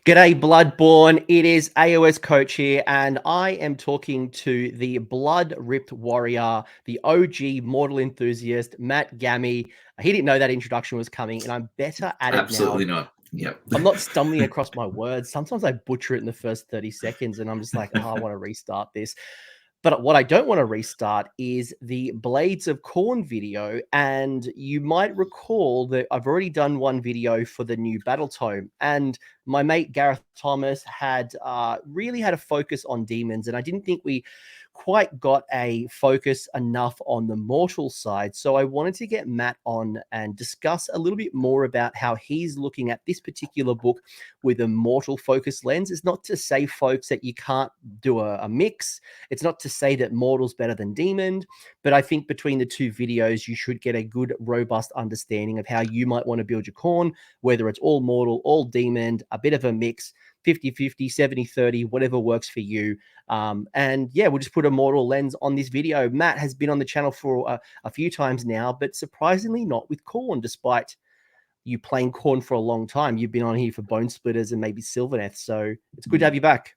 G'day, Bloodborne. It is AOS Coach here, and I am talking to the blood-ripped warrior, the OG mortal enthusiast, Matt Gammie. He didn't know that introduction was coming, and I'm better at it now. Absolutely not. Yep. I'm not stumbling across my words. Sometimes I butcher it in the first 30 seconds, and I'm just like, oh, I want to restart this. But what I don't want to restart is the Blades of Khorne video. And you might recall that I've already done one video for the new Battletome. And my mate Gareth Thomas had really had a focus on demons. And I didn't think we quite got a focus enough on the mortal side. So I wanted to get Matt on and discuss a little bit more about how he's looking at this particular book with a mortal focus lens. It's not to say, folks, that you can't do a mix. It's not to say that mortal's better than demon, but I think between the two videos, you should get a good, robust understanding of how you might want to build your Khorne, whether it's all mortal, all demon, a bit of a mix, 50-50, 70-30, whatever works for you. And yeah, we'll just put a mortal lens on this video. Matt has been on the channel for a few times now, but surprisingly not with Khorne, despite you playing Khorne for a long time. You've been on here for Bone Splitters and maybe Sylvaneth, so it's good to have you back.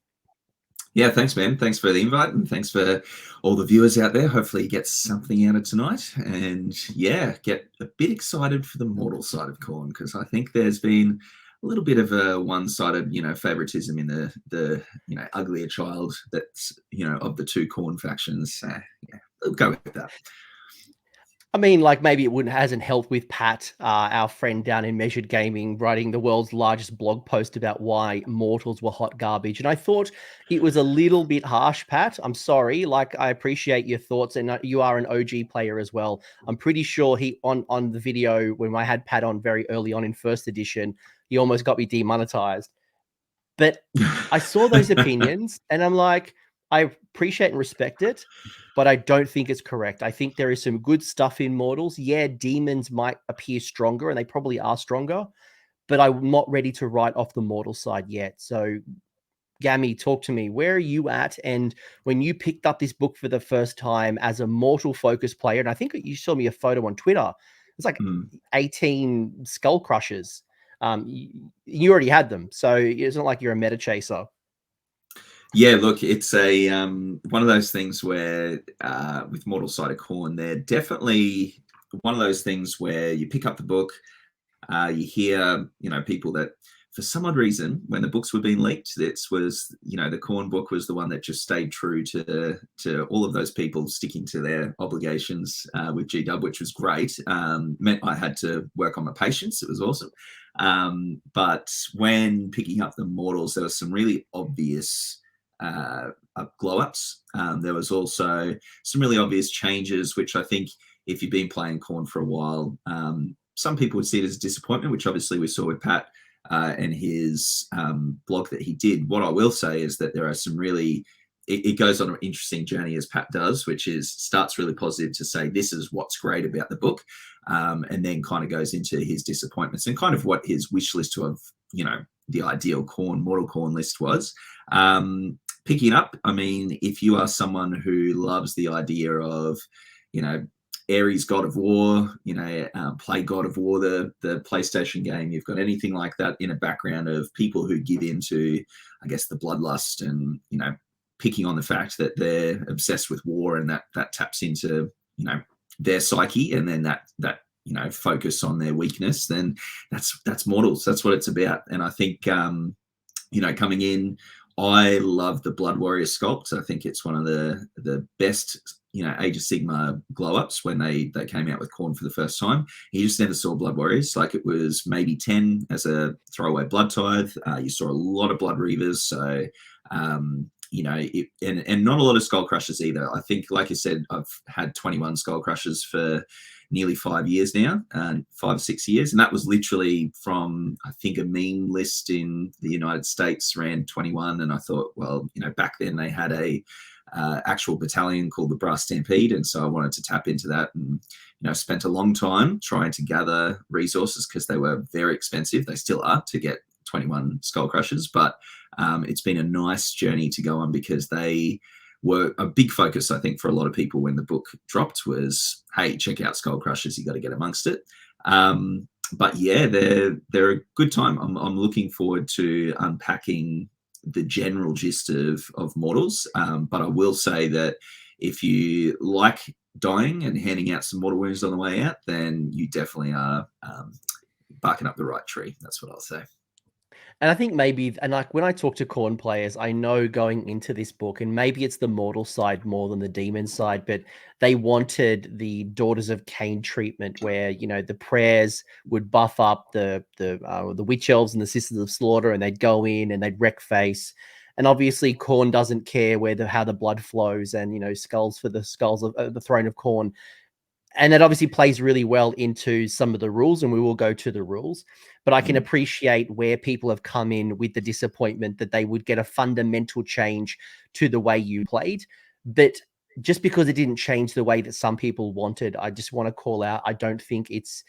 Yeah, thanks, man. Thanks for the invite, and thanks for all the viewers out there. Hopefully you get something out of tonight, and yeah, get a bit excited for the mortal side of Khorne, because I think there's been a little bit of a one-sided, favoritism in the uglier child that's, of the two Khorne factions. Yeah, we'll go with that. I mean, like, maybe it hasn't helped with Pat, our friend down in Measured Gaming, writing the world's largest blog post about why mortals were hot garbage. And I thought it was a little bit harsh, Pat. I'm sorry. Like, I appreciate your thoughts, and you are an OG player as well. I'm pretty sure he on the video when I had Pat on very early on in first edition, he almost got me demonetized. But I saw those opinions, and I'm like, I appreciate and respect it, but I don't think it's correct. I think there is some good stuff in mortals. Yeah, demons might appear stronger, and they probably are stronger, but I'm not ready to write off the mortal side yet. So, Gammie, talk to me. Where are you at? And when you picked up this book for the first time as a mortal focus player, and I think you saw me a photo on Twitter, it's like 18 skull crushers. You already had them, so it's not like you're a meta chaser. Yeah, look, it's a one of those things where with Mortal Side of Khorne, they're definitely one of those things where you pick up the book, you hear, people that for some odd reason, when the books were being leaked, this was, the Khorne book was the one that just stayed true to all of those people sticking to their obligations with GW, which was great. Meant I had to work on my patience. It was awesome. But when picking up the Mortals, there was some really obvious glow ups. There was also some really obvious changes, which I think if you've been playing Khorne for a while, some people would see it as a disappointment, which obviously we saw with Pat and his blog that he did. What I will say is that there are some really, it goes on an interesting journey as Pat does, which is starts really positive to say this is what's great about the book, and then kind of goes into his disappointments and kind of what his wish list of, the ideal mortal Khorne list was. Picking up, I mean, if you are someone who loves the idea of, Ares God of War, play God of War, the PlayStation game, you've got anything like that in a background of people who give into, I guess, the bloodlust and, picking on the fact that they're obsessed with war, and that taps into, their psyche, and then that focus on their weakness, then that's Mortals. That's what it's about. And I think, coming in, I love the Blood Warrior sculpt. I think it's one of the best, Age of Sigmar glow-ups when they came out with Khorne for the first time. You just never saw Blood Warriors. Like, it was maybe 10 as a throwaway blood tithe. You saw a lot of Blood Reavers. So, and not a lot of Skull Crushers either. I think, like you said, I've had 21 Skull Crushers for nearly 5 years now, 5 or 6 years. And that was literally from, I think, a meme list in the United States ran 21. And I thought, well, back then they had a actual battalion called the Brass Stampede. And so I wanted to tap into that, and, spent a long time trying to gather resources because they were very expensive. They still are, to get 21 Skull Crushers. But it's been a nice journey to go on, because they were a big focus, I think, for a lot of people when the book dropped was, hey, check out Skull Crushers, you got to get amongst it. but yeah, they're a good time. I'm looking forward to unpacking the general gist of Mortals. But I will say that if you like dying and handing out some mortal wounds on the way out, then you definitely are barking up the right tree. That's what I'll say. And I think maybe, and like when I talk to Khorne players, I know going into this book, and maybe it's the mortal side more than the demon side, but they wanted the Daughters of Cain treatment, where you know the prayers would buff up the witch elves and the Sisters of Slaughter, and they'd go in and they'd wreck face. And obviously, Khorne doesn't care how the blood flows, and you know skulls for the skulls of the throne of Khorne, and that obviously plays really well into some of the rules, and we will go to the rules. But I can appreciate where people have come in with the disappointment that they would get a fundamental change to the way you played. But just because it didn't change the way that some people wanted, I just want to call out, I don't think it's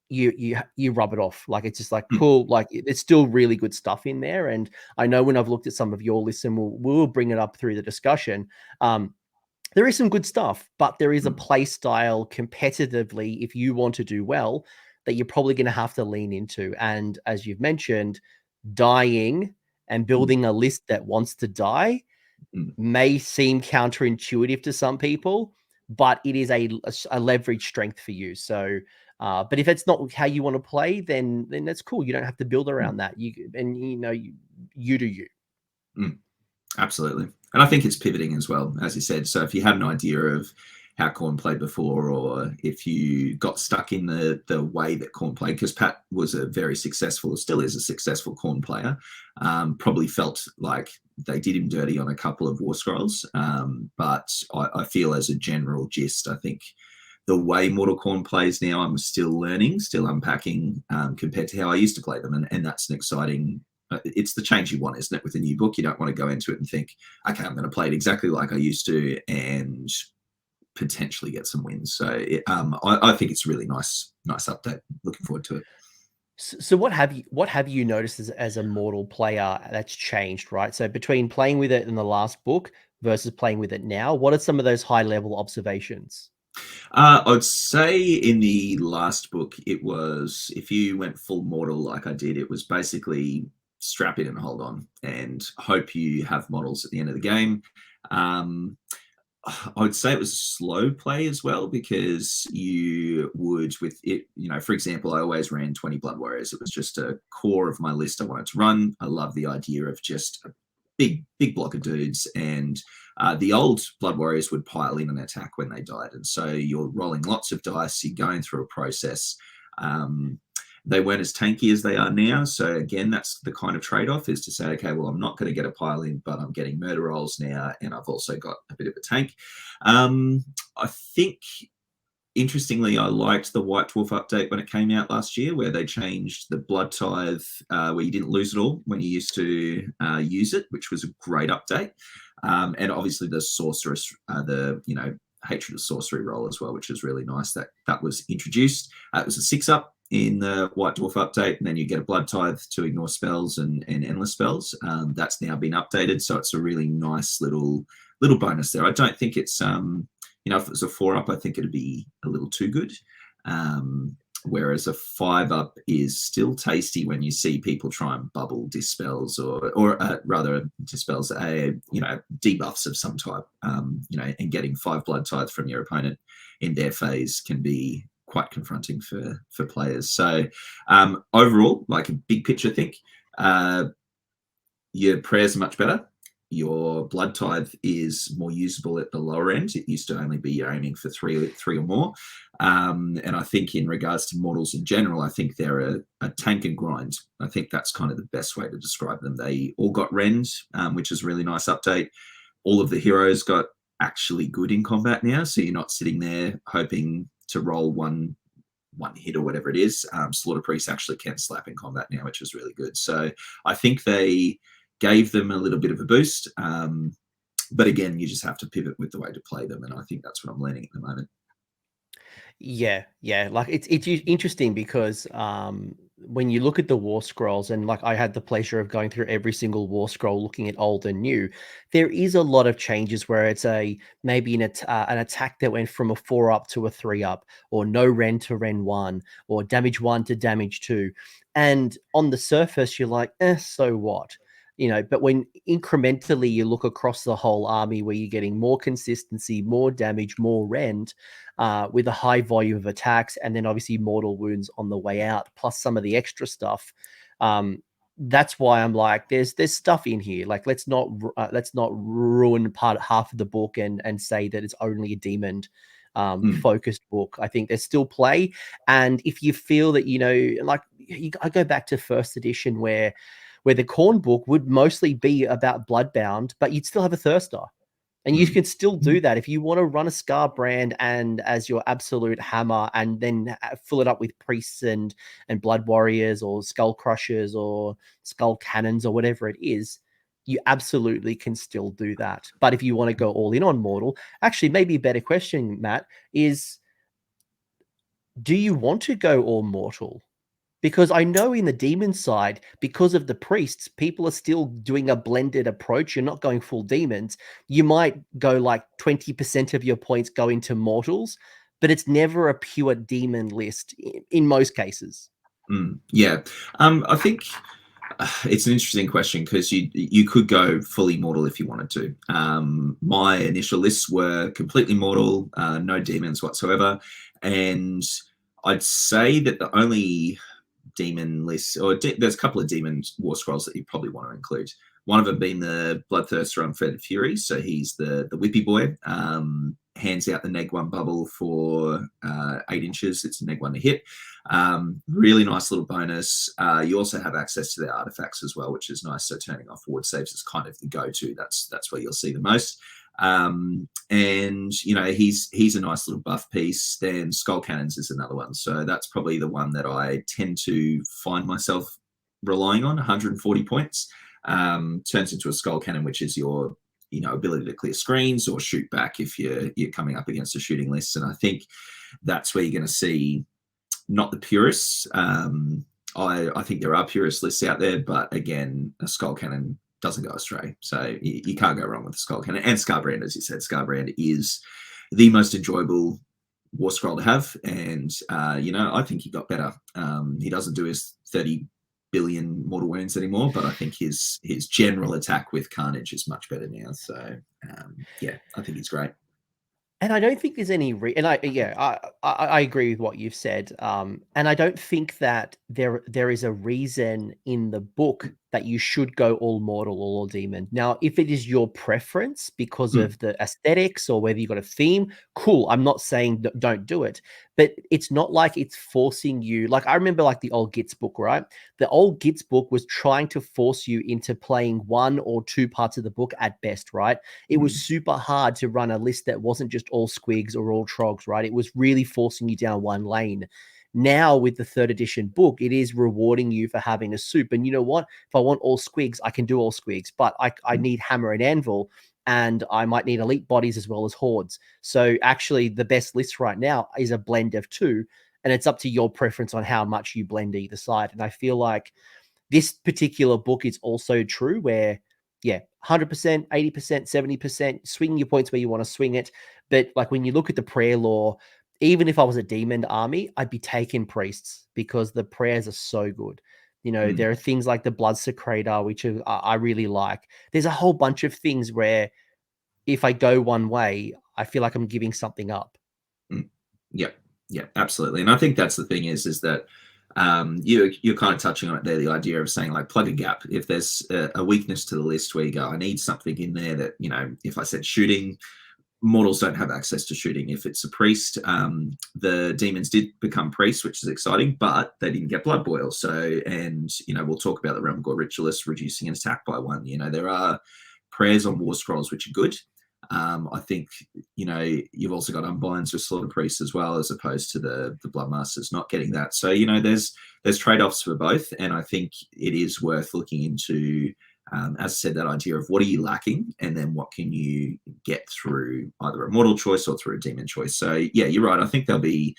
you rub it off. Like it's just like cool, like it's still really good stuff in there. And I know when I've looked at some of your lists, and we'll bring it up through the discussion. There is some good stuff, but there is a play style competitively, if you want to do well, that you're probably going to have to lean into. And as you've mentioned, dying and building a list that wants to die may seem counterintuitive to some people, but it is a leverage strength for you. So, but if it's not how you want to play, then that's cool. You don't have to build around that. You do you. Absolutely. And I think it's pivoting as well, as you said. So if you had an idea of how Khorne played before, or if you got stuck in the way that Khorne played, because Pat was a very successful, still is a successful Khorne player, probably felt like they did him dirty on a couple of War Scrolls. But I feel as a general gist, I think the way Mortal Khorne plays now, I'm still learning, still unpacking compared to how I used to play them. And that's an exciting, it's the change you want, isn't it? With a new book, you don't want to go into it and think, okay, I'm going to play it exactly like I used to and potentially get some wins. So I think it's a really nice update. Looking forward to it. So what have you noticed as a mortal player that's changed, right? So between playing with it in the last book versus playing with it now, what are some of those high level observations? I'd say in the last book, it was, if you went full mortal like I did, it was basically strap in and hold on and hope you have models at the end of the game. I would say it was slow play as well, because you would, with it, you know, for example, I always ran 20 Blood Warriors. It was just a core of my list I wanted to run. I love the idea of just a big block of dudes, and the old Blood Warriors would pile in and attack when they died. And so you're rolling lots of dice, you're going through a process. They weren't as tanky as they are now. So again, that's the kind of trade-off, is to say, okay, well, I'm not going to get a pile in, but I'm getting murder rolls now, and I've also got a bit of a tank. I think, interestingly, I liked the White Dwarf update when it came out last year, where they changed the Blood Tithe, where you didn't lose it all when you used to use it, which was a great update. And obviously the Sorceress, Hatred of Sorcery roll as well, which is really nice. That was introduced. It was a 6-up in the White Dwarf update, and then you get a Blood Tithe to ignore spells and endless spells. That's now been updated, so it's a really nice little bonus there. I don't think it's if it was a 4-up, I think it'd be a little too good. Whereas a 5-up is still tasty when you see people try and bubble dispels or rather dispels debuffs of some type, and getting 5 Blood Tithe from your opponent in their phase can be quite confronting for players. So overall, like a big picture, I think your prayers are much better. Your Blood Tithe is more usable at the lower end. It used to only be you're aiming for three or more. And I think in regards to mortals in general, I think they're a tank and grind. I think that's kind of the best way to describe them. They all got rend, which is a really nice update. All of the heroes got actually good in combat now, so you're not sitting there hoping to roll one hit or whatever it is. Slaughter Priest actually can slap in combat now, which is really good. So I think they gave them a little bit of a boost. But again, you just have to pivot with the way to play them. And I think that's what I'm learning at the moment. Yeah. Like it's interesting because when you look at the war scrolls, and like I had the pleasure of going through every single war scroll, looking at old and new, there is a lot of changes where it's maybe an attack that went from a 4 up to a 3 up, or no Ren to Ren 1, or damage 1 to damage 2. And on the surface, you're like, so what? But when incrementally you look across the whole army, where you're getting more consistency, more damage, more rend, with a high volume of attacks, and then obviously mortal wounds on the way out, plus some of the extra stuff. That's why I'm like, there's stuff in here. Like, let's not ruin half of the book and say that it's only a demon focused book. I think there's still play, and if you feel that I go back to first edition where the Khorne book would mostly be about Bloodbound, but you'd still have a Thirster. And you can still do that if you want to run a Scar brand and as your absolute hammer, and then fill it up with priests and blood warriors or skull crushers or skull cannons or whatever it is. You absolutely can still do that. But if you want to go all in on mortal, actually, maybe a better question, Matt, is do you want to go all mortal? Because I know in the demon side, because of the priests, people are still doing a blended approach. You're not going full demons. You might go like 20% of your points go into mortals, but it's never a pure demon list in most cases. Yeah. I think it's an interesting question, because you could go fully mortal if you wanted to. My initial lists were completely mortal, no demons whatsoever. And I'd say that the only demon lists, or there's a couple of demon war scrolls that you probably want to include. One of them being the Bloodthirster Unfettered Fury. So he's the whippy boy, hands out the neg 1 bubble for 8 inches. It's a neg 1 to hit. Really nice little bonus. You also have access to their artifacts as well, which is nice. So turning off ward saves is kind of the go-to. That's where you'll see the most. And he's a nice little buff piece. Then Skull Cannons is another one, so that's probably the one that I tend to find myself relying on. 140 points turns into a Skull Cannon, which is your ability to clear screens or shoot back if you're coming up against a shooting list. And I think that's where you're going to see not the purists. I think there are purist lists out there, but again, a Skull Cannon doesn't go astray. So you can't go wrong with the Skull Cannon. And Scarbrand, as you said, Scarbrand is the most enjoyable war scroll to have. And, I think he got better. He doesn't do his 30 billion mortal wounds anymore, but I think his general attack with Carnage is much better now. So, I think he's great. And I don't think there's any I agree with what you've said. And I don't think that there is a reason in the book that you should go all mortal or all demon. Now, if it is your preference because of the aesthetics or whether you got a theme, cool. I'm not saying don't do it, but it's not like it's forcing you. Like I remember like the old Gitz book, right? The old Gitz book was trying to force you into playing 1 or 2 parts of the book at best, right? It was super hard to run a list that wasn't just all squigs or all trogs, right? It was really forcing you down one lane. Now with the 3rd edition book, it is rewarding you for having a soup. And you know what? If I want all squigs, I can do all squigs, but I need hammer and anvil, and I might need elite bodies as well as hordes. So actually the best list right now is a blend of 2, and it's up to your preference on how much you blend either side. And I feel like this particular book is also true where, 100%, 80%, 70%, swing your points where you want to swing it. But like when you look at the prayer law, even if I was a demon army, I'd be taking priests because the prayers are so good. There are things like the Blood Secretor, which I really like. There's a whole bunch of things where if I go one way, I feel like I'm giving something up. Yeah, absolutely. And I think that's the thing is that you're kind of touching on it there, the idea of saying like plug a gap. If there's a weakness to the list where you go, I need something in there that, if I said shooting, mortals don't have access to shooting. If it's a priest, the demons did become priests, which is exciting, but they didn't get blood boil. So, and we'll talk about the Realm Gore Ritualist reducing an attack by 1. There are prayers on war scrolls which are good. I think you've also got unbinds with slaughter priests as well, as opposed to the bloodmasters not getting that. So there's trade-offs for both, and I think it is worth looking into. As I said, that idea of what are you lacking, and then what can you get through either a mortal choice or through a demon choice. So yeah, you're right. I think there'll be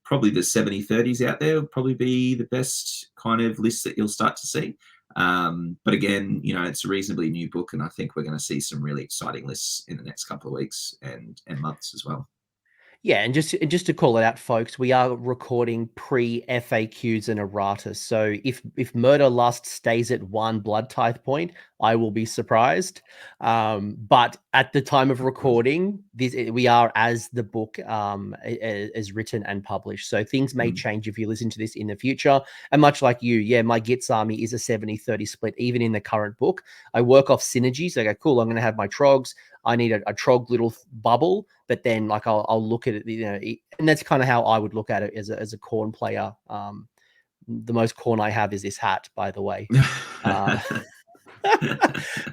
probably the 70-30s out there will probably be the best kind of list that you'll start to see. But again, you know, it's a reasonably new book, and I think we're going to see some really exciting lists in the next couple of weeks and months as well. Yeah, and just to call it out, folks, we are recording pre FAQs and errata. So if Murder Lust stays at 1 blood tithe point, I will be surprised. But at the time of recording, we are as the book is written and published. So things may change if you listen to this in the future. And much like you, yeah, my Gits army is a 70-30 split, even in the current book. I work off synergies. I go, cool, I'm going to have my trogs. I need a trog little bubble, but then like I'll look at it, you know, and that's kind of how I would look at it as a Khorne player. The most Khorne I have is this hat, by the way.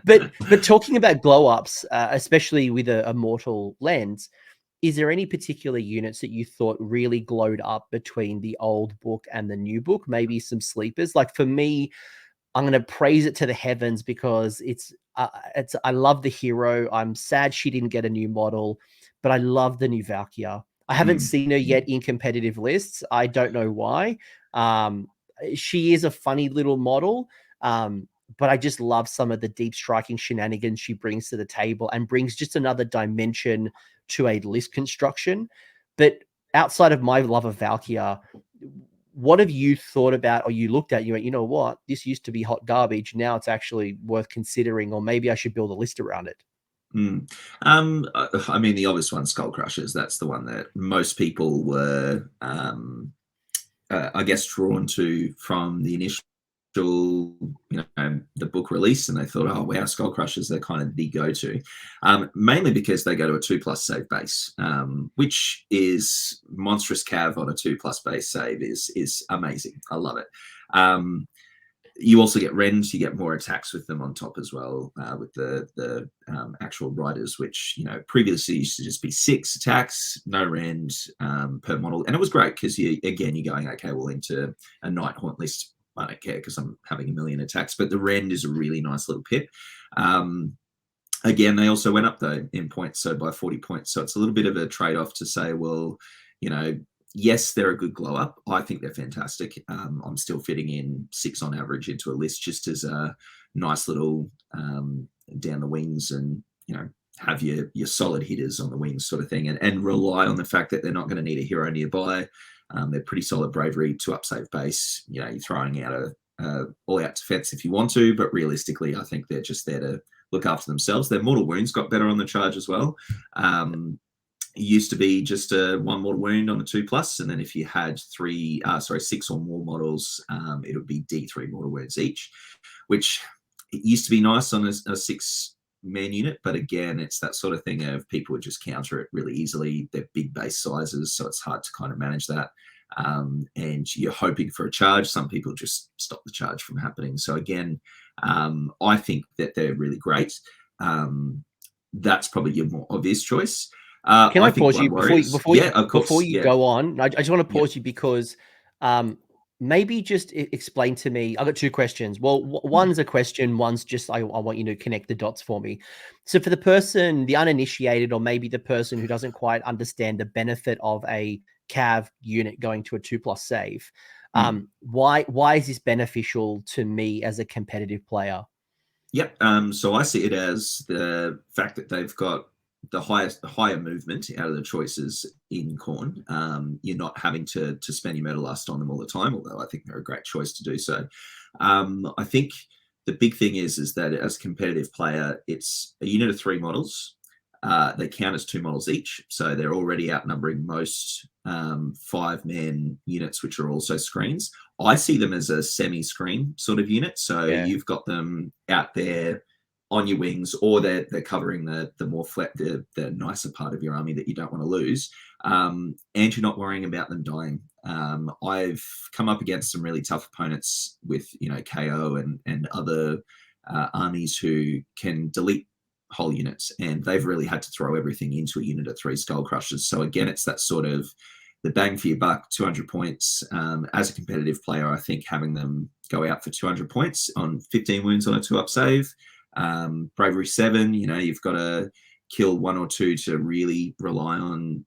But talking about glow ups, especially with a mortal lens, is there any particular units that you thought really glowed up between the old book and the new book? Maybe some sleepers. Like for me, I'm going to praise it to the heavens because it's I love the hero. I'm sad she didn't get a new model, but I love the new Valkyria. I haven't seen her yet in competitive lists. I don't know why. She is a funny little model, but I just love some of the deep striking shenanigans she brings to the table and brings just another dimension to a list construction. But outside of my love of Valkyria, what have you thought about, or you looked at, you went, you know what, this used to be hot garbage. Now it's actually worth considering, or maybe I should build a list around it. I mean, the obvious one, Skull Crushers. That's the one that most people were, I guess, drawn to from the initial, you know, the book release, and they thought, oh wow, Skull Crushers are kind of the go-to, mainly because they go to a 2+ save base, which is monstrous cav on a 2+ base save is amazing. I love it. You also get rends, you get more attacks with them on top as well, with the actual riders, which, you know, previously used to just be 6 attacks, no rend per model, and it was great because you're going, okay, well, into a Night Haunt list, I don't care because I'm having 1 million attacks, but the rend is a really nice little pip. Again, they also went up though in points, so by 40 points. So it's a little bit of a trade-off to say, well, you know, yes, they're a good glow up. I think they're fantastic. I'm still fitting in 6 on average into a list just as a nice little down the wings, and, you know, have your solid hitters on the wings sort of thing, and rely on the fact that they're not going to need a hero nearby. They're pretty solid bravery, 2+ save base. You know, you're throwing out a all-out defense if you want to, but realistically, I think they're just there to look after themselves. Their mortal wounds got better on the charge as well. It used to be just a 1 mortal wound on a 2+, and then if you had 6 or more models, it would be D3 mortal wounds each, which it used to be nice on a 6-man unit, but again, it's that sort of thing of people would just counter it really easily. They're big base sizes, so it's hard to kind of manage that. And you're hoping for a charge. Some people just stop the charge from happening. So again, I think that they're really great. That's probably your more obvious choice. Can I pause you before you go on? I just want to pause you because maybe just explain to me. I've got 2 questions. Well, one's a question, one's just I want you to connect the dots for me. So for the person, the uninitiated, or maybe the person who doesn't quite understand the benefit of a cav unit going to a 2+ save, why is this beneficial to me as a competitive player? Yep. So I see it as the fact that they've got the higher movement out of the choices in Khorne. You're not having to spend your Murder Lust on them all the time, although I think they're a great choice to do so. I think the big thing is that as a competitive player, it's a unit of 3 models. They count as 2 models each, so they're already outnumbering most 5-man units, which are also screens. I see them as a semi-screen sort of unit, so you've got them out there on your wings, or they're covering the more flat, the nicer part of your army that you don't want to lose, and you're not worrying about them dying. I've come up against some really tough opponents with, you know, KO and other armies who can delete whole units, and they've really had to throw everything into a unit of 3 Skull Crushers. So again, it's that sort of the bang for your buck, 200 points. As a competitive player, I think having them go out for 200 points on 15 wounds on a 2+ save, bravery 7, you know, you've got to kill 1 or 2 to really rely on,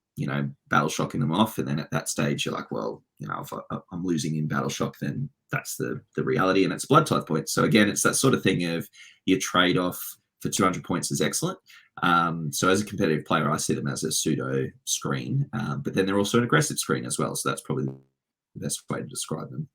battle shocking them off. And then at that stage, you're like, well, if I'm losing in battle shock, then that's the reality, and it's blood tithe points. So again, it's that sort of thing of your trade off for 200 points is excellent. So as a competitive player, I see them as a pseudo screen, but then they're also an aggressive screen as well. So that's probably the best way to describe them.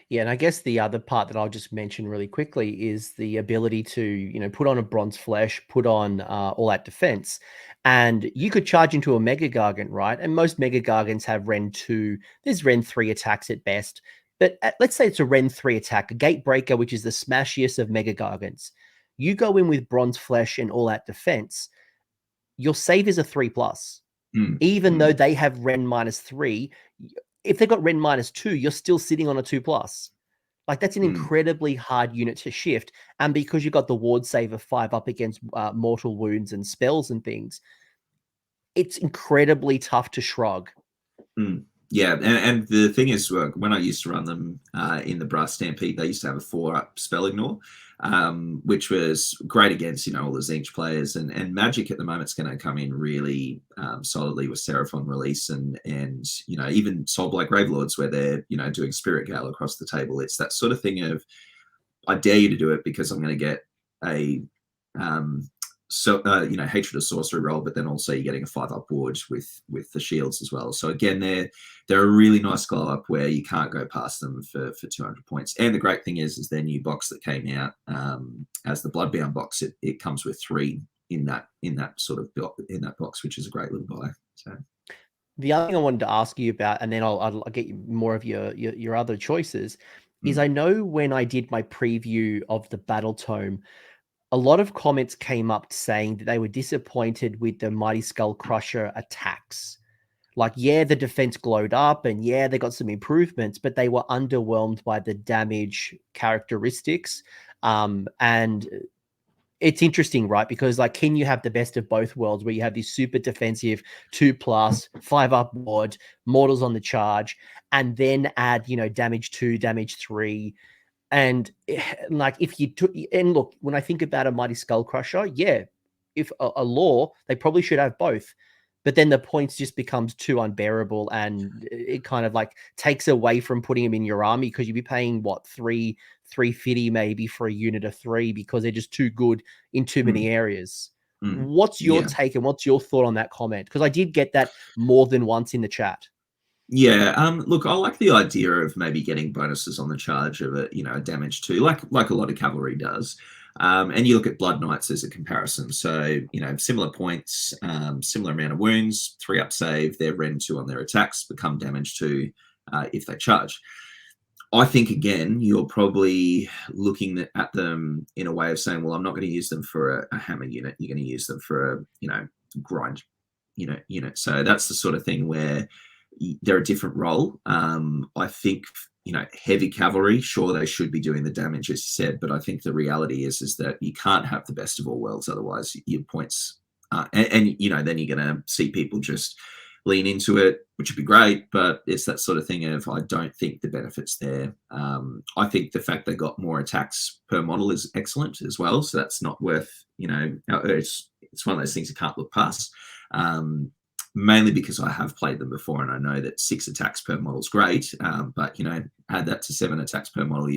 Yeah, and I guess the other part that I'll just mention really quickly is the ability to, put on a bronze flesh, put on all that defense, and you could charge into a Mega Gargant, right? And most Mega Gargants have Ren 2. There's Ren 3 attacks at best. But let's say it's a Ren 3 attack, a Gate Breaker, which is the smashiest of Mega Gargants. You go in with bronze flesh and all that defense, your save is a 3+. Even though they have Ren -3, if they've got Ren -2, you're still sitting on a 2+. Like, that's an incredibly hard unit to shift. And because you've got the ward save of 5 up against mortal wounds and spells and things, it's incredibly tough to shrug. Yeah, and the thing is, when I used to run them in the Brass Stampede, they used to have a 4-up spell ignore, which was great against, all the Zinch players. And Magic at the moment is going to come in really solidly with Seraphon release and even Soulblight Gravelords, where they're, doing Spirit Gale across the table. It's that sort of thing of, I dare you to do it because I'm going to get a Hatred of Sorcery roll, but then also you're getting a 5-up ward with the shields as well. So again, they're a really nice glow up where you can't go past them for 200 points. And the great thing is their new box that came out as the Bloodbound box. It comes with 3 in that box, which is a great little buy. So the other thing I wanted to ask you about, and then I'll get you more of your other choices, is I know when I did my preview of the Battletome, a lot of comments came up saying that they were disappointed with the Mighty Skull Crusher attacks. Like, yeah, the defense glowed up and yeah, they got some improvements, but they were underwhelmed by the damage characteristics. And it's interesting, right? Because like, can you have the best of both worlds where you have this super defensive 2+, 5-up ward, mortals on the charge, and then add, damage 2, damage 3, and like if you took, and look, when I think about a Mighty Skull Crusher, yeah, if a law, they probably should have both, but then the points just becomes too unbearable, and it kind of like takes away from putting them in your army, because you'd be paying what, 350 maybe for a unit of 3 because they're just too good in too many areas. What's your take and what's your thought on that comment? Because I did get that more than once in the chat. Yeah, look, I like the idea of maybe getting bonuses on the charge of a damage 2, like a lot of cavalry does. And you look at Blood Knights as a comparison. So, similar points, similar amount of wounds, 3-up save, their Ren 2 on their attacks become damage 2 if they charge. I think, again, you're probably looking at them in a way of saying, well, I'm not going to use them for a hammer unit. You're going to use them for a, grind unit. So that's the sort of thing where they're a different role. I think, heavy cavalry, sure, they should be doing the damage, as you said, but I think the reality is that you can't have the best of all worlds. Otherwise, your points, then you're going to see people just lean into it, which would be great, but it's that sort of thing of, I don't think the benefit's there. I think the fact they got more attacks per model is excellent as well. So that's not worth, it's one of those things you can't look past. Mainly because I have played them before and I know that 6 attacks per model is great. But, add that to 7 attacks per model,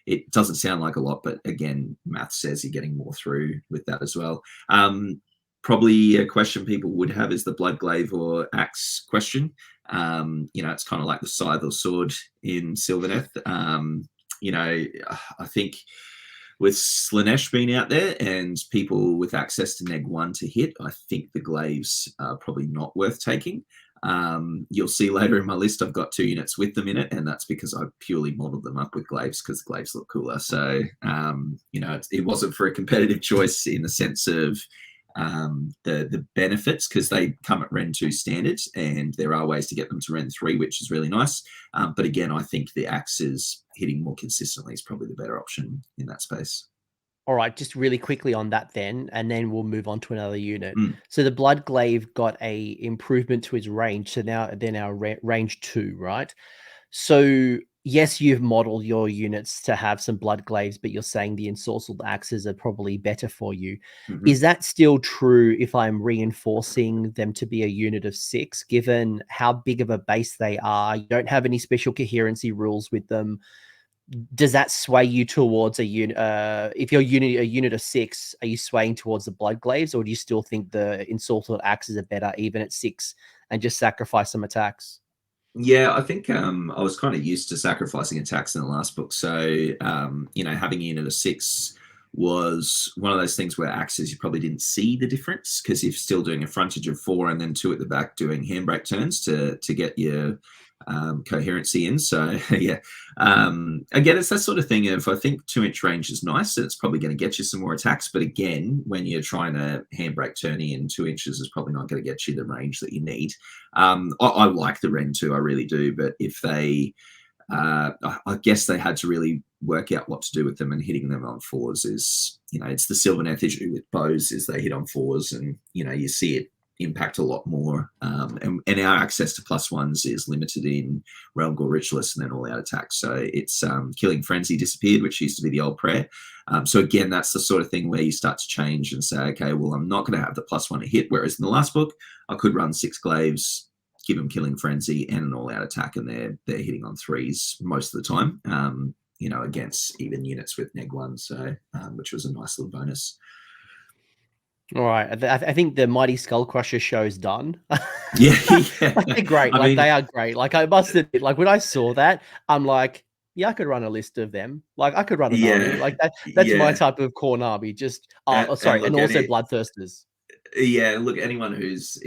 it doesn't sound like a lot, but again, math says you're getting more through with that as well. Probably a question people would have is the Blood Glaive or Axe question. It's kind of like the Scythe or Sword in Sylvaneth. I think with Slanesh being out there and people with access to neg 1 to hit, I think the Glaives are probably not worth taking. You'll see later in my list, I've got 2 units with them in it, and that's because I purely modeled them up with Glaives because the Glaives look cooler. So, it wasn't for a competitive choice in the sense of the benefits, because they come at Ren 2 standards and there are ways to get them to Ren 3, which is really nice. But again, I think the Axes hitting more consistently is probably the better option in that space. All right, just really quickly on that then, and then we'll move on to another unit. So the Blood Glaive got a improvement to his range. So now they're now range 2, right? So yes, you've modeled your units to have some blood glaives, but you're saying the ensorcelled axes are probably better for you. Mhm. Is that still true if I'm reinforcing them to be a unit of 6, given how big of a base they are? You don't have any special coherency rules with them. Does that sway you towards a unit? If you're a unit of 6, are you swaying towards the blood glaives, or do you still think the ensorcelled axes are better even at 6 and just sacrifice some attacks? Yeah, I think I was kind of used to sacrificing attacks in the last book. So, having a unit of 6 was one of those things where axes, you probably didn't see the difference because you're still doing a frontage of 4 and then 2 at the back doing handbrake turns to get your coherency in. So, yeah. Again, it's that sort of thing of, I think 2-inch range is nice. And it's probably going to get you some more attacks. But again, when you're trying to handbrake turning in 2 inches is probably not going to get you the range that you need. I like the Ren too, I really do. But if they, I guess they had to really work out what to do with them, and hitting them on 4s is, it's the Sylvaneth issue with bows is they hit on 4s, and you see it impact a lot more. And our access to +1s is limited in Realm Gore Ritualist and then all out attacks. So it's Killing Frenzy disappeared, which used to be the old prayer. So again, that's the sort of thing where you start to change and say, okay, well, I'm not going to have the +1 to hit. Whereas in the last book, I could run 6 glaives, give them Killing Frenzy and an all-out attack, and they're hitting on 3s most of the time. Against even units with neg 1, so which was a nice little bonus. All right, I think the Mighty Skull Crusher show's done. Yeah, yeah. Like, they're great. They are great. Like, I must admit, like, when I saw that, I'm like, yeah, I could run a list of them. Like, I could run an army. Like, that's my type of Khorne army. Just and look, also Bloodthirsters. yeah, look, anyone who's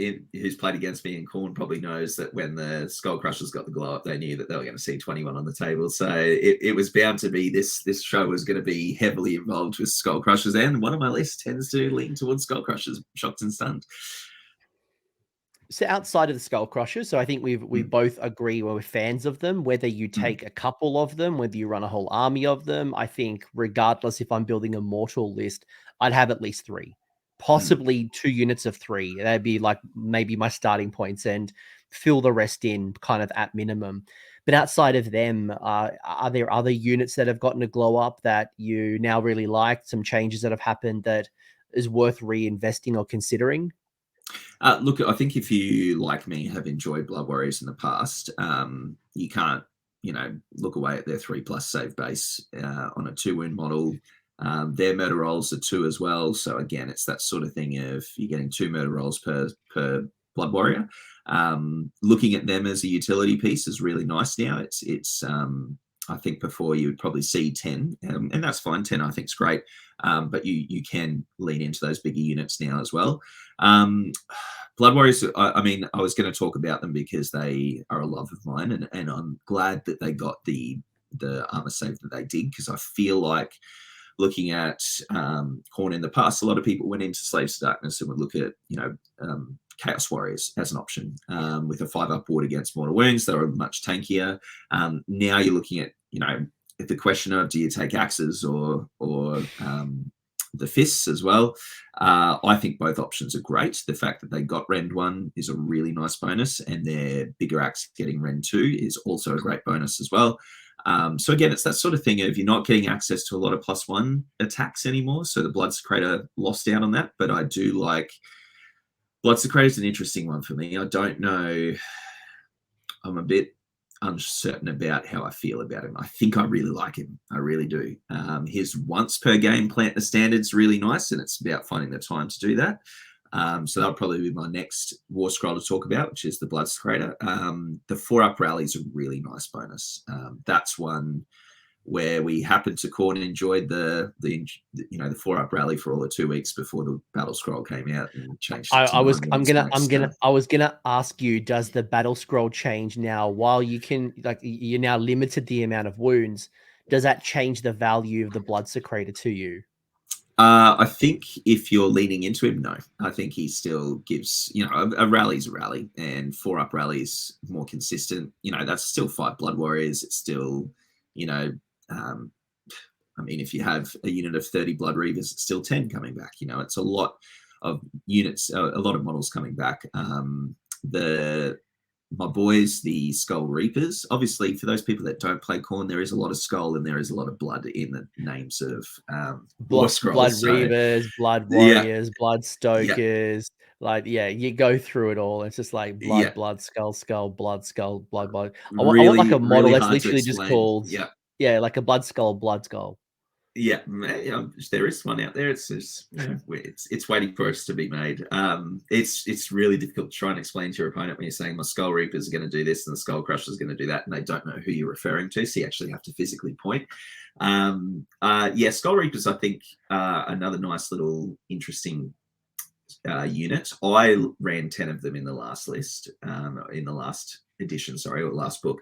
played against me in Khorne probably knows that when the Skull Crushers got the glow up, they knew that they were going to see 21 on the table. So it was bound to be this show was going to be heavily involved with Skull Crushers, and one of my lists tends to lean towards Skull Crushers, shocked and stunned. So outside of the Skull Crushers, so I think we both agree we're fans of them. Whether you take a couple of them, whether you run a whole army of them, I think regardless if I'm building a mortal list, I'd have at least 3, possibly 2 units of 3. That'd be like maybe my starting points, and fill the rest in kind of at minimum. But outside of them, are there other units that have gotten a glow up that you now really like? Some changes that have happened that is worth reinvesting or considering? Look, I think if you, like me, have enjoyed Blood Warriors in the past, you can't, look away at their 3+ save base on a 2-wound model. Their murder rolls are 2 as well. So again, it's that sort of thing of you're getting 2 murder rolls per Blood Warrior. Looking at them as a utility piece is really nice now. It's I think before you would probably see 10, and that's fine. 10 I think is great, but you can lean into those bigger units now as well. Blood Warriors, I mean, I was going to talk about them because they are a love of mine, and I'm glad that they got the armor save that they did, because I feel like looking at Khorne in the past, a lot of people went into Slaves to Darkness and would look at, Chaos Warriors as an option with a 5-up ward against mortal wounds. They were much tankier. Now you're looking at, the question of, do you take axes or the fists as well? I think both options are great. The fact that they got Rend 1 is a really nice bonus, and their bigger axe getting Rend 2 is also a great bonus as well. So again, it's that sort of thing of you're not getting access to a lot of +1 attacks anymore. So the Bloodsecrator lost out on that, but I do like Bloodsecrator is an interesting one for me. I don't know. I'm a bit uncertain about how I feel about him. I think I really like him. I really do. His once per game plant the standard's really nice, and it's about finding the time to do that. So that'll probably be my next war scroll to talk about, which is the Bloodsecrator. The 4-up rally is a really nice bonus. That's one where we happened to Khorne enjoyed the 4-up rally for all the 2 weeks before the battle scroll came out and changed. I was gonna ask you, does the battle scroll change now? While you can, like, you're now limited the amount of wounds, does that change the value of the Bloodsecrator to you? I think if you're leaning into him, no. I think he still gives, a rally's a rally, and 4-up rally's more consistent. That's still 5 Blood Warriors. It's still, I mean, if you have a unit of 30 Blood Reavers, it's still 10 coming back. It's a lot of units, a lot of models coming back. The my boys, the Skull Reapers. Obviously, for those people that don't play Khorne, there is a lot of skull and there is a lot of blood in the names of blood Warscrolls. Reavers, blood Yeah, warriors, blood yeah, stokers. Like, yeah, you go through it all. It's just like yeah. blood, skull, blood, skull, blood. I want like Really, a model really that's hard to literally just explain. called, Yeah. yeah, like a blood skull. Yeah, there is one out there. It's just, it's waiting for us to be made. It's really difficult to try and explain to your opponent when you're saying my Skull Reapers are going to do this and the Skull Crusher is going to do that, and they don't know who you're referring to, so you actually have to physically point. Yeah, Skull Reapers, I think, another nice little interesting unit. I ran 10 of them in the last list, in the last edition, or last book.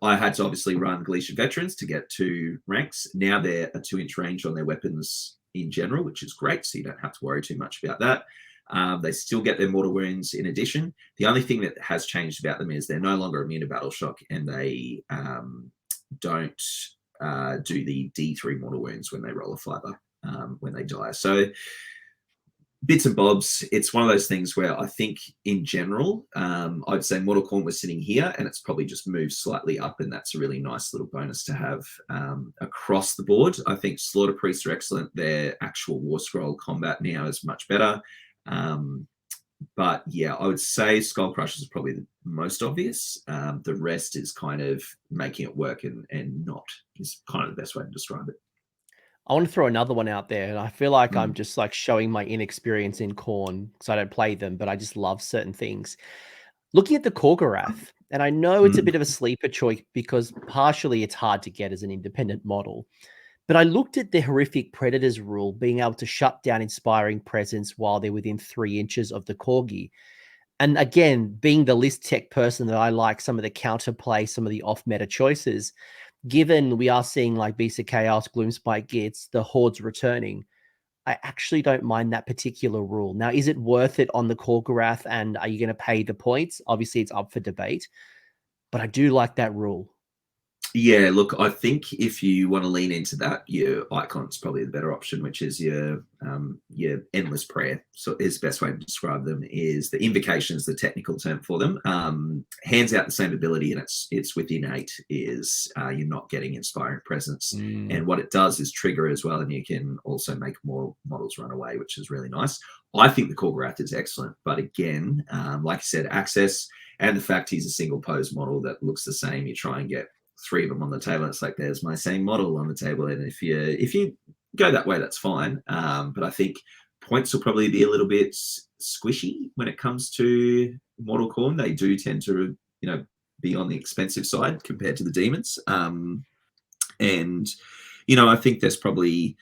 I had to obviously run Galician Veterans to get 2 ranks. Now they're a 2-inch range on their weapons in general, which is great, so you don't have to worry too much about that. They still get their mortal wounds in addition. The only thing that has changed about them is they're no longer immune to battle shock, and they don't do the D3 mortal wounds when they roll a fiber when they die. So bits and bobs. It's one of those things where I think in general, I'd say Mortal Khorne was sitting here and it's probably just moved slightly up, and that's a really nice little bonus to have across the board. I think Slaughter Priests are excellent. Their actual War Scroll combat now is much better. But yeah, I would say Skull Crushers is probably the most obvious. The rest is kind of making it work and not is kind of the best way to describe it. I want to throw another one out there, and I feel like I'm just like showing my inexperience in Khorne because I don't play them, but I just love certain things. Looking at the Corkerath, and I know it's a bit of a sleeper choice because partially it's hard to get as an independent model, but I looked at the horrific Predators rule, being able to shut down Inspiring Presence while they're within 3 inches of the Corgi. And again, being the list tech person that I like some of the counterplay, some of the off-meta choices, given we are seeing like Beast of Chaos, Gloomspite Gits, the Hordes returning, I actually don't mind that particular rule. Now, is it worth it on the Corkerath, and are you going to pay the points? Obviously, it's up for debate, but I do like that rule. Yeah, look, I think if you want to lean into that, your Icon's probably the better option, which is your Endless Prayer. So is the best way to describe them. Is the Invocation's the technical term for them. Hands out the same ability, and it's with innate. Is you're not getting Inspiring Presence, and what it does is trigger as well, and you can also make more models run away, which is really nice. I think the Corkerath is excellent, but again, like I said, access and the fact he's a single pose model that looks the same. You try and get 3 of them on the table. It's like there's my same model on the table, and if you go that way, that's fine. But I think points will probably be a little bit squishy when it comes to Mortal Khorne. They do tend to be on the expensive side compared to the demons, and I think there's probably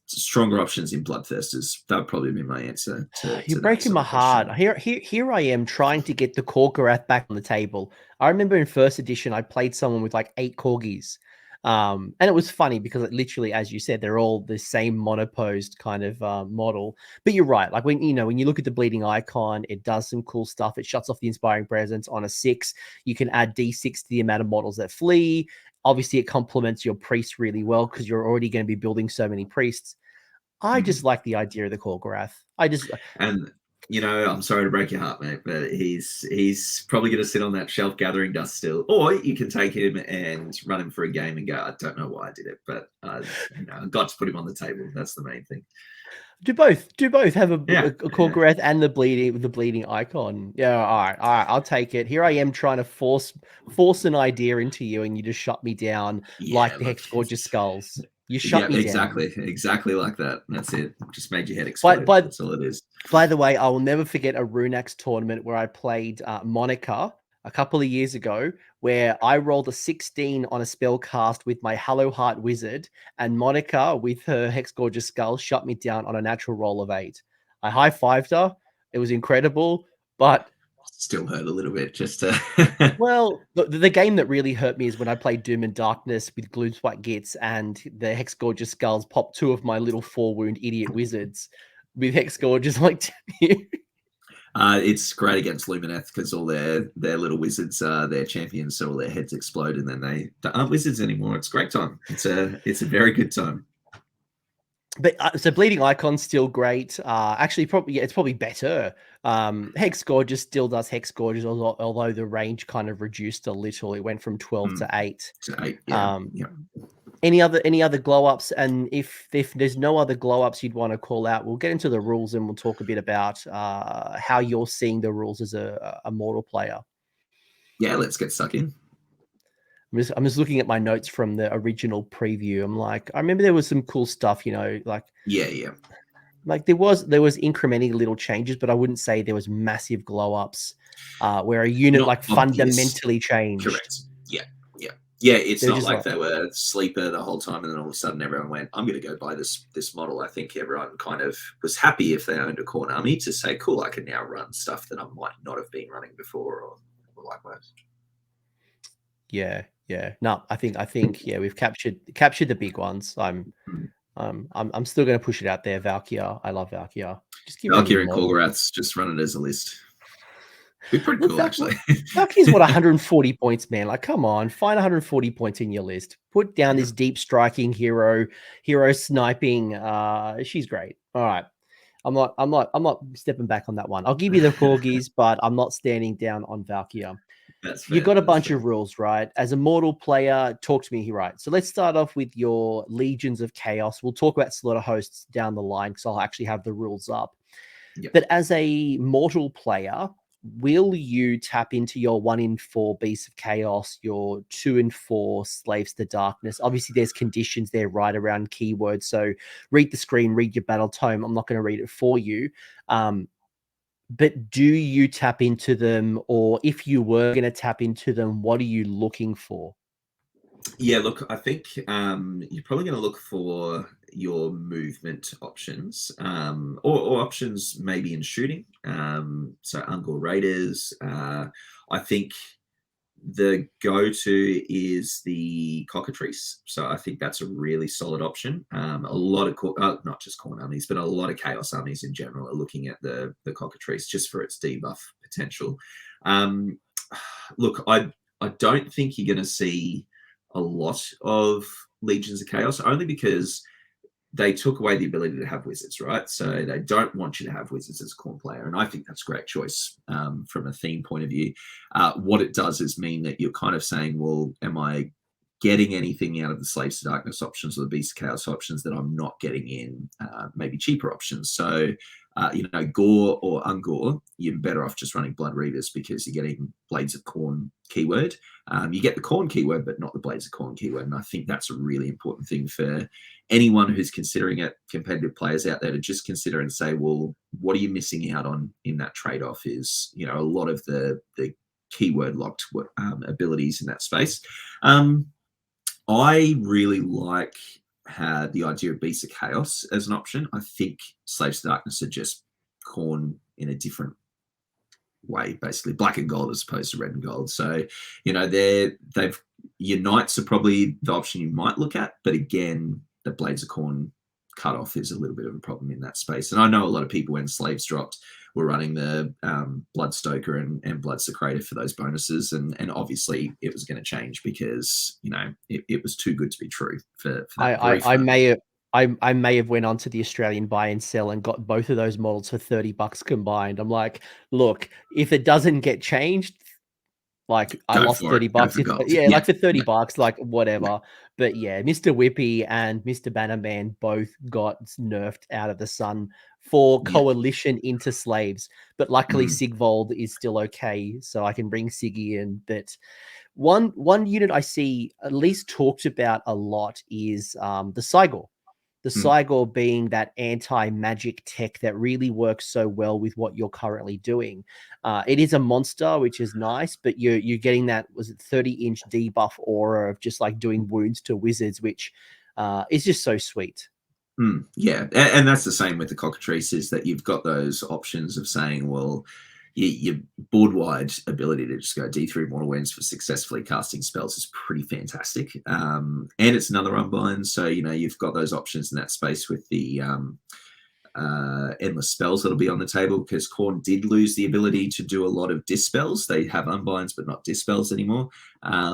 stronger options in Bloodthirsters. That would probably be my answer. You're breaking my heart. Here I am trying to get the Corkerath back on the table. I remember in first edition, I played someone with like 8 corgis. And it was funny because literally, as you said, they're all the same monoposed kind of model. But you're right. Like when you look at the Bleeding Icon, it does some cool stuff. It shuts off the Inspiring Presence on a 6. You can add D6 to the amount of models that flee. Obviously, it complements your priest really well because you're already going to be building so many priests. I just like the idea of the Corkerath. And I'm sorry to break your heart, mate, but he's probably going to sit on that shelf gathering dust still. Or you can take him and run him for a game and go, I don't know why I did it, but I got to put him on the table. That's the main thing. Do both have a Corkerath and the bleeding icon. Yeah, all right, I'll take it. Here I am trying to force an idea into you, and you just shut me down like the Hex Gorgeous Skulls. You shut me down. Exactly like that. That's it. Just made your head explode. That's all it is. By the way, I will never forget a Runax tournament where I played Monica a couple of years ago, where I rolled a 16 on a spell cast with my Hallow Heart Wizard, and Monica, with her Hex Gorgeous Skull, shut me down on a natural roll of 8. I high-fived her. It was incredible, but still hurt a little bit. Well, the game that really hurt me is when I played Doom and Darkness with Gloomspite Gits, and the Hex Gorgeous Skulls popped 2 of my little 4-wound idiot wizards with Hex Gorgeous like it's great against Lumineth because all their little wizards are their champions, so all their heads explode, and then they aren't wizards anymore. It's a great time. It's a very good time. But so Bleeding Icon's still great. Actually, probably it's probably better. Hex Gorgeous still does Hex Gorgeous, although the range kind of reduced a little. It went from 12 to 8. To 8, yeah. Any other glow ups? And if there's no other glow ups you'd want to call out, we'll get into the rules and we'll talk a bit about how you're seeing the rules as a mortal player. Yeah, let's get stuck in. I'm just looking at my notes from the original preview. I'm like, I remember there was some cool stuff, like like there was incremental little changes, but I wouldn't say there was massive glow ups where a unit Not like obvious. fundamentally changed. Correct. Yeah. It's They're not just like they were sleeper the whole time, and then all of a sudden everyone went, "I'm going to go buy this model." I think everyone kind of was happy if they owned a Khorne army to say, "Cool, I can now run stuff that I might not have been running before," or likewise. Yeah. No, I think yeah, we've captured the big ones. I'm still going to push it out there. Valkyr, I love Valkyr. Just give Valkyr and Corkerath's just run it as a list. Be pretty cool, actually. Valkyr's what 140 points, man. Like, come on, find 140 points in your list. Put down this deep striking hero sniping. She's great. All right. I'm not stepping back on that one. I'll give you the corgis, but I'm not standing down on Valkyr. You've got a bunch of rules, right? As a mortal player, talk to me here, right? So let's start off with your Legions of Chaos. We'll talk about Slaughter Hosts down the line because I'll actually have the rules up. But as a mortal player, will you tap into your 1 in 4 Beasts of Chaos, your 2 in 4 Slaves to Darkness? Obviously, there's conditions there right around keywords. So read the screen, read your Battletome. I'm not going to read it for you. But do you tap into them? Or if you were going to tap into them, what are you looking for? Yeah, look, I think you're probably going to look for your movement options or options maybe in shooting. So Ungor Raiders. I think the go-to is the Cockatrice. So I think that's a really solid option. A lot of, not just Khorne armies, but a lot of Chaos armies in general are looking at the Cockatrice just for its debuff potential. Look, I don't think you're going to see a lot of Legions of Chaos, only because they took away the ability to have wizards, right? So they don't want you to have wizards as a Khorne player, and I think that's a great choice from a theme point of view. What it does is mean that you're kind of saying, well, am I getting anything out of the Slaves to Darkness options or the Beast of Chaos options that I'm not getting in maybe cheaper options? So, Gore or Ungor, you're better off just running Blood Reavers because you're getting Blades of Khorne keyword. You get the Khorne keyword, but not the Blades of Khorne keyword. And I think that's a really important thing for anyone who's considering it, competitive players out there, to just consider and say, well, what are you missing out on in that trade-off is, a lot of the keyword locked abilities in that space. I really like the idea of Beasts of Chaos as an option. I think Slaves to Darkness are just Khorne in a different way, basically black and gold as opposed to red and gold. So, your Knights are probably the option you might look at, but again, the Blades of Khorne cutoff is a little bit of a problem in that space. And I know a lot of people, when Slaves dropped, were running the Bloodstoker and Bloodsecrator for those bonuses, and obviously it was going to change because it was too good to be true. For I may have went onto the Australian buy and sell and got both of those models for $30 combined. I'm like, look, if it doesn't get changed, like I lost $30. Like for $30, like whatever. But yeah, Mr. Whippy and Mr. Bannerman both got nerfed out of the sun for coalition into Slaves. But luckily Sigvold is still okay, so I can bring Siggy in. But one unit I see at least talked about a lot is the Cygor. The Cygor being that anti-magic tech that really works so well with what you're currently doing. It is a monster, which is nice, but you're getting that, was it 30-inch debuff aura of just like doing wounds to wizards, which is just so sweet. Yeah, and that's the same with the Cockatrice, is that you've got those options of saying, well, your board-wide ability to just go D3 mortal wounds for successfully casting spells is pretty fantastic. And it's another unbind, so you've got those options in that space with the endless spells that'll be on the table, because Khorne did lose the ability to do a lot of dispels. They have unbinds but not dispels anymore.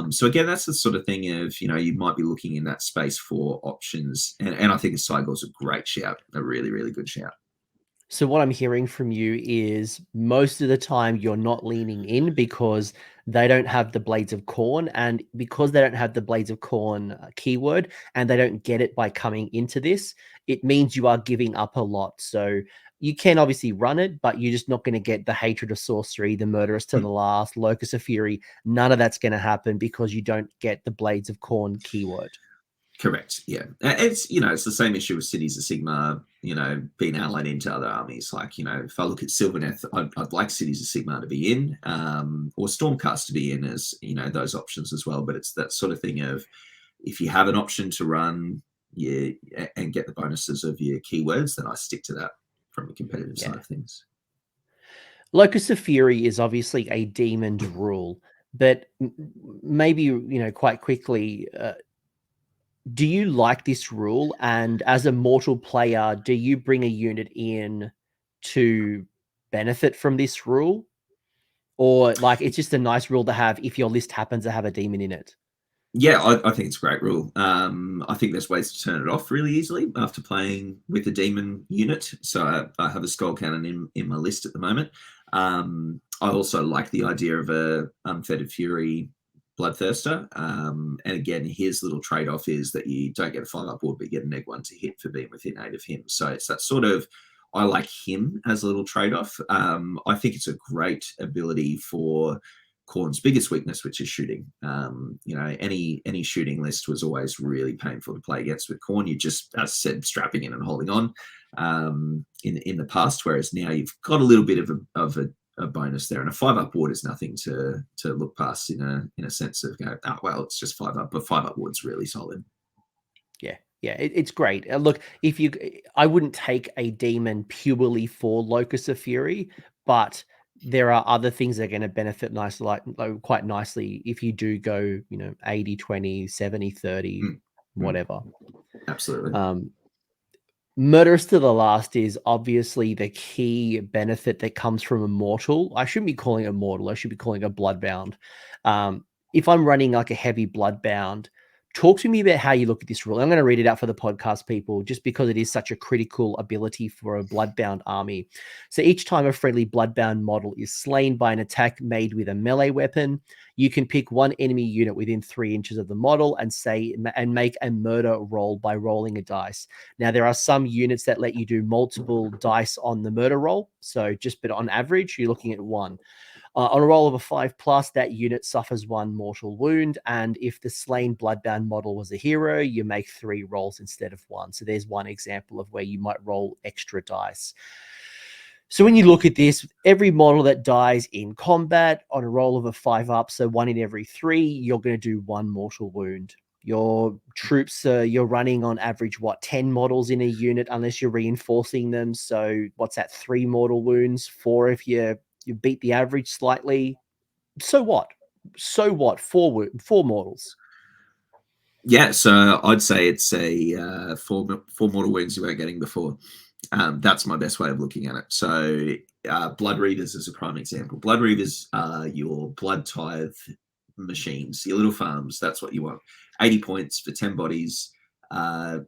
So again, that's the sort of thing of, you might be looking in that space for options, and I think the Cygor's a great shout, a really, really good shout. So what I'm hearing from you is most of the time you're not leaning in because they don't have the Blades of Khorne, and because they don't have the Blades of Khorne keyword and they don't get it by coming into this, it means you are giving up a lot. So you can obviously run it, but you're just not going to get the Hatred of Sorcery, the Murderous to the Last, Locus of Fury. None of that's going to happen because you don't get the Blades of Khorne keyword. Correct. Yeah, it's it's the same issue with Cities of Sigmar. Being allied into other armies. Like if I look at Sylvaneth, I'd like Cities of Sigmar to be in, or Stormcast to be in, as those options as well. But it's that sort of thing of, if you have an option to run, and get the bonuses of your keywords, then I stick to that from a competitive side of things. Locus of Fury is obviously a demoned rule, but maybe quite quickly. Do you like this rule? And as a mortal player, do you bring a unit in to benefit from this rule? Or like it's just a nice rule to have if your list happens to have a demon in it? Yeah, I think it's a great rule. I think there's ways to turn it off really easily after playing with a demon unit. So I have a Skull Cannon in my list at the moment. I also like the idea of a Unfettered Fury Bloodthirster. And again, his little trade-off is that you don't get a 5-up ward, but you get a -1 to hit for being within 8 of him. So it's that sort of, I like him as a little trade-off. I think it's a great ability for Khorne's biggest weakness, which is shooting. Any shooting list was always really painful to play against with Khorne. You just, as I said, strapping in and holding on in the past, whereas now you've got a little bit of a bonus there, and a 5-up ward is nothing to look past in a sense of go, oh well, it's just 5-up, but 5-up ward's really solid. Yeah, it's great. Look, I wouldn't take a demon purely for Locus of Fury, but there are other things that are going to benefit nicely, like quite nicely if you do go 80-20, 70-30, whatever. Absolutely. Murderous to the Last is obviously the key benefit that comes from Immortal. I shouldn't be calling it Immortal. I should be calling it Bloodbound. If I'm running like a heavy Bloodbound, talk to me about how you look at this rule. I'm going to read it out for the podcast people just because it is such a critical ability for a Bloodbound army. So each time a friendly Bloodbound model is slain by an attack made with a melee weapon, you can pick one enemy unit within 3 inches of the model and make a murder roll by rolling a dice. Now, there are some units that let you do multiple dice on the murder roll. So but on average, you're looking at 1. On a roll of a 5+, that unit suffers 1 mortal wound. And if the slain Bloodbound model was a hero, you make 3 rolls instead of 1. So there's one example of where you might roll extra dice. So when you look at this, every model that dies in combat on a roll of a 5-up, so 1 in every 3, you're going to do 1 mortal wound. Your troops, you're running on average, 10 models in a unit, unless you're reinforcing them. So what's that? 3 mortal wounds, 4 if you beat the average slightly. So what? 4 mortals. Yeah, so I'd say it's a 4 mortal wounds you weren't getting before. That's my best way of looking at it. So Blood Reavers is a prime example. Blood Reavers are your blood tithe machines, your little farms. That's what you want. 80 points for 10 bodies.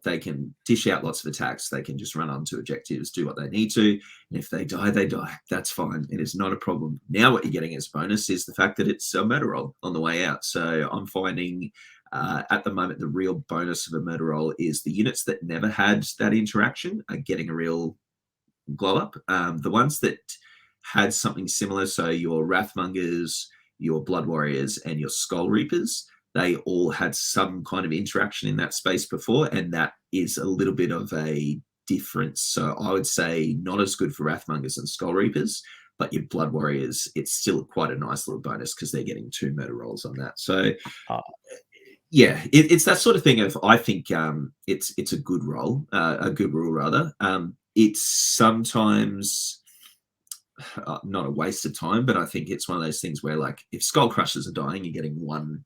They can dish out lots of attacks. They can just run onto objectives, do what they need to. And if they die, they die. That's fine. It is not a problem. Now what you're getting as bonus is the fact that it's a murder roll on the way out. So I'm finding at the moment the real bonus of a murder roll is the units that never had that interaction are getting a real glow up. The ones that had something similar, so your Wrathmongers, your Blood Warriors, and your Skull Reapers, they all had some kind of interaction in that space before, and that is a little bit of a difference. So I would say not as good for Wrathmongers and Skull Reapers, but your Blood Warriors, it's still quite a nice little bonus because they're getting 2 murder rolls on that. So yeah, it's that sort of thing of, I think it's a good rule rather. It's sometimes not a waste of time, but I think it's one of those things where, like, if Skull Crushers are dying, you're getting 1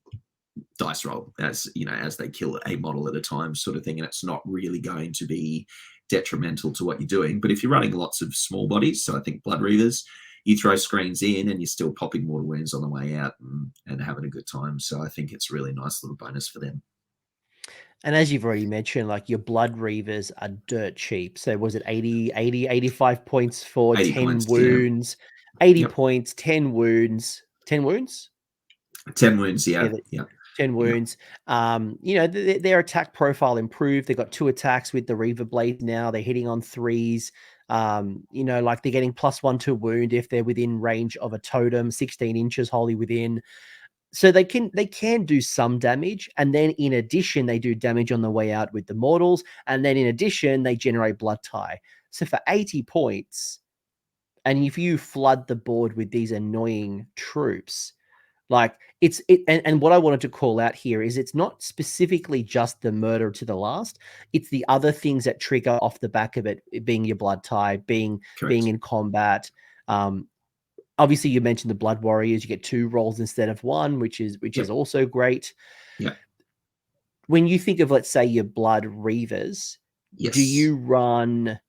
dice roll, as you know, as they kill a model at a time, sort of thing, and it's not really going to be detrimental to what you're doing. But if you're running lots of small bodies, so I think Blood Reavers, you throw screens in and you're still popping mortal wounds on the way out and having a good time. So I think it's a really nice little bonus for them. And as you've already mentioned, like your Blood Reavers are dirt cheap. So was it 85 points for 80 10 points, wounds, 80 Yep. points, 10 wounds, 10 wounds? 10 wounds, Yeah, yeah. 10 wounds. You know, their attack profile improved. They've got 2 attacks with the Reaver Blade now. They're hitting on 3s. You know, like they're getting +1 to wound if they're within range of a totem, 16 inches wholly within. So they can do some damage, and then in addition they do damage on the way out with the mortals, and then in addition they generate blood tie. So for 80 points, and if you flood the board with these annoying troops, like and what I wanted to call out here is it's not specifically just the murder to the last, it's the other things that trigger off the back of it being your blood tie, being Correct. in combat. Obviously you mentioned the Blood Warriors, you get 2 rolls instead of 1, which is Yep. also great. Yeah. When you think of, let's say, your Blood Reavers, do Yes. you run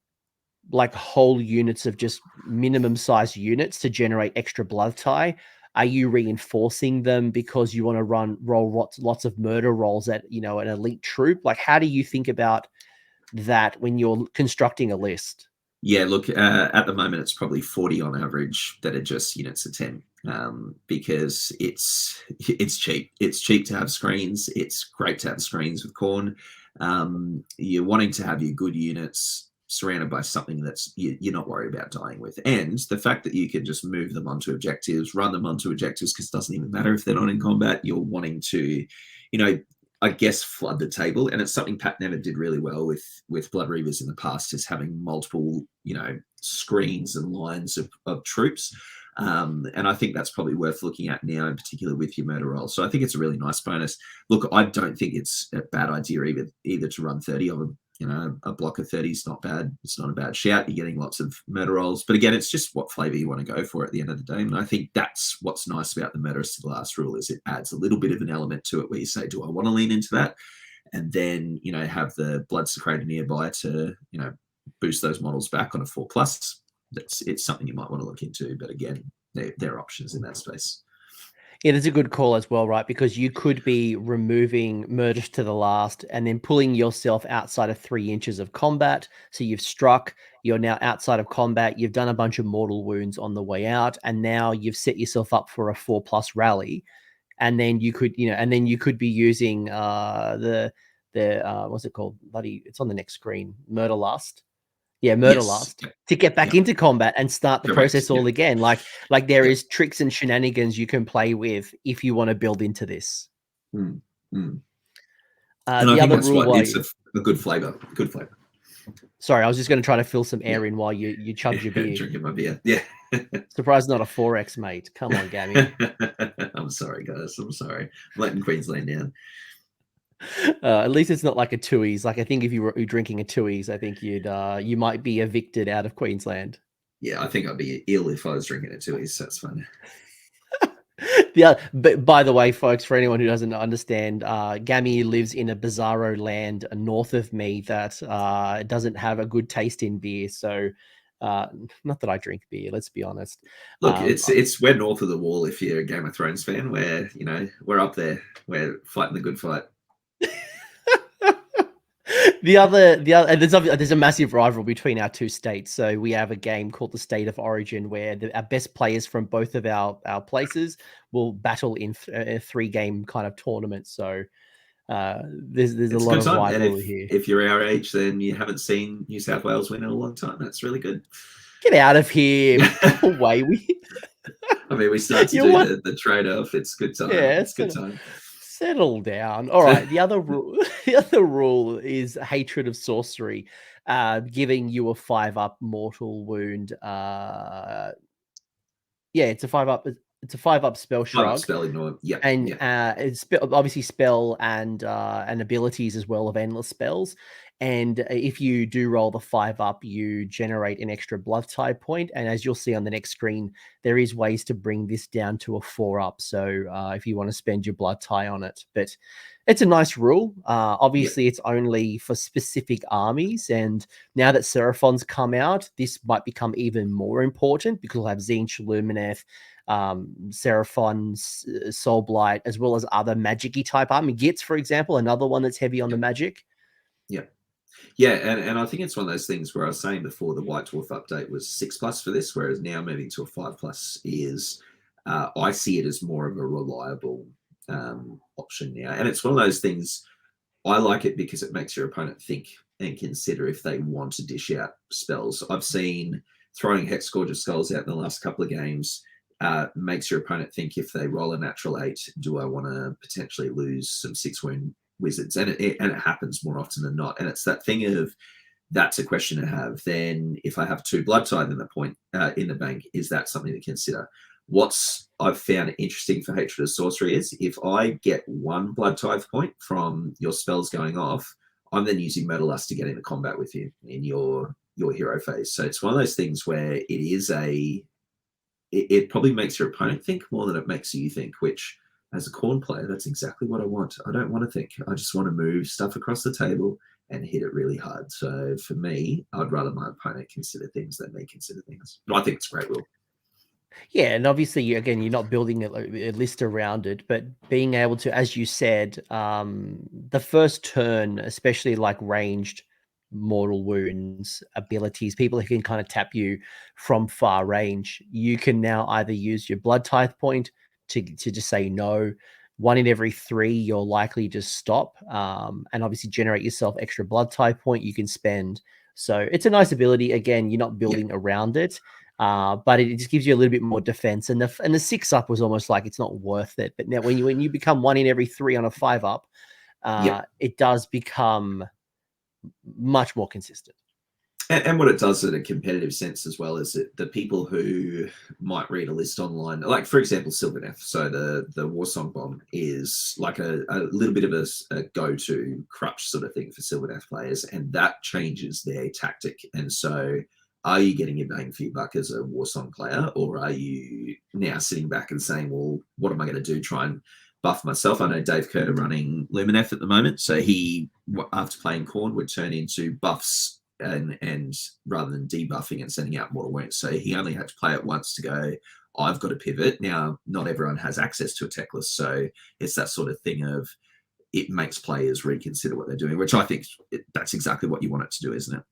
like whole units of just minimum size units to generate extra blood tie? Are you reinforcing them because you want to roll lots of murder rolls at, you know, an elite troop? Like, how do you think about that when you're constructing a list? Yeah, look, at the moment it's probably 40 on average that are just units of 10, because it's cheap. It's cheap to have screens. It's great to have screens with Khorne. You're wanting to have your good units surrounded by something that's you're not worried about dying with. And the fact that you can just move them onto objectives, run them onto objectives, because it doesn't even matter if they're not in combat, you're wanting to, you know, I guess, flood the table. And it's something Pat never did really well with Blood Reavers in the past, is having multiple, you know, screens and lines of troops. And I think that's probably worth looking at now, in particular with your murder roll. So I think it's a really nice bonus. Look, I don't think it's a bad idea either to run 30 of them. You know, a block of 30 is not bad. It's not a bad shout. You're getting lots of murder rolls. But again, it's just what flavor you want to go for at the end of the day. And I think that's what's nice about the murderous to the last rule, is it adds a little bit of an element to it where you say, do I want to lean into that? And then, you know, have the blood secretor nearby to, you know, boost those models back on a 4+. It's something you might want to look into. But again, there are options in that space. It is a good call as well, right? Because you could be removing murders to the last and then pulling yourself outside of 3 inches of combat. So you've struck, you're now outside of combat, you've done a bunch of mortal wounds on the way out, and now you've set yourself up for a 4+ rally. And then you could, you know, and then you could be using the what's it called? Bloody, it's on the next screen. Murder Lust. Yeah, Murder Yes. Lust, to get back into combat and start the Correct. process all again. Like there Yep. is tricks and shenanigans you can play with if you want to build into this. And The I think other that's rule, what it's a good flavor. Good flavor. sorry, I was just going to try to fill some air in while you chugged your beer. Drinking my beer. Yeah. Surprised not a 4X, mate. Come on, Gammie. I'm sorry, guys. I'm sorry. I'm letting Queensland down. At least it's not like a Tooheys. Like, I think if you were drinking a Tooheys, I think you might be evicted out of Queensland. Yeah, I think I'd be ill if I was drinking it too. So that's fun. But by the way, folks, for anyone who doesn't understand, Gammie lives in a bizarro land north of me that doesn't have a good taste in beer. So, not that I drink beer, let's be honest. Look, we're north of the wall. If you're a Game of Thrones fan, we're up there. We're fighting the good fight. The other, there's a massive rivalry between our two states. So we have a game called the State of Origin, where our best players from both of our places will battle in a 3-game kind of tournament. So there's a lot of rivalry here. If you're our age, then you haven't seen New South Wales win in a long time. That's really good. Get out of here! Go away. I mean, we start to do the trade-off. It's good time. Yeah, it's good time. Settle down. All right. The other rule is hatred of sorcery, giving you a 5+ mortal wound. Yeah, it's a 5+. It's a 5-up spell shrug. Spell ignore. Yeah. And Yeah. it's obviously spell and abilities as well of endless spells. And if you do roll the 5-up, you generate an extra blood tie point. And as you'll see on the next screen, there is ways to bring this down to a 4-up. So if you want to spend your blood tie on it, but it's a nice rule. Obviously, It's only for specific armies. And now that Seraphon's come out, this might become even more important because we'll have Tzeentch, Lumineth, Seraphon, Soulblight, as well as other magic-y type army. Gitz, for example, another one that's heavy on the magic. Yeah, and I think it's one of those things where I was saying before the White Dwarf update was 6+ for this, whereas now moving to a 5+ is, I see it as more of a reliable option now. And it's one of those things, I like it because it makes your opponent think and consider if they want to dish out spells. I've seen throwing Hexgorge of Skulls out in the last couple of games makes your opponent think, if they roll a natural 8, do I want to potentially lose some 6-wound wizards? And it happens more often than not. And it's that thing of, that's a question to have. Then if I have 2 blood tithe in the bank, is that something to consider? What's I've found interesting for Hatred of Sorcery is, if I get 1 blood tithe point from your spells going off, I'm then using Murder Lust to get into combat with you in your hero phase. So it's one of those things where it is it probably makes your opponent think more than it makes you think, which, as a Khorne player, that's exactly what I want. I don't want to think. I just want to move stuff across the table and hit it really hard. So for me, I'd rather my opponent consider things than me consider things. But I think it's a great rule. Yeah, and obviously, again, you're not building a list around it, but being able to, as you said, the first turn, especially like ranged mortal wounds abilities, people who can kind of tap you from far range, you can now either use your blood tithe point to just say no. 1 in every 3, you're likely to stop, and obviously generate yourself extra blood tithe point you can spend. So it's a nice ability. Again, you're not building around it. But it just gives you a little bit more defense, and the 6-up was almost like it's not worth it. But now when you become 1 in every 3 on a 5-up, it does become much more consistent. And what it does in a competitive sense as well is that the people who might read a list online, like for example Sylvaneth, so the Warsong Bomb is like a little bit of a go-to crutch sort of thing for Sylvaneth players, and that changes their tactic. And so, are you getting your bang for your buck as a Warsong player, or are you now sitting back and saying, well, what am I going to do? Try and buff myself? I know Dave Kerr running Lumineth at the moment, so he, after playing Khorne, would turn into buffs and rather than debuffing and sending out mortal wounds. So he only had to play it once to go, I've got to pivot. Now, not everyone has access to a tech list, so it's that sort of thing of, it makes players reconsider what they're doing, which I think that's exactly what you want it to do, isn't it?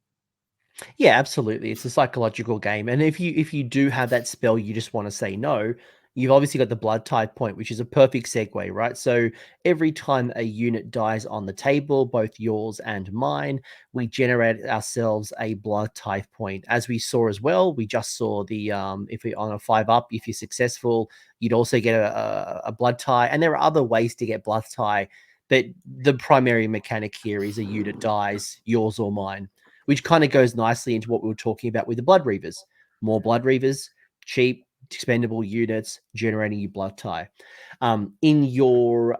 Yeah, absolutely. It's a psychological game. And if you do have that spell, you just want to say no, you've obviously got the blood type point, which is a perfect segue, right? So every time a unit dies on the table, both yours and mine, we generate ourselves a blood type point. As we saw as well, we just saw the if we on a 5-up, if you're successful, you'd also get a blood tie. And there are other ways to get blood tie, but the primary mechanic here is a unit dies, yours or mine, which kind of goes nicely into what we were talking about with the Blood Reavers. More Blood Reavers, cheap, expendable units, generating you blood tie. In your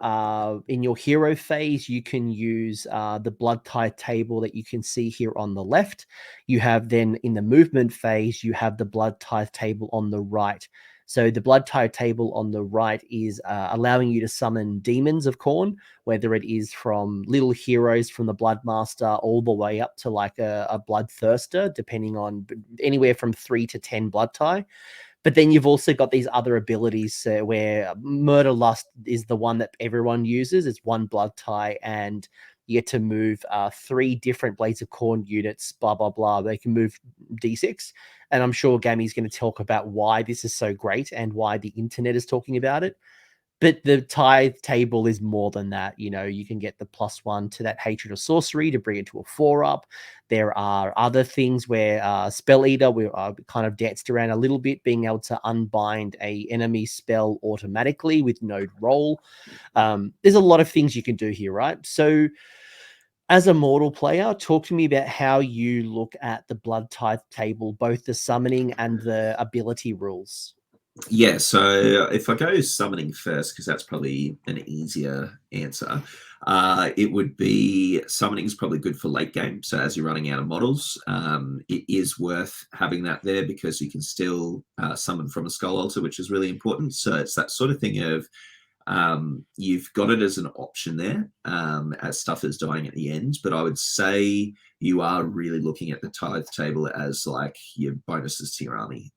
hero phase, you can use the blood tie table that you can see here on the left. You have then in the movement phase, you have the blood tie table on the right. So the blood tie table on the right is allowing you to summon Demons of Khorne, whether it is from little heroes from the Bloodmaster all the way up to like a Bloodthirster, depending on anywhere from 3 to 10 blood tie. But then you've also got these other abilities where Murder Lust is the one that everyone uses. It's 1 blood tie, and you get to move 3 different Blades of Khorne units, blah, blah, blah. They can move D6. And I'm sure Gammie's going to talk about why this is so great and why the internet is talking about it. But the tithe table is more than that. You know, you can get the +1 to that Hatred of Sorcery to bring it to a 4-up. There are other things where Spell Eater, we kind of danced around a little bit, being able to unbind a enemy spell automatically with no roll. There's a lot of things you can do here, right? So as a mortal player, talk to me about how you look at the blood tithe table, both the summoning and the ability rules. Yeah, so if I go summoning first, because that's probably an easier answer, it would be summoning is probably good for late game. So as you're running out of models, it is worth having that there because you can still summon from a Skull Altar, which is really important. So it's that sort of thing of you've got it as an option there as stuff is dying at the end. But I would say you are really looking at the tithe table as like your bonuses to your army.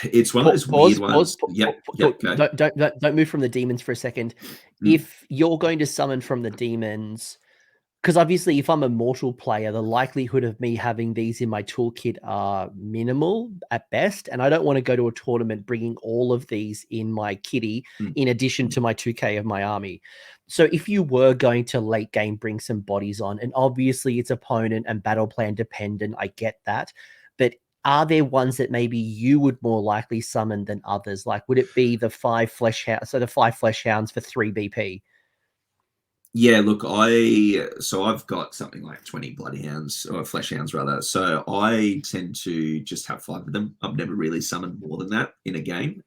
It's one of those weird ones. Yep. Go. Don't move from the demons for a second. If you're going to summon from the demons, because obviously if I'm a mortal player, the likelihood of me having these in my toolkit are minimal at best, and I don't want to go to a tournament bringing all of these in my kitty in addition to my 2k of my army. So if you were going to late game bring some bodies on, and obviously it's opponent and battle plan dependent, I get that, but are there ones that maybe you would more likely summon than others? Like, would it be the 5 flesh hounds? So the 5 flesh hounds for 3 BP. Yeah, look, I've got something like 20 bloody hounds or flesh hounds rather. So I tend to just have 5 of them. I've never really summoned more than that in a game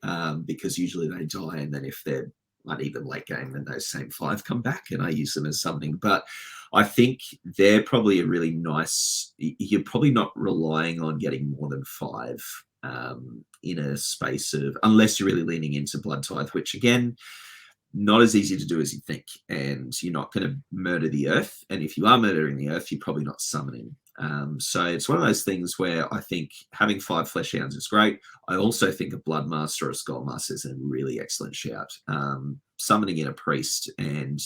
because usually they die, and then if they're uneven late game, then those same 5 come back, and I use them as summoning. But I think they're probably a really nice. You're probably not relying on getting more than 5 in a space of, unless you're really leaning into Blood Tithe, which again, not as easy to do as you think, and you're not going to murder the earth. And if you are murdering the earth, you're probably not summoning. So it's one of those things where I think having 5 flesh hounds is great. I also think a Bloodmaster or a Skullmaster is a really excellent shout. Summoning in a priest and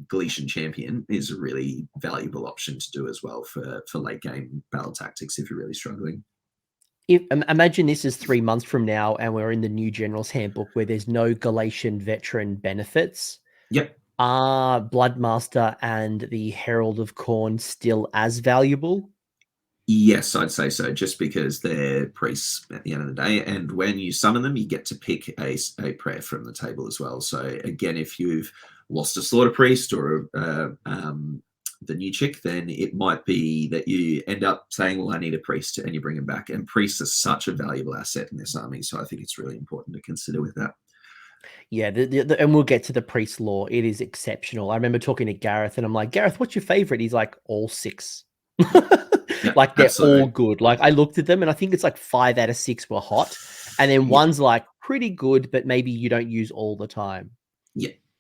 Galician champion is a really valuable option to do as well for late game battle tactics if you're really struggling. Imagine this is 3 months from now and we're in the new General's Handbook where there's no Galatian veteran benefits. Yep. Are Bloodmaster and the Herald of Khorne still as valuable? Yes, I'd say so, just because they're priests at the end of the day. And when you summon them, you get to pick a prayer from the table as well. So again, if you've lost a Slaughter Priest or the new chick, then it might be that you end up saying, well, I need a priest, and you bring him back. And priests are such a valuable asset in this army. So I think it's really important to consider with that. Yeah, and we'll get to the priest lore. It is exceptional. I remember talking to Gareth, and I'm like, Gareth, what's your favorite? He's like, all 6. Yeah, like they're absolutely all good. Like I looked at them, and I think it's like 5 out of 6 were hot, and then one's like pretty good, but maybe you don't use all the time.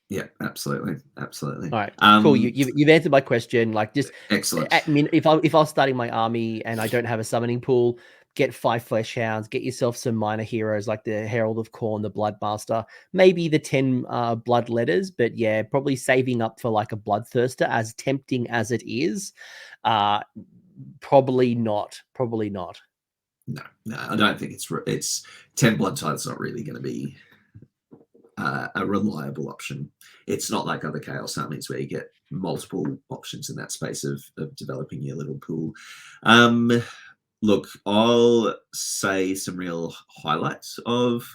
Yeah, absolutely. All right, cool. You've answered my question. Like, just excellent. If I was starting my army and I don't have a summoning pool, get 5 flesh hounds, get yourself some minor heroes like the Herald of Khorne, the Bloodmaster, maybe the 10 blood letters, but yeah, probably saving up for like a Bloodthirster, as tempting as it is. Probably not. No, I don't think it's 10 blood tides not really going to be a reliable option. It's not like other chaos armies where you get multiple options in that space of developing your little pool. Look, I'll say some real highlights of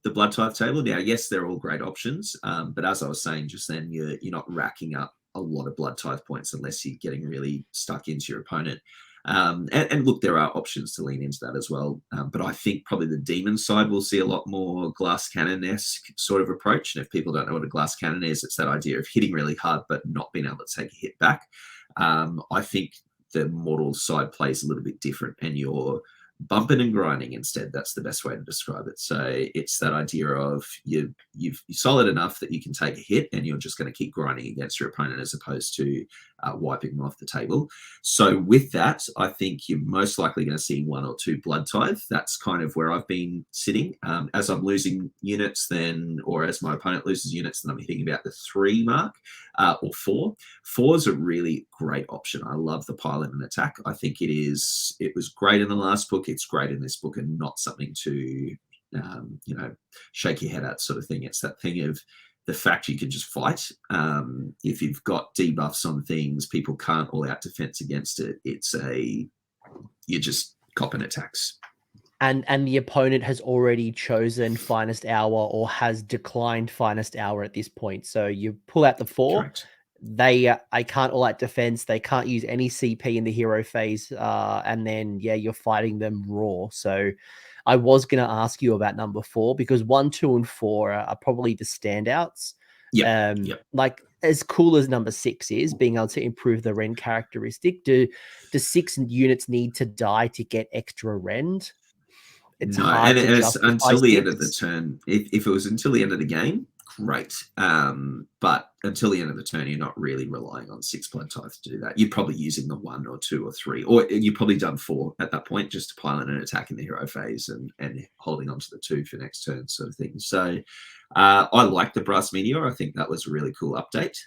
the blood type table. Now, yes, they're all great options, but as I was saying just then, you're not racking up a lot of blood type points unless you're getting really stuck into your opponent. And look, there are options to lean into that as well. But I think probably the demon side will see a lot more glass cannon-esque sort of approach. And if people don't know what a glass cannon is, it's that idea of hitting really hard but not being able to take a hit back. I think the mortal side plays a little bit different, and you're bumping and grinding instead. That's the best way to describe it. So it's that idea of you're solid enough that you can take a hit, and you're just going to keep grinding against your opponent as opposed to wiping them off the table. So with that, I think you're most likely going to see 1 or 2 blood tithe. That's kind of where I've been sitting. As I'm losing units, then, or as my opponent loses units, then I'm hitting about the 3 mark or 4. 4 is a really great option. I love the pile in an attack. I think it was great in the last book. It's great in this book, and not something to shake your head at sort of thing. It's that thing of the fact you can just fight. If you've got debuffs on things, people can't all out defense against it. You're just copping attacks. And the opponent has already chosen Finest Hour or has declined Finest Hour at this point. So you pull out the 4. Correct. I can't all out defense. They can't use any CP in the hero phase. And then, yeah, you're fighting them raw. So I was going to ask you about number 4, because 1, 2, and 4 are probably the standouts. Like, as cool as number 6 is, being able to improve the rend characteristic, do 6 units need to die to get extra rend? It's no, hard and to it's justify until the end of the 6. turn. If it was until the end of the game, great. But until the end of the turn, you're not really relying on 6 blood types to do that. You're probably using the 1 or 2 or 3, or you've probably done 4 at that point, just to pile in an attack in the hero phase and holding on to the 2 for next turn, sort of thing. So I like the Brass Meteor. I think that was a really cool update.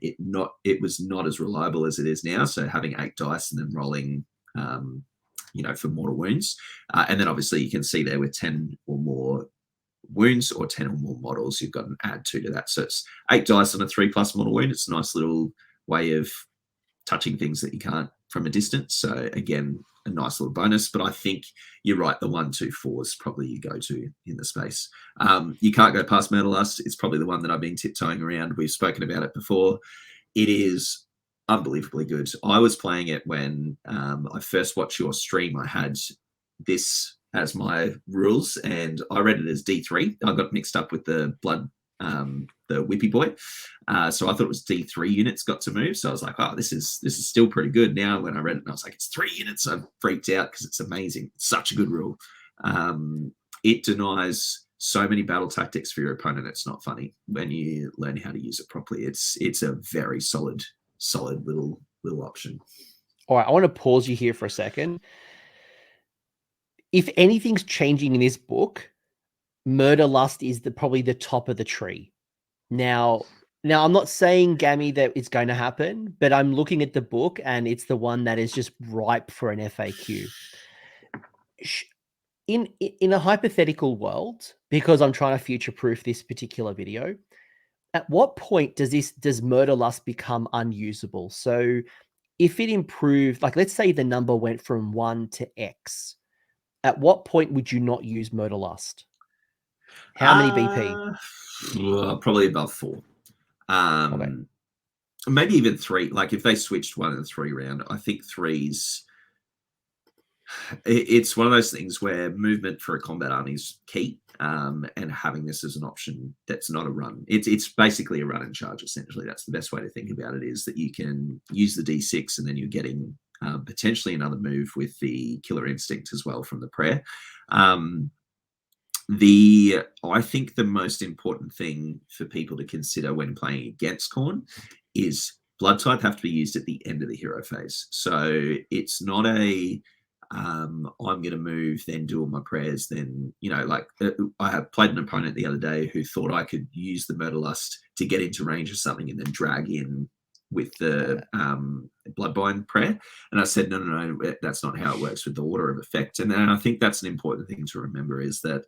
It was not as reliable as it is now. So having 8 dice and then rolling, for mortal wounds, and then obviously you can see there with 10 or more wounds or 10 or more models, you've got an add 2 to that. So it's 8 dice on a 3+ mortal wound. It's a nice little way of touching things that you can't from a distance. So again, a nice little bonus. But I think you're right, the 1, 2, 4 is probably you go to in the space. You can't go past Murderlust. It's probably the one that I've been tiptoeing around. We've spoken about it before. It is unbelievably good. I was playing it when I first watched your stream. I had this as my rules, and I read it as D3. I got mixed up with the blood, the Whippy Boy. So I thought it was D3 units got to move. So I was like, oh, this is still pretty good. Now when I read it, I was like, it's 3 units. I freaked out because it's amazing. It's such a good rule. It denies so many battle tactics for your opponent. It's not funny when you learn how to use it properly. It's a very solid little option. All right, I want to pause you here for a second. If anything's changing in this book, Murderlust is probably the top of the tree. Now I'm not saying, Gammie, that it's going to happen, but I'm looking at the book and it's the one that is just ripe for an FAQ. In a hypothetical world, because I'm trying to future-proof this particular video, at what point does Murderlust become unusable? So if it improved, like let's say the number went from 1 to X, at what point would you not use Murderlust? How many BP? Probably above 4. Okay. Maybe even 3. Like if they switched 1 and 3 around, I think 3's. It's one of those things where movement for a combat army is key, and having this as an option that's not a run. It's basically a run and charge, essentially. That's the best way to think about it, is that you can use the D6 and then you're getting potentially another move with the Killer Instinct as well from the prayer. I think the most important thing for people to consider when playing against Khorne is blood type have to be used at the end of the hero phase. So it's not a I'm going to move, then do all my prayers, then, I have played an opponent the other day who thought I could use the Murderlust to get into range of something and then drag in with the Bloodbind prayer. And I said, no, that's not how it works with the order of effect. And I think that's an important thing to remember, is that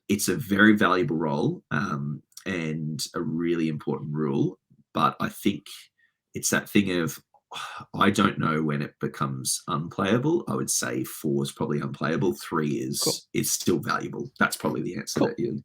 it's a very valuable role and a really important rule. But I think it's that thing of, I don't know when it becomes unplayable. I would say 4 is probably unplayable. 3 is still valuable. That's probably the answer that you.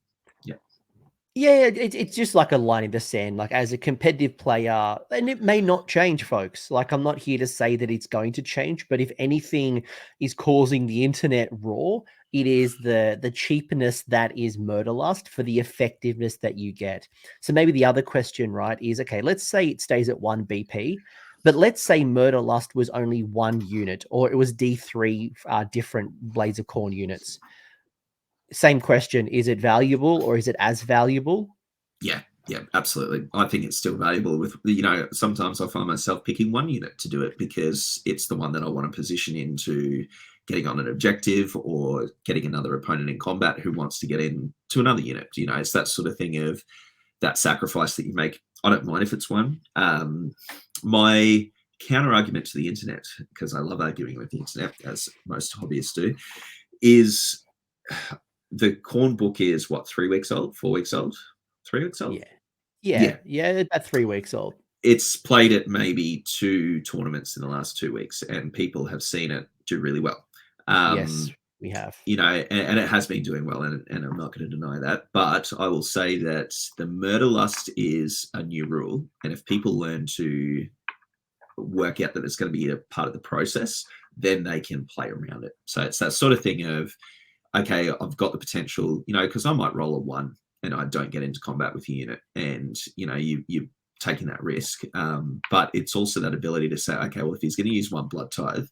Yeah, it's just like a line in the sand. Like, as a competitive player, and it may not change, folks. Like, I'm not here to say that it's going to change, but if anything is causing the internet roar, it is the cheapness that is Murderlust for the effectiveness that you get. So maybe the other question, right, is, okay, let's say it stays at 1 BP, but let's say Murderlust was only 1 unit, or it was D3 different Blades of Khorne units. Same question. Is it valuable, or is it as valuable? Yeah, absolutely. I think it's still valuable. With, sometimes I find myself picking 1 unit to do it because it's the one that I want to position into getting on an objective or getting another opponent in combat who wants to get in to another unit. It's that sort of thing of that sacrifice that you make. I don't mind if it's 1. My counter argument to the internet, because I love arguing with the internet, as most hobbyists do, is the Khorne book is what, 3 weeks old, 4 weeks old, 3 weeks old? Yeah, about 3 weeks old. It's played at maybe 2 tournaments in the last 2 weeks, and people have seen it do really well. Yes, we have. And it has been doing well, and I'm not going to deny that. But I will say that the Murderlust is a new rule, and if people learn to work out that it's going to be a part of the process, then they can play around it. So it's that sort of thing of, okay, I've got the potential, because I might roll a 1 and I don't get into combat with a unit, and you're taking that risk. But it's also that ability to say, okay, well, if he's going to use 1 blood tithe,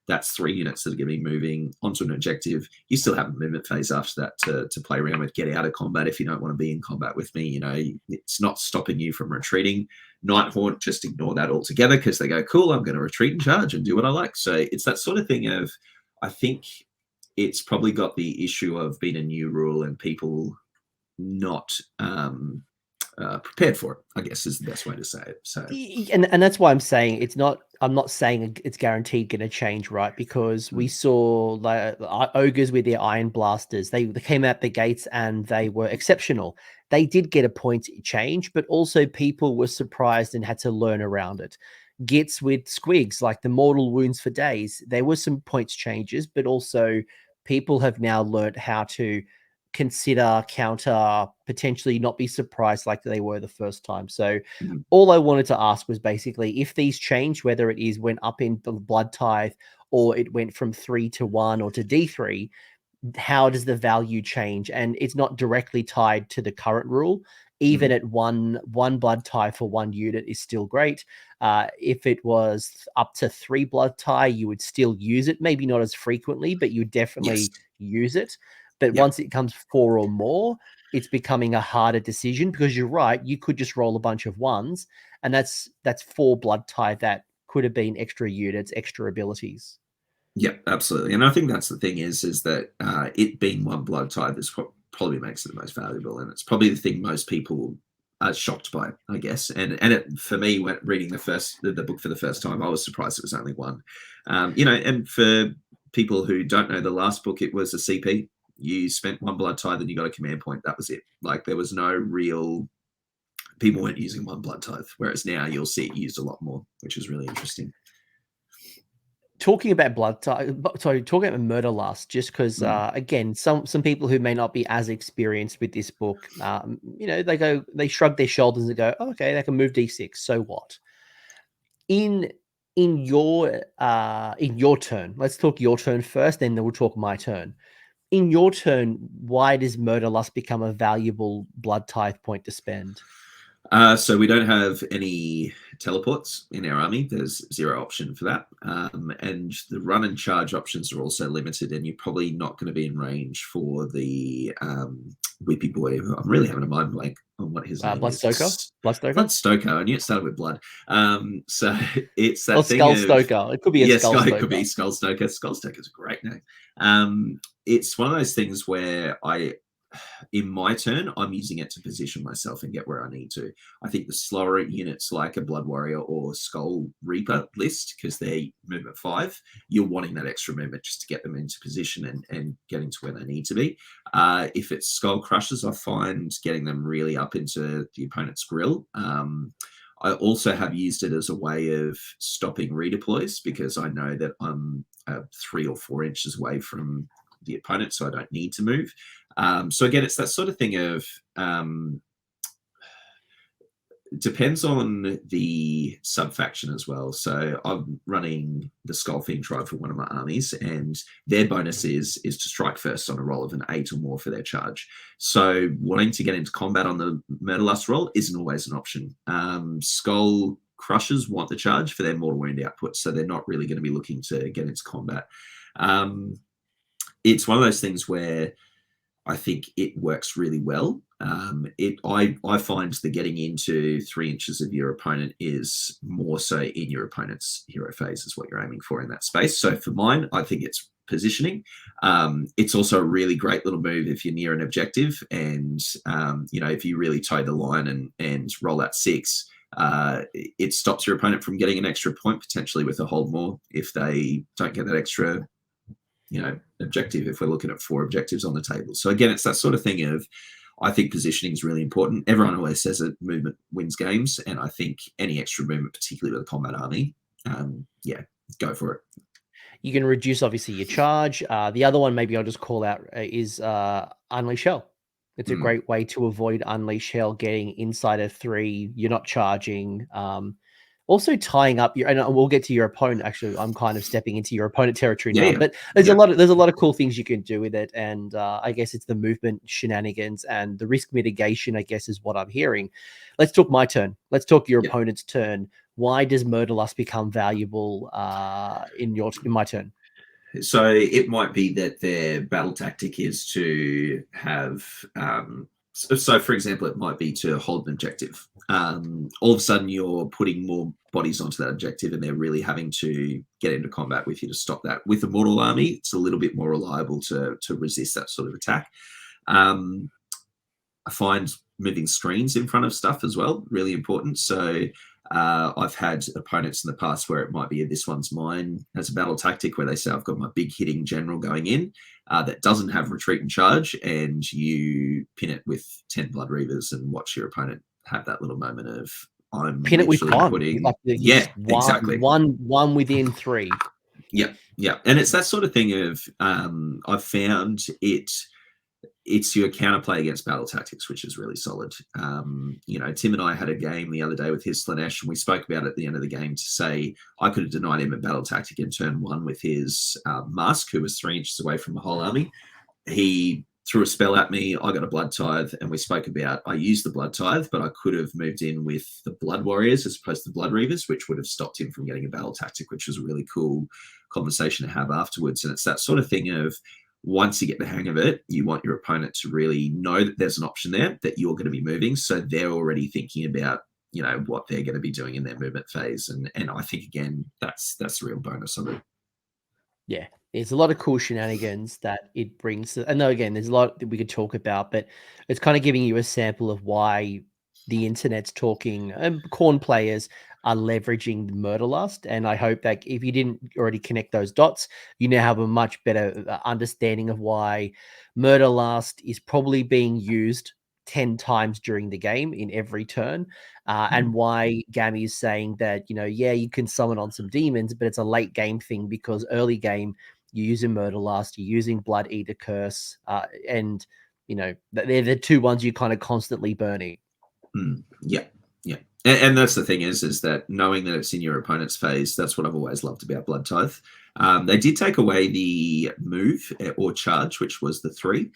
that's 3 units that are going to be moving onto an objective. You still have a movement phase after that to play around with, get out of combat if you don't want to be in combat with me. It's not stopping you from retreating. Nighthaunt, just ignore that altogether, because they go, cool, I'm going to retreat and charge and do what I like. So it's that sort of thing of, I think it's probably got the issue of being a new rule and people not prepared for it, I guess, is the best way to say it. So, and that's why I'm saying I'm not saying it's guaranteed going to change, right? Because we saw like ogres with their iron blasters. They came out the gates and they were exceptional. They did get a point change, but also people were surprised and had to learn around it. Gits with squigs, like the mortal wounds for days, there were some points changes, but also people have now learned how to consider, counter, potentially not be surprised like they were the first time. So all I wanted to ask was basically if these change, whether it is went up in the blood tithe or it went from 3 to 1 or to D3, how does the value change? And it's not directly tied to the current rule. Even at one blood tie for 1 unit is still great. If it was up to 3 blood tie, you would still use it. Maybe not as frequently, but you would definitely use it. But once it comes 4 or more, it's becoming a harder decision, because you're right. You could just roll a bunch of 1s, and that's 4 blood tie that could have been extra units, extra abilities. Yeah, absolutely. And I think that's the thing is that it being 1 blood tithe is probably makes it the most valuable, and it's probably the thing most people are shocked by, I guess. And for me, when reading the book for the first time, I was surprised it was only 1. And for people who don't know the last book, it was a CP. You spent 1 blood tithe and you got a command point. That was it. Like, there was no real, people weren't using 1 blood tithe, whereas now you'll see it used a lot more, which is really interesting. Talking about talking about murder lust, just because again, some people who may not be as experienced with this book, they shrug their shoulders and go, oh, okay, they can move D6, so what? In your turn, let's talk your turn first, then we'll talk my turn. In your turn, why does murder lust become a valuable blood tithe point to spend? So we don't have any teleports in our army. There's 0 option for that. And the run and charge options are also limited, and you're probably not going to be in range for the whippy boy. I'm really having a mind blank on what his name is. Bloodstoker. I knew it started with blood. So it's that thing of... Skullstoker. It could be a Skullstoker. It could be Skullstoker. Skullstoker is a great name. It's one of those things where in my turn, I'm using it to position myself and get where I need to. I think the slower units like a Blood Warrior or Skull Reaper list, because they're movement 5, you're wanting that extra movement just to get them into position and getting to where they need to be. If it's Skull Crushers, I find getting them really up into the opponent's grill. I also have used it as a way of stopping redeploys, because I know that I'm 3 or 4 inches away from the opponent, so I don't need to move. So again, it's that sort of thing of depends on the sub-faction as well. So I'm running the Skull Fiend tribe for one of my armies, and their bonus is to strike first on a roll of an 8 or more for their charge. So wanting to get into combat on the Murder Lust roll isn't always an option. Skull Crushers want the charge for their mortal wound output, so they're not really going to be looking to get into combat. It's one of those things where I think it works really well. I find that getting into 3 inches of your opponent is more so in your opponent's hero phase is what you're aiming for in that space. So for mine, I think it's positioning. It's also a really great little move if you're near an objective, and if you really toe the line and roll that 6, it stops your opponent from getting an extra point potentially with a hold more if they don't get that extra objective, if we're looking at 4 objectives on the table. So again, it's that sort of thing of, I think positioning is really important. Everyone always says that movement wins games, and I think any extra movement, particularly with a combat army, go for it. You can reduce, obviously, your charge. The other one, maybe I'll just call out, is Unleash Hell. It's a great way to avoid Unleash Hell getting inside of 3. You're not charging. also tying up your, and we'll get to your opponent. Actually, I'm kind of stepping into your opponent territory now, Yeah. but there's a lot of cool things you can do with it, and I guess it's the movement shenanigans and the risk mitigation, I guess, is what I'm hearing. Let's talk my turn. Let's talk your opponent's turn. Why does Murderlust become valuable in my turn? So it might be that their battle tactic is to have, so for example, it might be to hold an objective. All of a sudden, you're putting more bodies onto that objective, and they're really having to get into combat with you to stop that. With the Mortal Army, it's a little bit more reliable to resist that sort of attack. I find moving screens in front of stuff as well really important. So I've had opponents in the past where it might be this one's mine as a battle tactic, where they say I've got my big hitting general going in that doesn't have retreat and charge, and you pin it with 10 Blood Reavers and watch your opponent have that little moment of I'm pin it with con. putting Like exactly one within 3. Yeah, and it's that sort of thing of I've found it's your counterplay against battle tactics, which is really solid. Tim and I had a game the other day with his Slanesh, and we spoke about it at the end of the game to say I could have denied him a battle tactic in turn 1 with his Mask, who was 3 inches away from the whole army. He threw a spell at me. I got a Blood Tithe, and we spoke about I used the Blood Tithe, but I could have moved in with the Blood Warriors as opposed to the Blood Reavers, which would have stopped him from getting a battle tactic, which was a really cool conversation to have afterwards. And it's that sort of thing of once you get the hang of it, you want your opponent to really know that there's an option there that you're going to be moving. So they're already thinking about, what they're going to be doing in their movement phase. And I think, again, that's the real bonus of it. Yeah, there's a lot of cool shenanigans that it brings. I know, again, there's a lot that we could talk about, but it's kind of giving you a sample of why the internet's talking and Khorne players are leveraging Murderlust. And I hope that if you didn't already connect those dots, you now have a much better understanding of why Murderlust is probably being used 10 times during the game in every turn, and why Gammie is saying that, you can summon on some demons, but it's a late game thing, because early game you're using Murderlust, you're using Blood Eater Curse, and they're the two ones you're kind of constantly burning. Yeah. And that's the thing is that knowing that it's in your opponent's phase, that's what I've always loved about Blood Tithe. They did take away the move or charge, which was the 3.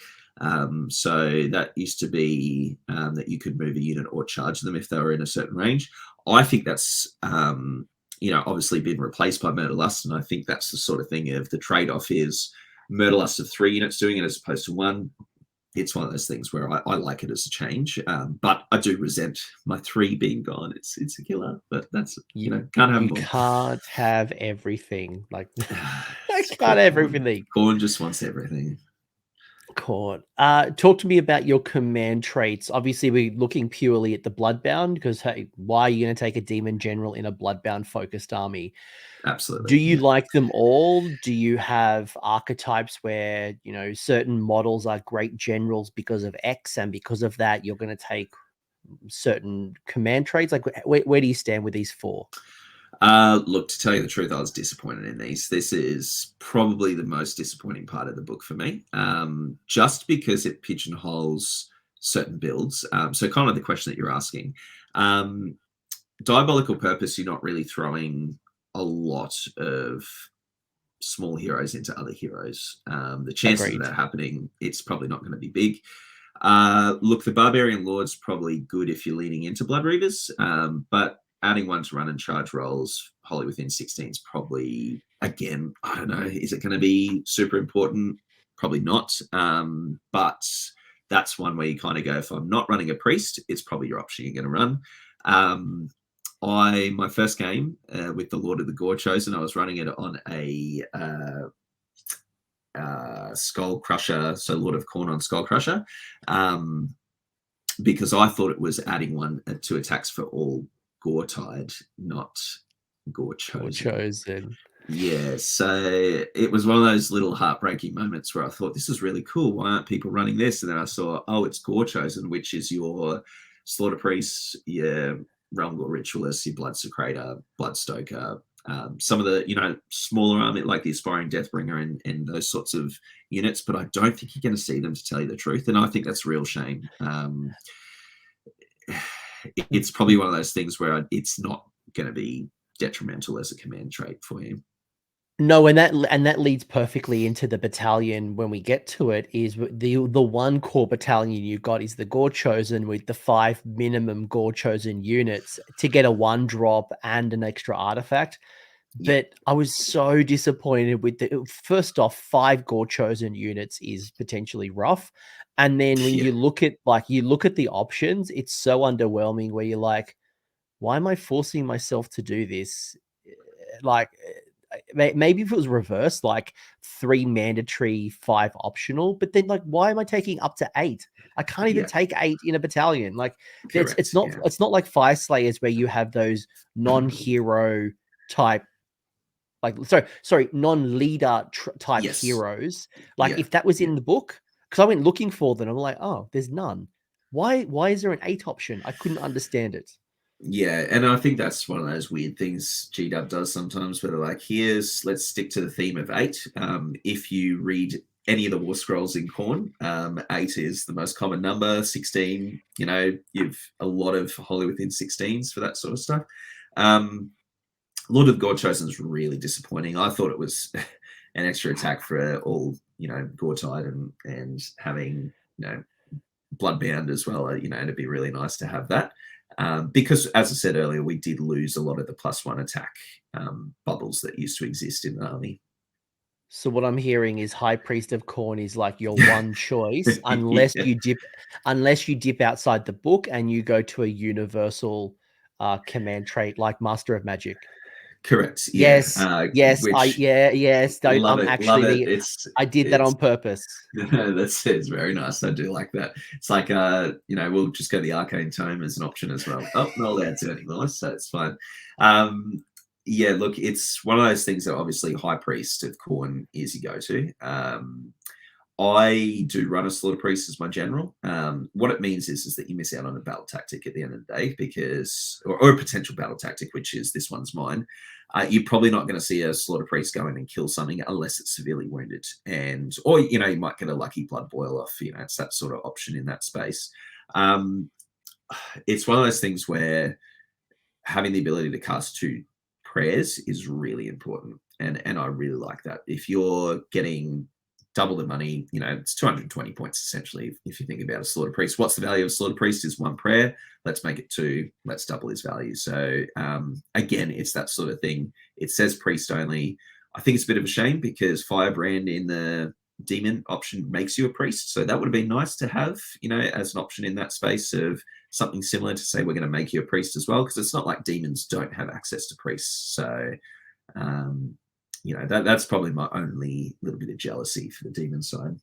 So that used to be that you could move a unit or charge them if they were in a certain range. I think that's, obviously been replaced by Murderlust. And I think that's the sort of thing of the trade-off is Murderlust of 3 units doing it as opposed to 1. It's one of those things where I like it as a change, but I do resent my 3 being gone. It's a killer, but that's can't have more. Can't have everything. Like I can't have everything. Khorne just wants everything. Khorne. Talk to me about your command traits. Obviously, we're looking purely at the Bloodbound, because hey, why are you going to take a demon general in a Bloodbound focused army? Absolutely. Do you like them all? Do you have archetypes where, certain models are great generals because of X, and because of that, you're going to take certain command traits? Like, where do you stand with these 4? Look, to tell you the truth, I was disappointed in these. This is probably the most disappointing part of the book for me, just because it pigeonholes certain builds. So kind of the question that you're asking. Diabolical Purpose, you're not really throwing a lot of small heroes into other heroes. The chances of that happening, it's probably not going to be big. Look, the Barbarian Lord's probably good if you're leaning into Blood Reavers, but adding 1 to run and charge rolls wholly within 16 is probably, again, I don't know, is it going to be super important? Probably not. But that's one where you kind of go, if I'm not running a priest, it's probably your option you're going to run. My first game with the Lord of the Gore Chosen, I was running it on a Skull Crusher, so Lord of Khorne on Skull Crusher, because I thought it was adding 1 to attacks for all Gore Tide, not Gore Chosen. Yeah, so it was one of those little heartbreaking moments where I thought, this is really cool. Why aren't people running this? And then I saw, it's Gore Chosen, which is your Slaughter Priest, your Realm Gore Ritualist, your Blood Secrator, Blood Stoker, some of the smaller army like the Aspiring Deathbringer and those sorts of units, but I don't think you're going to see them, to tell you the truth, and I think that's a real shame. It's probably one of those things where it's not going to be detrimental as a command trait for you. No, and that leads perfectly into the battalion when we get to it. Is the one core battalion you've got is the Gore Chosen with the 5 minimum Gore Chosen units to get a 1-drop and an extra artifact. But I was so disappointed with the first off, 5 Gore Chosen units is potentially rough. And then when you look at the options, it's so underwhelming where you're like, why am I forcing myself to do this? Like maybe if it was reversed, like 3 mandatory, 5 optional, but then like why am I taking up to 8? I can't even take 8 in a battalion. Like it's not like Fire Slayers where you have those non-hero type, like sorry, non-leader type heroes. Like if that was in the book, because I went looking for them, I'm like, oh, there's none. Why is there an 8 option? I couldn't understand it. Yeah, and I think that's one of those weird things GW does sometimes, where they're like, let's stick to the theme of 8. If you read any of the War Scrolls in Khorne, 8 is the most common number. 16, you've a lot of Holy Within 16s for that sort of stuff. Lord of the Gore Chosen is really disappointing. I thought it was an extra attack for all, Gore Tide and having, Bloodbound as well. It'd be really nice to have that. Because, as I said earlier, we did lose a lot of the +1 attack bubbles that used to exist in the army. So what I'm hearing is High Priest of Khorne is like your one choice, unless you dip outside the book and you go to a universal command trait like Master of Magic. Correct. Yes. Yes. Yes. Love it. I did that on purpose. It's very nice. I do like that. It's like we'll just go the Arcane Tome as an option as well. Oh, not allowed to anymore, so it's fine. Look, it's one of those things that obviously High Priest of Khorne is your go-to. I do run a Slaughter Priest as my general. What it means is that you miss out on a battle tactic at the end of the day, or a potential battle tactic, which is this one's mine. You're probably not going to see a Slaughter Priest go in and kill something unless it's severely wounded, or you might get a lucky blood boil off. It's that sort of option in that space. It's one of those things where having the ability to cast 2 prayers is really important, and I really like that. If you're getting double the money, it's 220 points essentially. If you think about a Slaughter Priest, what's the value of a Slaughter Priest? Is 1 prayer. Let's make it 2. Let's double his value. So again, it's that sort of thing. It says priest only. I think it's a bit of a shame because Firebrand in the demon option makes you a priest. So that would have been nice to have, as an option in that space of something similar to say we're going to make you a priest as well, because it's not like demons don't have access to priests. So that's probably my only little bit of jealousy for the demon side.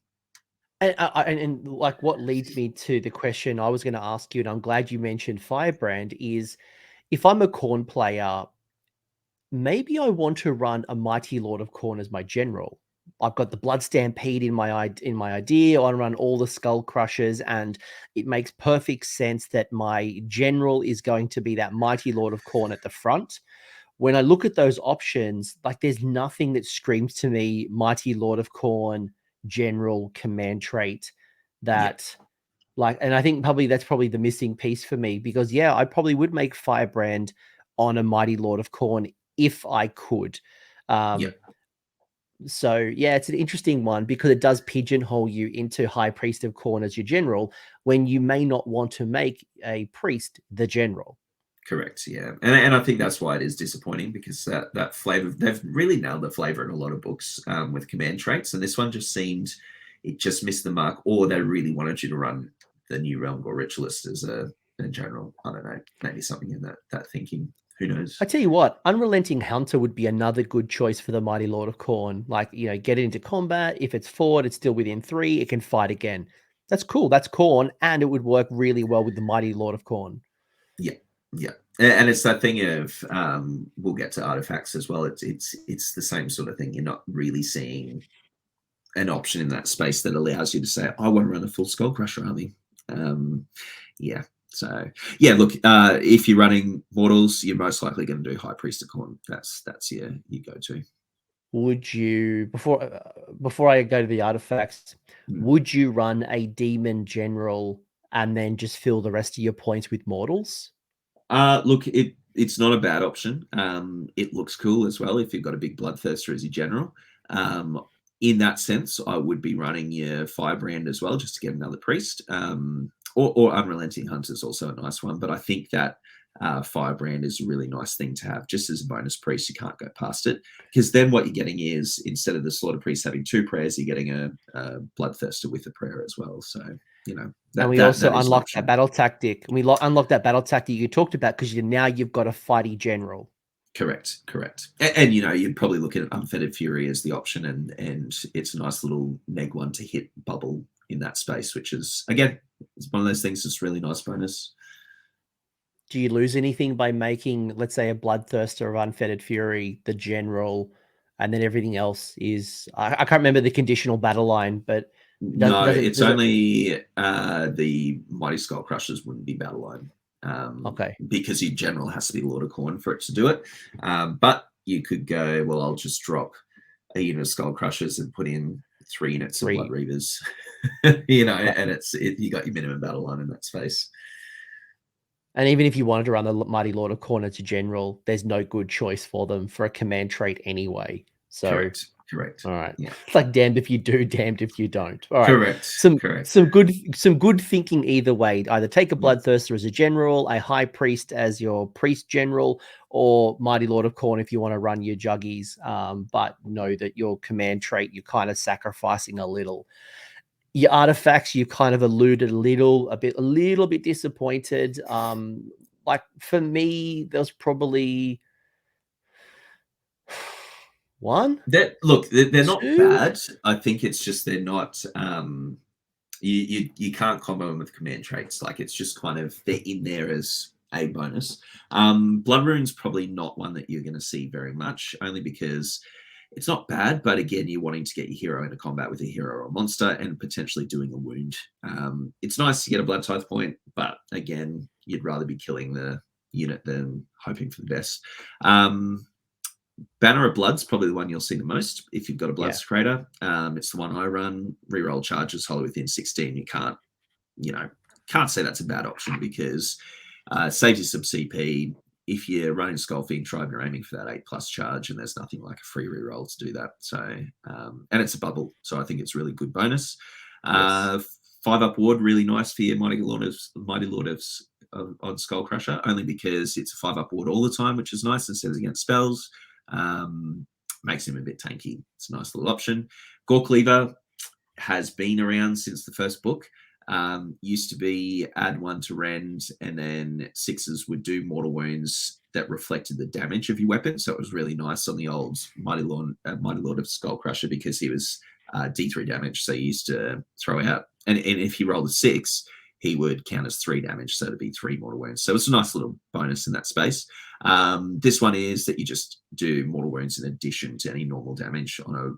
And like what leads me to the question I was going to ask you, and I'm glad you mentioned Firebrand, is if I'm a Khorne player, maybe I want to run a Mighty Lord of Khorne as my general. I've got the Blood Stampede in my idea. I run all the Skull Crushers, and it makes perfect sense that my general is going to be that Mighty Lord of Khorne at the front. When I look at those options, like there's nothing that screams to me Mighty Lord of Khorne general command trait that and I think that's probably the missing piece for me, because I probably would make Firebrand on a Mighty Lord of Khorne if I could. So it's an interesting one because it does pigeonhole you into High Priest of Khorne as your general when you may not want to make a priest the general. Correct, yeah. And I think that's why it is disappointing, because that flavor, they've really nailed the flavor in a lot of books with command traits, and this one just seemed, it just missed the mark, or they really wanted you to run the New Realm Gore Ritualist as a general. I don't know, maybe something in that thinking. Who knows? I tell you what, Unrelenting Hunter would be another good choice for the Mighty Lord of Khorne. Like, get it into combat. If it's forward, it's still within 3. It can fight again. That's cool. That's Khorne, and it would work really well with the Mighty Lord of Khorne. Yeah. And it's that thing of we'll get to artifacts as well. It's the same sort of thing. You're not really seeing an option in that space that allows you to say, I want to run a full Skull Crusher army. So look, if you're running mortals, you're most likely going to do High Priest of Khorne. That's your go-to. Would you, before I go to the artifacts, would you run a demon general and then just fill the rest of your points with mortals? Look, it it's not a bad option. It looks cool as well if you've got a big Bloodthirster as your general. In that sense, I would be running your Firebrand as well, just to get another priest. Or Unrelenting Hunter is also a nice one, but I think that Firebrand is a really nice thing to have just as a bonus priest. You can't go past it, because then what you're getting is, instead of the Slaughter Priest having 2 prayers, you're getting a Bloodthirster with a prayer as well. So, you know, and we also unlocked that battle tactic. We unlocked that battle tactic you talked about, because now you've got a fighty general. Correct. And you know, you'd probably look at Unfettered Fury as the option, and it's a nice little neg one to hit bubble in that space, which is, again, it's one of those things that's really nice bonus. Do you lose anything by making, let's say, a Bloodthirster of Unfettered Fury the general, and then everything else is... I can't remember the conditional battle line, but... It's only the Mighty Skull Crushers wouldn't be battle line. Okay. Because your general has to be Lord of Khorne for it to do it. But you could go, well, I'll just drop a unit of Skull Crushers and put in 3 units of Blood Reavers. You know, and you got your minimum battle line in that space. And even if you wanted to run the Mighty Lord of Khorne as a general, there's no good choice for them for a command trait anyway. So Correct. All right. Yeah. It's like damned if you do, damned if you don't. All right. Correct. Some good thinking either way. Either take a Bloodthirster as a general, a High Priest as your priest general, or Mighty Lord of Khorne if you want to run your juggies. But know that your command trait, you're kind of sacrificing a little. Your artifacts, you kind of alluded a little bit disappointed. Like for me, there's probably one. They're not bad. I think it's just they're not. You can't combo them with command traits. Like, it's just kind of, they're in there as a bonus. Blood Rune's probably not one that you're going to see very much, only because it's not bad, but again, you're wanting to get your hero into combat with a hero or a monster and potentially doing a wound. It's nice to get a Blood Tithe point, but again, you'd rather be killing the unit than hoping for the best. Banner of Blood's probably the one you'll see the most if you've got a Blood Secretor. It's the one I run. Reroll charges, hollow within 16. You can't say that's a bad option, because saves you some CP. If you're running Skullfiend Tribe, you're aiming for that 8+ charge, and there's nothing like a free reroll to do that. So, and it's a bubble, so I think it's really good bonus. 5-up ward, really nice for your Mighty Lord on Skullcrusher, only because it's a 5-up ward all the time, which is nice instead of against spells. Makes him a bit tanky. It's a nice little option. Gore Cleaver has been around since the first book. Used to be add 1 to rend, and then 6s would do mortal wounds that reflected the damage of your weapon. So it was really nice on the old Mighty Lord of Skullcrusher, because he was D3 damage. So he used to throw out, and if he rolled a 6, he would count as 3 damage, so it'd be 3 mortal wounds. So it's a nice little bonus in that space. This one is that you just do mortal wounds in addition to any normal damage on a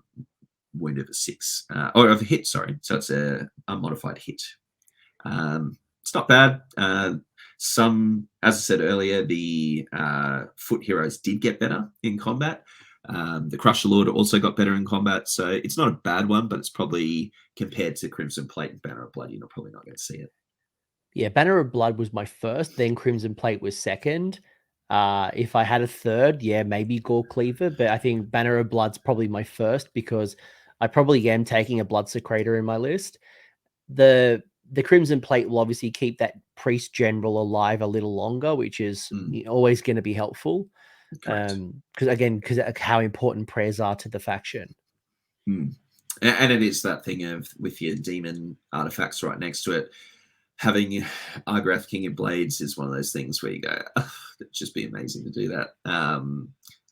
wound of a 6, or of a hit, sorry. So it's a unmodified hit. It's not bad. As I said earlier, the foot heroes did get better in combat. The Crusher Lord also got better in combat. So it's not a bad one, but it's probably, compared to Crimson Plate and Banner of Blood, you're probably not going to see it. Yeah, Banner of Blood was my first, then Crimson Plate was second. If I had a third, maybe Gore Cleaver, but I think Banner of Blood's probably my first, because I probably am taking a Blood Secretor in my list. The Crimson Plate will obviously keep that Priest General alive a little longer, which is always going to be helpful. Because how important prayers are to the faction. And it is that thing of, with your demon artifacts right next to it, having Argrath, King of Blades, is one of those things where you go, it'd just be amazing to do that.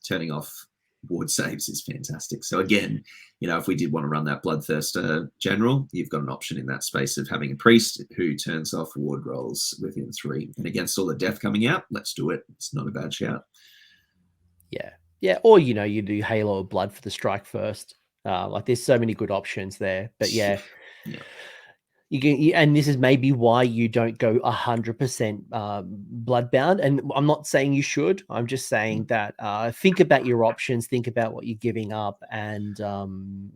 Turning off ward saves is fantastic. So again, if we did want to run that Bloodthirster general, you've got an option in that space of having a priest who turns off ward rolls within 3. And against all the death coming out, let's do it. It's not a bad shout. Yeah. Or, you do Halo of Blood for the strike first. Like, there's so many good options there. But yeah. You can, and this is maybe why you don't go 100% bloodbound. And I'm not saying you should. I'm just saying that think about your options, think about what you're giving up, and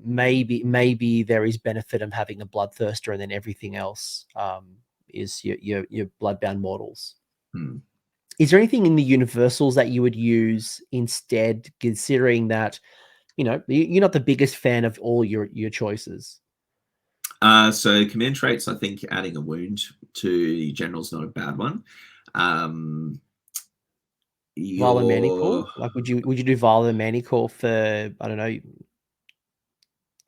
maybe there is benefit of having a Bloodthirster, and then everything else is your bloodbound mortals. Is there anything in the universals that you would use instead, considering that, you know, you're not the biggest fan of all your choices? So command traits, I think adding a wound to general's not a bad one. Vile Your Manicore? Like, would you do Vile Manicore for, I don't know,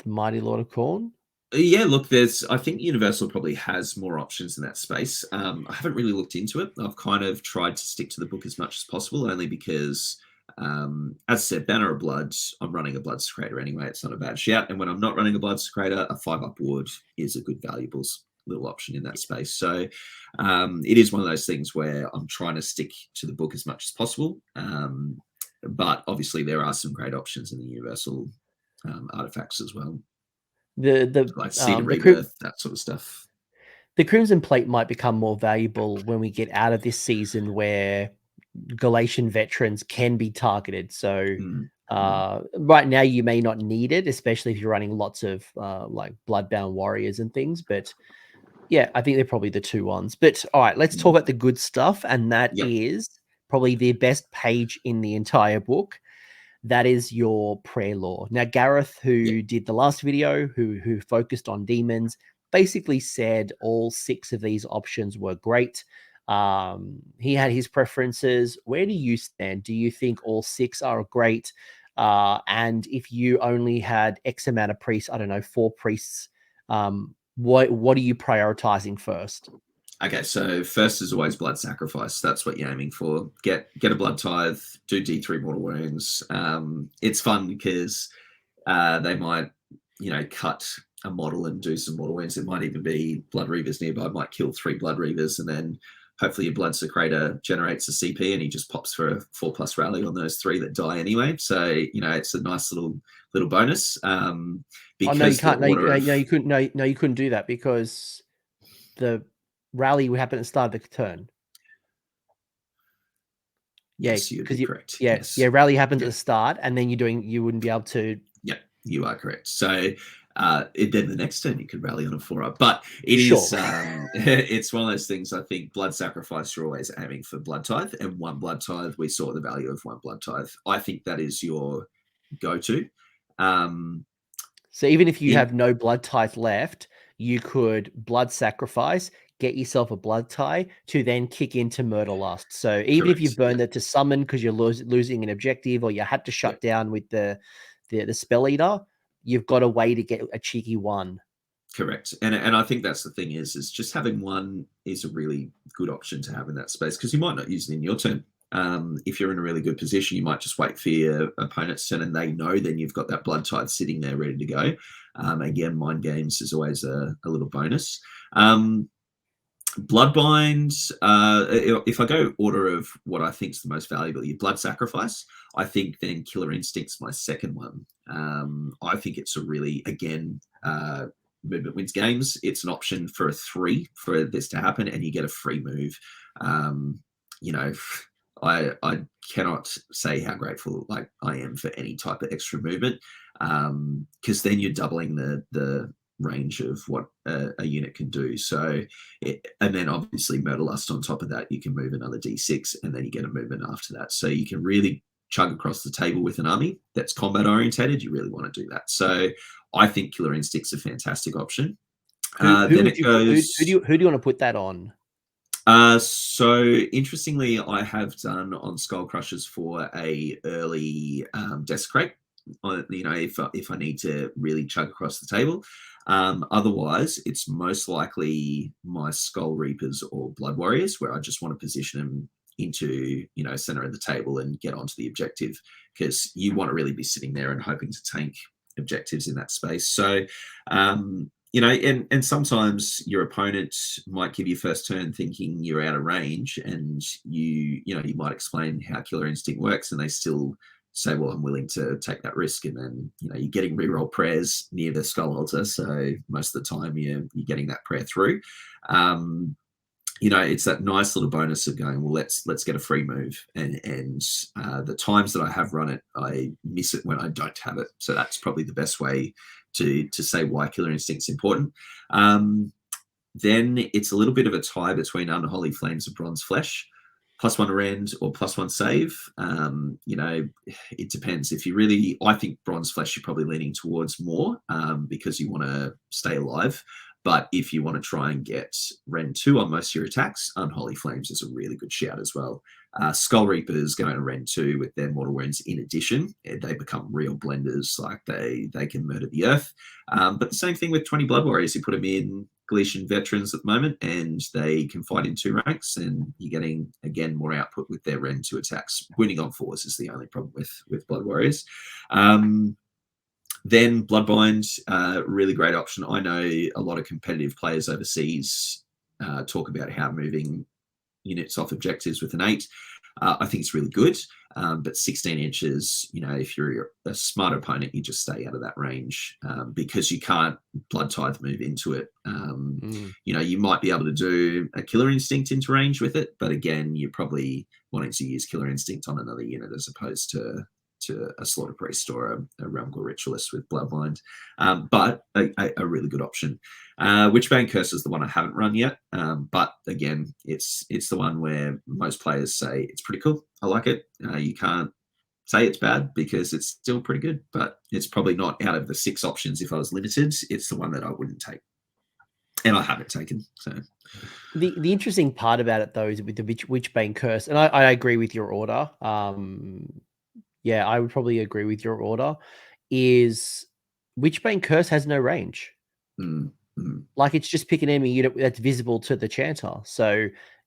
the Mighty Lord of Khorne? Yeah, look, I think Universal probably has more options in that space. I haven't really looked into it. I've kind of tried to stick to the book as much as possible, only because, as I said, Banner of Blood, I'm running a Blood Secretor anyway. It's not a bad shout. And when I'm not running a Blood Secretor, a 5-up ward is a good valuables little option in that space. So it is one of those things where I'm trying to stick to the book as much as possible. But obviously there are some great options in the Universal artifacts as well. Like Seed of Rebirth, that sort of stuff. The Crimson Plate might become more valuable when we get out of this season where Galatian veterans can be targeted. So right now you may not need it, especially if you're running lots of like Bloodbound Warriors and things. But yeah, I think they're probably the two ones. But all right, let's talk about the good stuff. And that is probably the best page in the entire book. That is your prayer lore. Now, Gareth, who did the last video, who focused on demons, basically said all 6 of these options were great. He had his preferences. Where do you stand? Do you think all 6 are great? And if you only had X amount of priests, I don't know, 4 priests, what are you prioritizing first? Okay, so first is always blood sacrifice. That's what you're aiming for. Get a blood tithe, do D3 mortal wounds. It's fun because they might, cut a model and do some mortal wounds. It might even be blood reavers nearby. Might kill 3 blood reavers, and then hopefully your blood secretor generates a CP and he just pops for a 4+ rally on those 3 that die anyway. So it's a nice little bonus. Because no, you can't. You couldn't do that because the rally would happen at the start of the turn. Yes, you'd be correct. Yes. Yeah, rally happens at the start, and then you wouldn't be able to. Yeah, you are correct. So then the next turn you could rally on a 4-up. But it is it's one of those things. I think blood sacrifice, you're always aiming for blood tithe, and 1 blood tithe, we saw the value of 1 blood tithe. I think that is your go-to. So even if you have no blood tithe left, you could blood sacrifice, get yourself a blood tie to then kick into Murderlust. So even if you've burned it to summon because you're losing an objective, or you had to shut down with the spell eater, you've got a way to get a cheeky 1. Correct. And I think that's the thing is just having 1 is a really good option to have in that space, because you might not use it in your turn. If you're in a really good position, you might just wait for your opponent's turn and they know, then you've got that blood tithe sitting there ready to go. Again, mind games is always a little bonus. Bloodbind, if I go order of what I think is the most valuable, your blood sacrifice, I think then Killer Instinct's my second one. I think it's a really, again, movement wins games. It's an option for a 3 for this to happen, and you get a free move. I cannot say how grateful I am for any type of extra movement, because then you're doubling the range of what a unit can do. So, and then obviously Murderlust on top of that, you can move another D6, and then you get a movement after that. So you can really chug across the table with an army that's combat orientated. You really want to do that. So I think Killer Instinct's a fantastic option. Who do you want to put that on? So interestingly, I have done on Skull Crushers for a early Desecrate. If I need to really chug across the table. Otherwise, it's most likely my Skull Reapers or Blood Warriors, where I just want to position them into center of the table and get onto the objective, because you want to really be sitting there and hoping to tank objectives in that space. So and sometimes your opponent might give you first turn thinking you're out of range, and you might explain how Killer Instinct works, and they still say, well, I'm willing to take that risk. And then you're getting reroll prayers near the Skull Altar, so most of the time you're getting that prayer through. It's that nice little bonus of going, well, let's get a free move. And the times that I have run it, I miss it when I don't have it. So that's probably the best way to say why Killer Instinct's important. Then it's a little bit of a tie between Unholy Flames of Bronze Flesh. +1 rend or +1 save. You know, it depends. If you really, I think Bronze Flesh you're probably leaning towards more because you want to stay alive. But if you want to try and get Rend 2 on most of your attacks, Unholy Flames is a really good shout as well. Skull Reapers going to Rend 2 with their mortal wounds in addition. They become real blenders, like they can murder the earth. But the same thing with 20 Blood Warriors. You put them in Galician veterans at the moment, and they can fight in 2 ranks, and you're getting, again, more output with their Rend 2 attacks. Winning on 4s is the only problem with Blood Warriors. Then Bloodbind, really great option. I know a lot of competitive players overseas talk about how moving units off objectives with an 8. I think it's really good, but 16 inches, you know, if you're a smart opponent, you just stay out of that range because you can't Blood Tithe move into it. You know, you might be able to do a Killer Instinct into range with it, but again, you're probably wanting to use Killer Instinct on another unit as opposed to a Slaughter Priest or a Realmgore Ritualist with Bloodbind, but a really good option. Witchbane Curse is the one I haven't run yet, but again, it's the one where most players say it's pretty cool. I like it. You can't say it's bad because it's still pretty good, but it's probably not out of the 6 options. If I was limited, it's the one that I wouldn't take, and I haven't taken. So the interesting part about it though is with the Witchbane Curse, and I agree with your order. Yeah, I would probably agree with your order, is Witchbane Curse has no range. Like, it's just pick an enemy unit that's visible to the chanter. So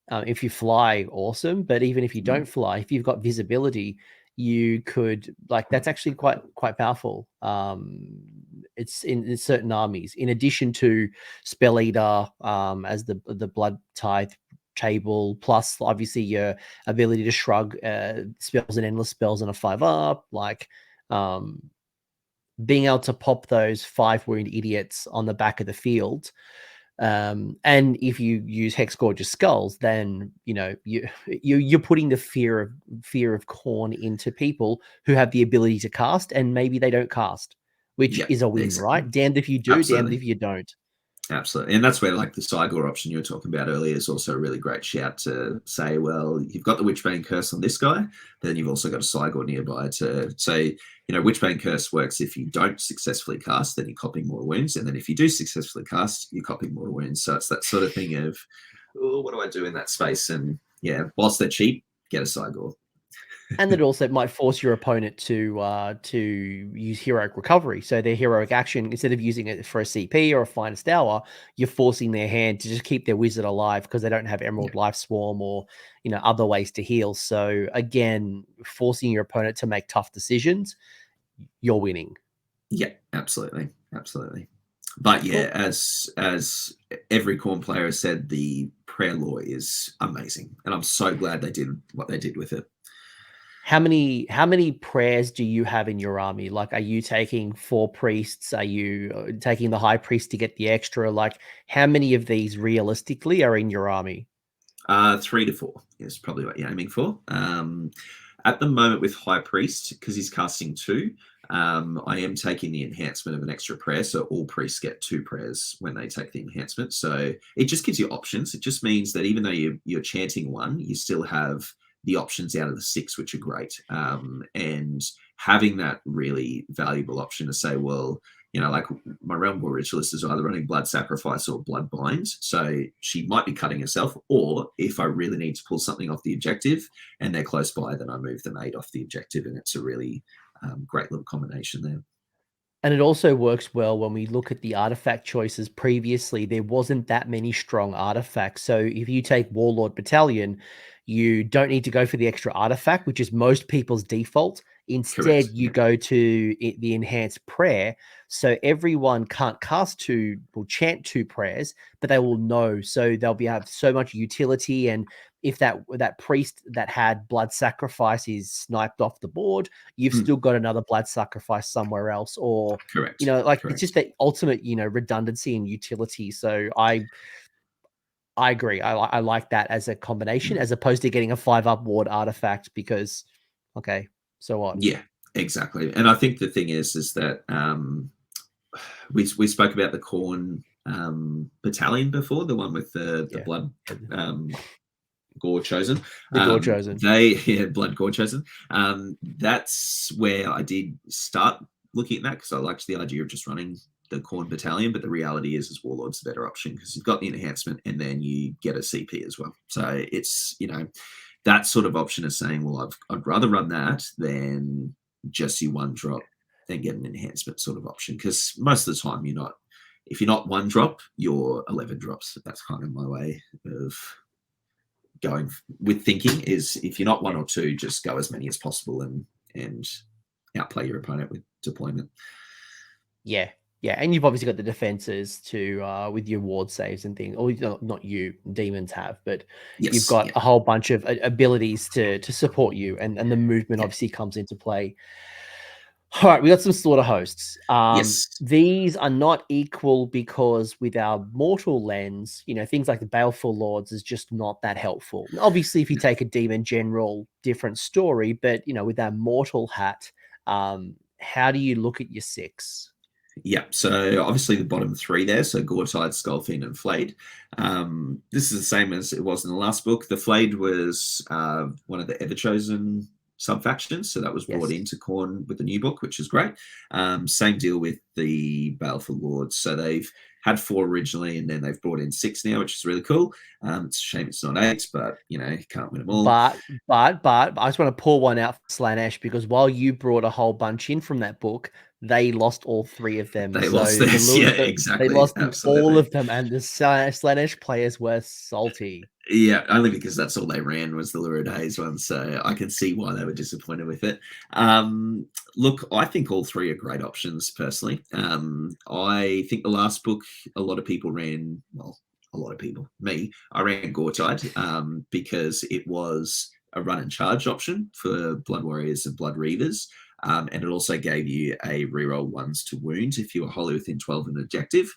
if you fly, awesome. But even if you don't fly, if you've got visibility, you could, like, that's actually quite powerful. It's in certain armies, in addition to Spell Eater as the Blood Tithe table, plus obviously your ability to shrug spells and endless spells on a 5-up, like being able to pop those 5 wound idiots on the back of the field. And if you use Hex Gorgeous Skulls, then you know you're putting the fear of Khorne into people who have the ability to cast, and maybe they don't cast, which is a win, exactly. Right? Damned if you do, absolutely. Damned if you don't. Absolutely. And that's where, like, the Cygor option you were talking about earlier is also a really great shout to say, well, you've got the Witchbane Curse on this guy, then you've also got a Cygor nearby to say, you know, Witchbane Curse works if you don't successfully cast, then you're copying more wounds. And then if you do successfully cast, you're copying more wounds. So it's that sort of thing of, oh, what do I do in that space? And yeah, whilst they're cheap, get a Cygor. And that also might force your opponent to use heroic recovery. So their heroic action, instead of using it for a CP or a finest hour, you're forcing their hand to just keep their wizard alive because they don't have Emerald Life Swarm or, you know, other ways to heal. So again, forcing your opponent to make tough decisions, you're winning. Yeah, absolutely, absolutely. But yeah, cool. as every Khorne player has said, the prayer law is amazing, and I'm so glad they did what they did with it. How many prayers do you have in your army? Like, are you taking 4 priests? Are you taking the high priest to get the extra? Like, how many of these realistically are in your army? 3 to 4 is probably what you're aiming for. At the moment with high priest, because he's casting 2, I am taking the enhancement of an extra prayer. So all priests get 2 prayers when they take the enhancement. So it just gives you options. It just means that even though you're chanting 1, you still have the options out of the 6, which are great. And having that really valuable option to say, well, you know, like my Realmgore Ritualist is either running Blood Sacrifice or Blood Bind. So she might be cutting herself, or if I really need to pull something off the objective and they're close by, then I move them 8 off the objective. And it's a really great little combination there. And it also works well when we look at the artifact choices previously. There wasn't that many strong artifacts. So if you take Warlord Battalion, you don't need to go for the extra artifact, which is most people's default. Instead, correct. You go to the enhanced prayer. So everyone can't cast 2 or chant 2 prayers, but they will know. So they'll have so much utility. And if that priest that had blood sacrifice is sniped off the board, you've still got another blood sacrifice somewhere else. Or, correct. You know, like, correct. It's just the ultimate, you know, redundancy and utility. So I agree. I like that as a combination, as opposed to getting a 5-up ward artifact because, okay, so what? Yeah, exactly. And I think the thing is that we spoke about the Khorne battalion before, the one with the blood Gore Chosen. The Gore Chosen. Blood Gore Chosen. That's where I did start looking at that, because I liked the idea of just running the Khorne battalion, but the reality is Warlord's a better option because you've got the enhancement and then you get a CP as well. So it's, that sort of option is saying, well, I'd rather run that than just you one drop and get an enhancement sort of option, because most of the time if you're not one drop, you're 11 drops. That's kind of my way of going with thinking, is if you're not one or two, just go as many as possible and outplay your opponent with deployment. Yeah, and you've obviously got the defenses to with your ward saves and things. Or not you, demons have, but you've got a whole bunch of abilities to support you, and the movement obviously comes into play. All right, we got some slaughter hosts. These are not equal because with our mortal lens, things like the Baleful Lords is just not that helpful. Obviously, if you take a demon general, different story, but with our mortal hat, how do you look at your 6? Yeah, so obviously the bottom 3 there, so Gore-Tide, Skullfiend, and Flayed. This is the same as it was in the last book. The Flayed was one of the Ever-Chosen sub-factions, so that was brought into Khorne with the new book, which is great. Same deal with the Baleful Lords. So they've had 4 originally, and then they've brought in 6 now, which is really cool. It's a shame it's not 8, but, you can't win them all. But I just want to pull one out for Slaanesh, because while you brought a whole bunch in from that book, they lost all 3 of them. They lost this, exactly. They lost all of them, and the Slaanesh players were salty. Yeah, only because that's all they ran was the Lurid Haze one, so I can see why they were disappointed with it. Look, I think all 3 are great options, personally. I think the last book, a lot of people ran, I ran Gore-Tide because it was a run and charge option for Blood Warriors and Blood Reavers. And it also gave you a reroll 1s to wound if you were wholly within 12 of an objective.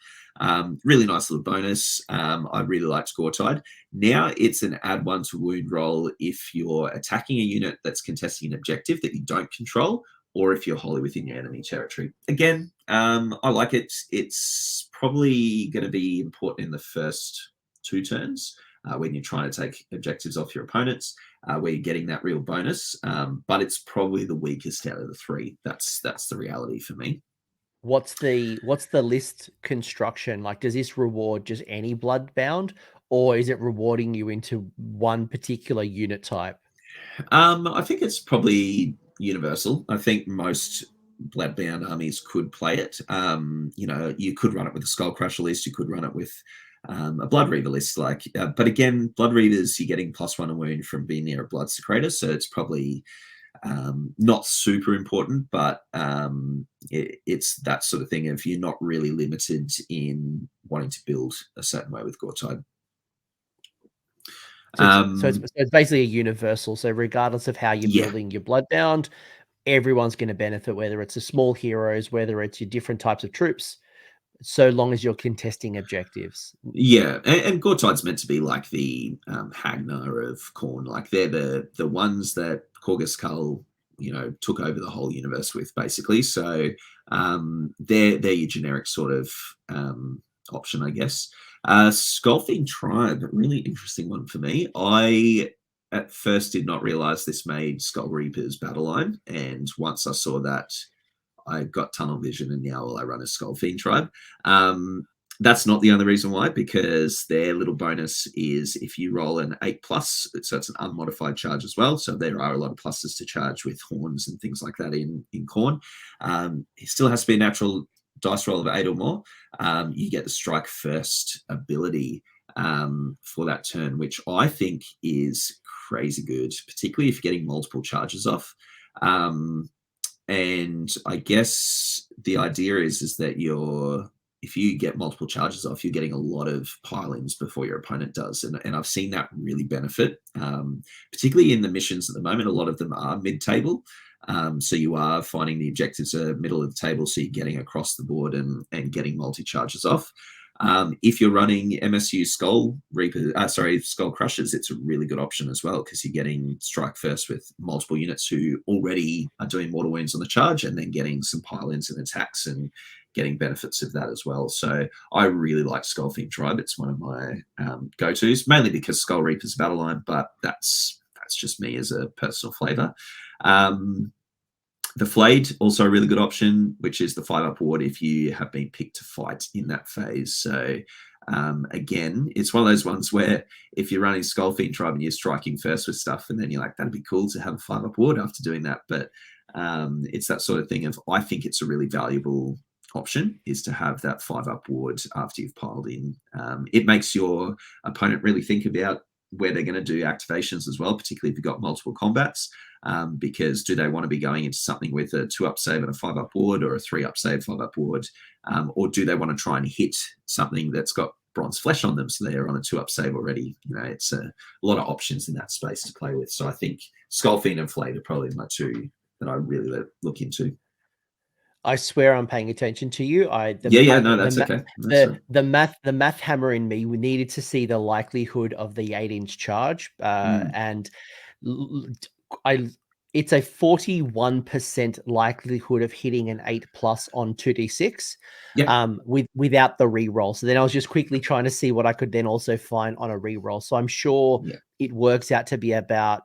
Really nice little bonus. I really liked Gore-Tide. Now it's an add 1 to wound roll if you're attacking a unit that's contesting an objective that you don't control, or if you're wholly within your enemy territory. Again, I like it. It's probably going to be important in the first 2 turns when you're trying to take objectives off your opponents, where you're getting that real bonus. But it's probably the weakest out of the 3. That's the reality for me. What's the list construction like? Does this reward just any bloodbound, or is it rewarding you into one particular unit type? I think it's probably universal. I think most bloodbound armies could play it. You could run it with a Skull Crusher list. You could run it with a Blood Reaver list. But again, Blood Reavers, you're getting +1 a wound from being near a Blood Secretor, so it's probably not super important, but it's that sort of thing if you're not really limited in wanting to build a certain way with Gore-Tide. So it's basically a universal. So regardless of how you're building your bloodbound, everyone's going to benefit, whether it's the small heroes, whether it's your different types of troops, so long as you're contesting objectives. Yeah, and Gore-Tide's meant to be like the Hagnar of Khorne. Like they're the ones that Korgus Kull, took over the whole universe with, basically. So they're your generic sort of option, I guess. Skullfiend Tribe, really interesting one for me. I at first did not realize this made Skull Reapers battle line, and once I saw that, I got tunnel vision, and now all I run is Skullfiend Tribe. That's not the only reason why, because their little bonus is if you roll an 8+, so it's an unmodified charge as well. So there are a lot of pluses to charge with horns and things like that in Khorne. It still has to be a natural dice roll of 8 or more. You get the strike first ability for that turn, which I think is crazy good, particularly if you're getting multiple charges off. And I guess the idea is that if you get multiple charges off, you're getting a lot of pile-ins before your opponent does. And I've seen that really benefit, particularly in the missions at the moment. A lot of them are mid-table. So you are finding the objectives are middle of the table, so you're getting across the board and getting multi-charges off. If you're running MSU Skull Crushers, it's a really good option as well, because you're getting strike first with multiple units who already are doing mortal wounds on the charge, and then getting some pile-ins and attacks and getting benefits of that as well. So I really like Skullfiend Tribe. It's one of my go-tos, mainly because Skull Reaper's battle line, but that's just me as a personal flavor. The Flayed, also a really good option, which is the 5-up ward if you have been picked to fight in that phase. So again, it's one of those ones where if you're running Skullfiend Tribe and you're striking first with stuff, and then you're like, that'd be cool to have a 5-up ward after doing that. But it's that sort of thing of, I think it's a really valuable option is to have that 5-up ward after you've piled in. It makes your opponent really think about where they're going to do activations as well, particularly if you've got multiple combats. Because do they want to be going into something with a 2-up save and a 5-up ward, or a 3-up save, 5-up ward? Or do they want to try and hit something that's got bronze flesh on them, so they're on a 2-up save already? You know, it's a lot of options in that space to play with. So I think Skullfiend and Flayed are probably my two that I really look into. I swear I'm paying attention to you. The math hammer in me needed to see the likelihood of the 8-inch charge, and it's a 41% likelihood of hitting an 8+ on 2d6, without the reroll. So then I was just quickly trying to see what I could then also find on a reroll. So I'm sure it works out to be about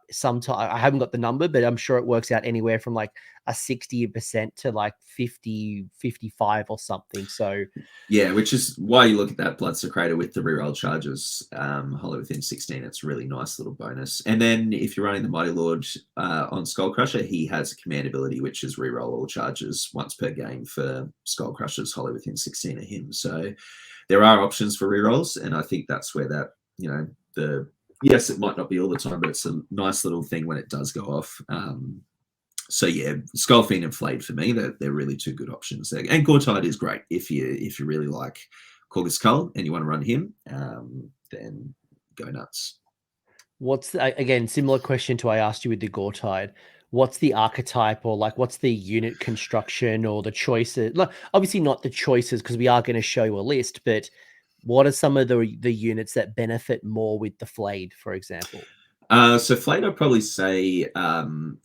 I haven't got the number, but I'm sure it works out anywhere from like a 60% to like 50, 55 or something. So yeah, which is why you look at that Blood Secretor with the reroll charges, Hollow Within 16. It's a really nice little bonus. And then if you're running the Mighty Lord on Skullcrusher, he has a command ability which is reroll all charges once per game for Skullcrushers Hollow Within 16 of him. So there are options for rerolls, and I think that's where that, you know, yes, it might not be all the time, but it's a nice little thing when it does go off. So yeah, Skullfiend and Flayed for me, they're really two good options there. And Gortide is great if you really like Corgus Skull and you want to run him, then go nuts. What's again, similar question to I asked you with the Gortide. What's the archetype, or like what's the unit construction or the choices? Like, obviously not the choices, because we are going to show you a list, but what are some of the units that benefit more with the Flayed, for example? So Flayed, I'd probably say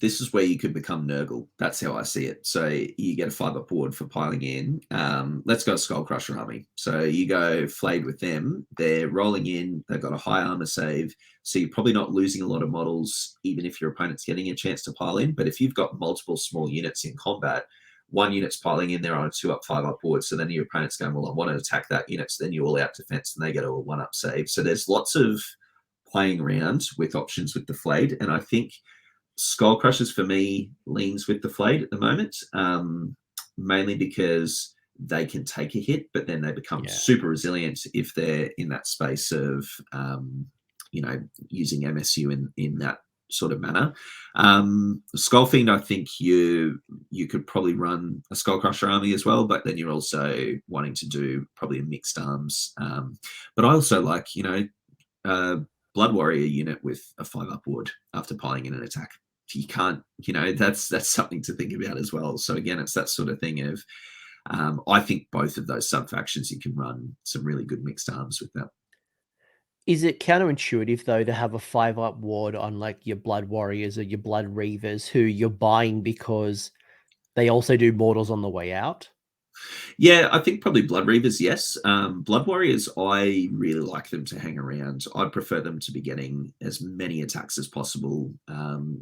this is where you could become Nurgle. That's how I see it. So you get a 5-up ward for piling in. Let's go Skullcrusher army. So you go Flayed with them. They're rolling in. They've got a high armor save. So you're probably not losing a lot of models, even if your opponent's getting a chance to pile in. But if you've got multiple small units in combat, one unit's piling in there on a 2-up, 5-up ward. So then your opponent's going, well, I want to attack that unit. So then you all out defense and they get a 1-up save. So there's lots of playing around with options with the Flayed, and I think Skullcrushers for me leans with the Flayed at the moment, mainly because they can take a hit, but then they become super resilient if they're in that space of using MSU in that sort of manner. Skullfiend, I think you could probably run a Skullcrusher army as well, but then you're also wanting to do probably a mixed arms. But I also like Blood Warrior unit with a 5-up ward after piling in an attack. You can't, that's something to think about as well. So again, it's that sort of thing of, I think both of those sub-factions, you can run some really good mixed arms with that. Is it counterintuitive, though, to have a 5-up ward on like your Blood Warriors or your Blood Reavers who you're buying because they also do mortals on the way out? Yeah, I think probably Blood Reavers, yes. Blood Warriors, I really like them to hang around. I'd prefer them to be getting as many attacks as possible,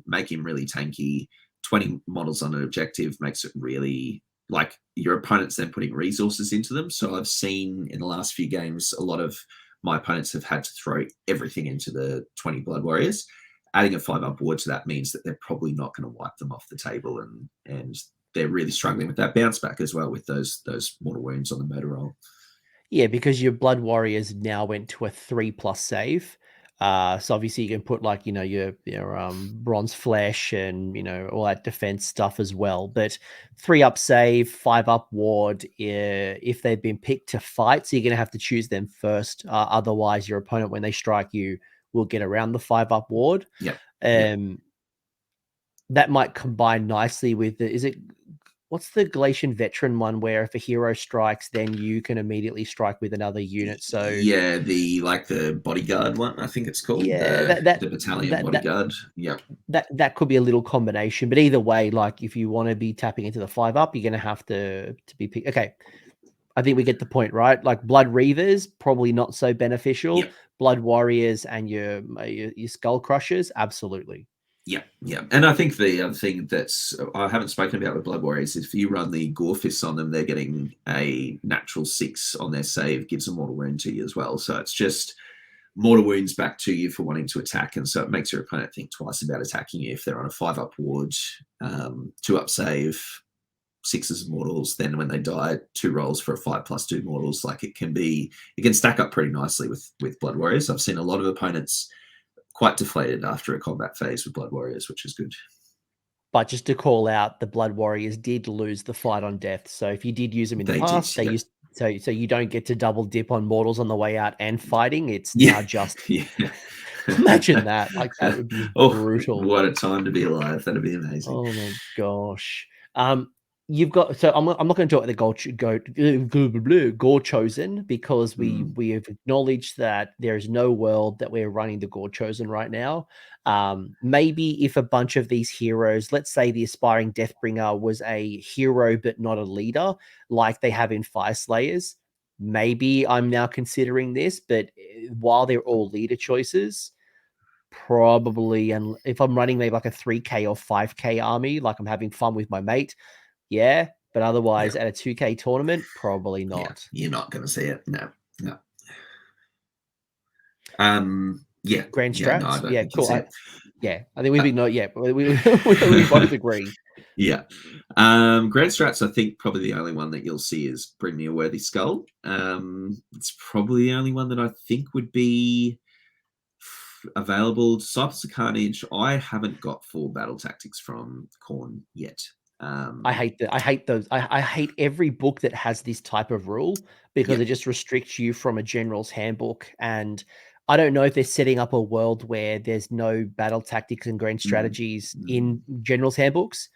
make him really tanky. 20 models on an objective makes it really, like, your opponent's then putting resources into them. So I've seen in the last few games, a lot of my opponents have had to throw everything into the 20 Blood Warriors. Adding a 5-up ward to that means that they're probably not going to wipe them off the table, and they're really struggling with that bounce back as well with those mortal wounds on the murder roll. Yeah, because your Blood Warriors now went to a 3+ save. So obviously you can put like, your bronze flesh and, all that defense stuff as well. But 3-up save, 5-up ward, if they've been picked to fight, so you're going to have to choose them first. Otherwise your opponent, when they strike you, will get around the 5-up ward. Yeah. That might combine nicely with what's the Galatian veteran one where if a hero strikes, then you can immediately strike with another unit? So yeah, the bodyguard one, I think it's called. Yeah, the battalion bodyguard. Yeah, that could be a little combination. But either way, like if you want to be tapping into the 5-up, you're going to have to be picked. Okay, I think we get the point, right? Like Blood Reavers, probably not so beneficial. Yep. Blood Warriors and your Skull Crushers, absolutely. Yeah, yeah. And I think the other thing that's I haven't spoken about with Blood Warriors is if you run the Gore Fists on them, they're getting a natural 6 on their save, gives a mortal wound to you as well. So it's just mortal wounds back to you for wanting to attack. And so it makes your opponent think twice about attacking you if they're on a 5-up ward, 2-up save, 6s of mortals. Then when they die, 2 rolls for a 5+2 mortals. Like it can stack up pretty nicely with Blood Warriors. I've seen a lot of opponents quite deflated after a combat phase with Blood Warriors, which is good. But just to call out, the Blood Warriors did lose the fight on death. So if you did use them in the past, they used so you don't get to double dip on mortals on the way out and fighting. It's now just imagine that. Like that would be brutal. What a time to be alive. That'd be amazing. Oh my gosh. You've got so I'm not going to talk about the Gore Chosen because we have acknowledged that there is no world that we're running the Gore Chosen right now. Maybe if a bunch of these heroes, let's say the Aspiring Deathbringer was a hero but not a leader, like they have in Fire Slayers, maybe I'm now considering this. But while they're all leader choices, probably, and if I'm running maybe like a 3K or 5K army, like I'm having fun with my mate. Yeah, but otherwise at a 2K tournament, probably not. Yeah, you're not going to see it. No. Yeah. Grand strats. No, cool. I think we both agree. Yeah. Grand strats, I think probably the only one that you'll see is Bring Me a Worthy Skull. It's probably the only one that I think would be available. Disciples of Carnage, I haven't got full battle tactics from Khorne yet. I hate those. I hate every book that has this type of rule because it just restricts you from a general's handbook. And I don't know if they're setting up a world where there's no battle tactics and grand strategies in general's handbooks.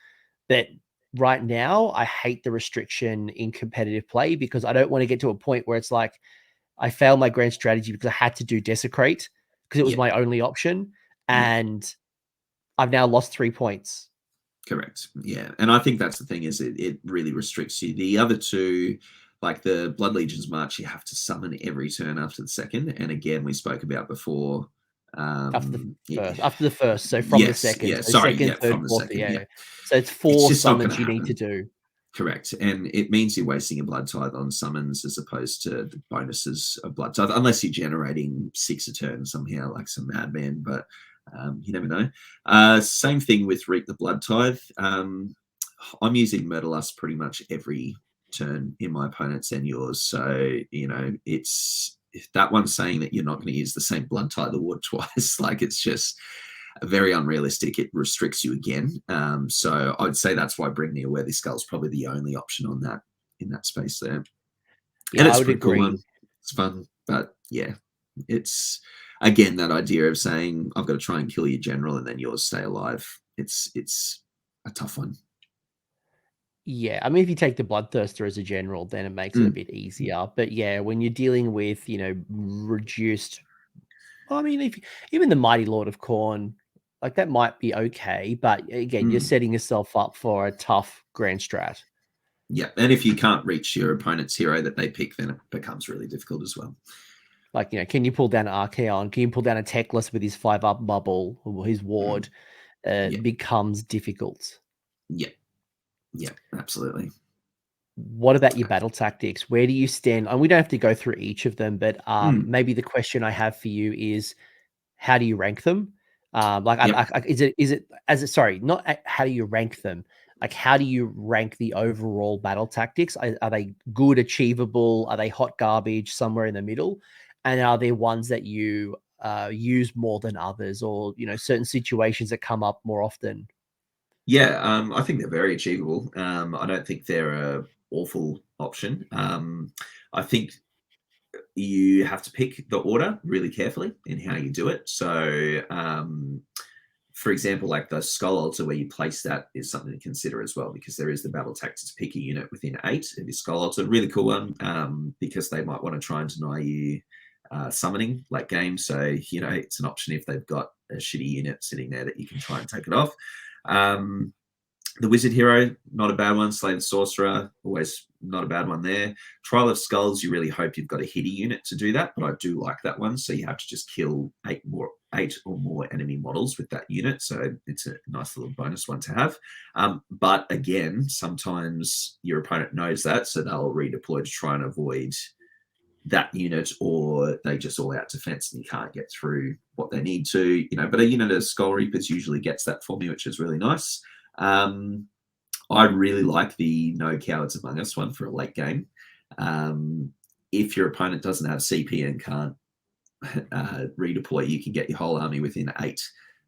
But right now, I hate the restriction in competitive play because I don't want to get to a point where it's like I failed my grand strategy because I had to do Desecrate because it was my only option. And I've now lost 3 points. Correct. Yeah. And I think that's the thing is it really restricts you. The other two, like the Blood Legion's March, you have to summon every turn after the second. And again, we spoke about before. After the first. So from the second. Yeah, so sorry. Second, third, from the fourth, second. So it's 4 summons you need to do. Correct. And it means you're wasting a Blood Tithe on summons as opposed to the bonuses of Blood Tithe, unless you're generating 6 a turn somehow, like some madman. But you never know. Same thing with Reap the Blood Tithe. I'm using Murderlust pretty much every turn in my opponent's and yours. So, it's that one saying that you're not going to use the same Blood Tithe award twice. Like it's just very unrealistic. It restricts you again. So I'd say that's why Bring Me a Worthy Skull is probably the only option on that in that space there. Yeah, and it's I would agree. Cool. It's fun, but it's again that idea of saying I've got to try and kill your general and then yours stay alive. It's a tough one. Yeah, I mean, if you take the Bloodthirster as a general, then it makes it a bit easier. But yeah, when you're dealing with reduced, I mean, even the Mighty Lord of Khorne, like that might be okay. But again, you're setting yourself up for a tough grand strat. Yeah, and if you can't reach your opponent's hero that they pick, then it becomes really difficult as well. Like, can you pull down an Archaon? Can you pull down a Teclis with his 5-up bubble or his ward? Becomes difficult. Yeah, absolutely. What about your battle tactics? Where do you stand? And we don't have to go through each of them, but maybe the question I have for you is, how do you rank them? Is it sorry, not how do you rank them? Like, how do you rank the overall battle tactics? Are they good, achievable? Are they hot garbage, somewhere in the middle? And are there ones that you use more than others, or certain situations that come up more often? Yeah, I think they're very achievable. I don't think they're an awful option. I think you have to pick the order really carefully in how you do it. So, for example, like the Skull Altar, where you place that is something to consider as well, because there is the battle tactics pick a unit within 8 of your Skull Altar. Really cool one, because they might want to try and deny you summoning late game. So, it's an option if they've got a shitty unit sitting there that you can try and take it off. The Wizard Hero, not a bad one. Slay the Sorcerer, always not a bad one there. Trial of Skulls, you really hope you've got a hitty unit to do that, but I do like that one. So you have to just kill eight or more enemy models with that unit. So it's a nice little bonus one to have. But again, sometimes your opponent knows that, so they'll redeploy to try and avoid that unit, or they just all out defense and you can't get through what they need to, but a unit of Skull Reapers usually gets that for me, which is really nice. I really like the No Cowards Among Us one for a late game. If your opponent doesn't have CP and can't redeploy, you can get your whole army within 8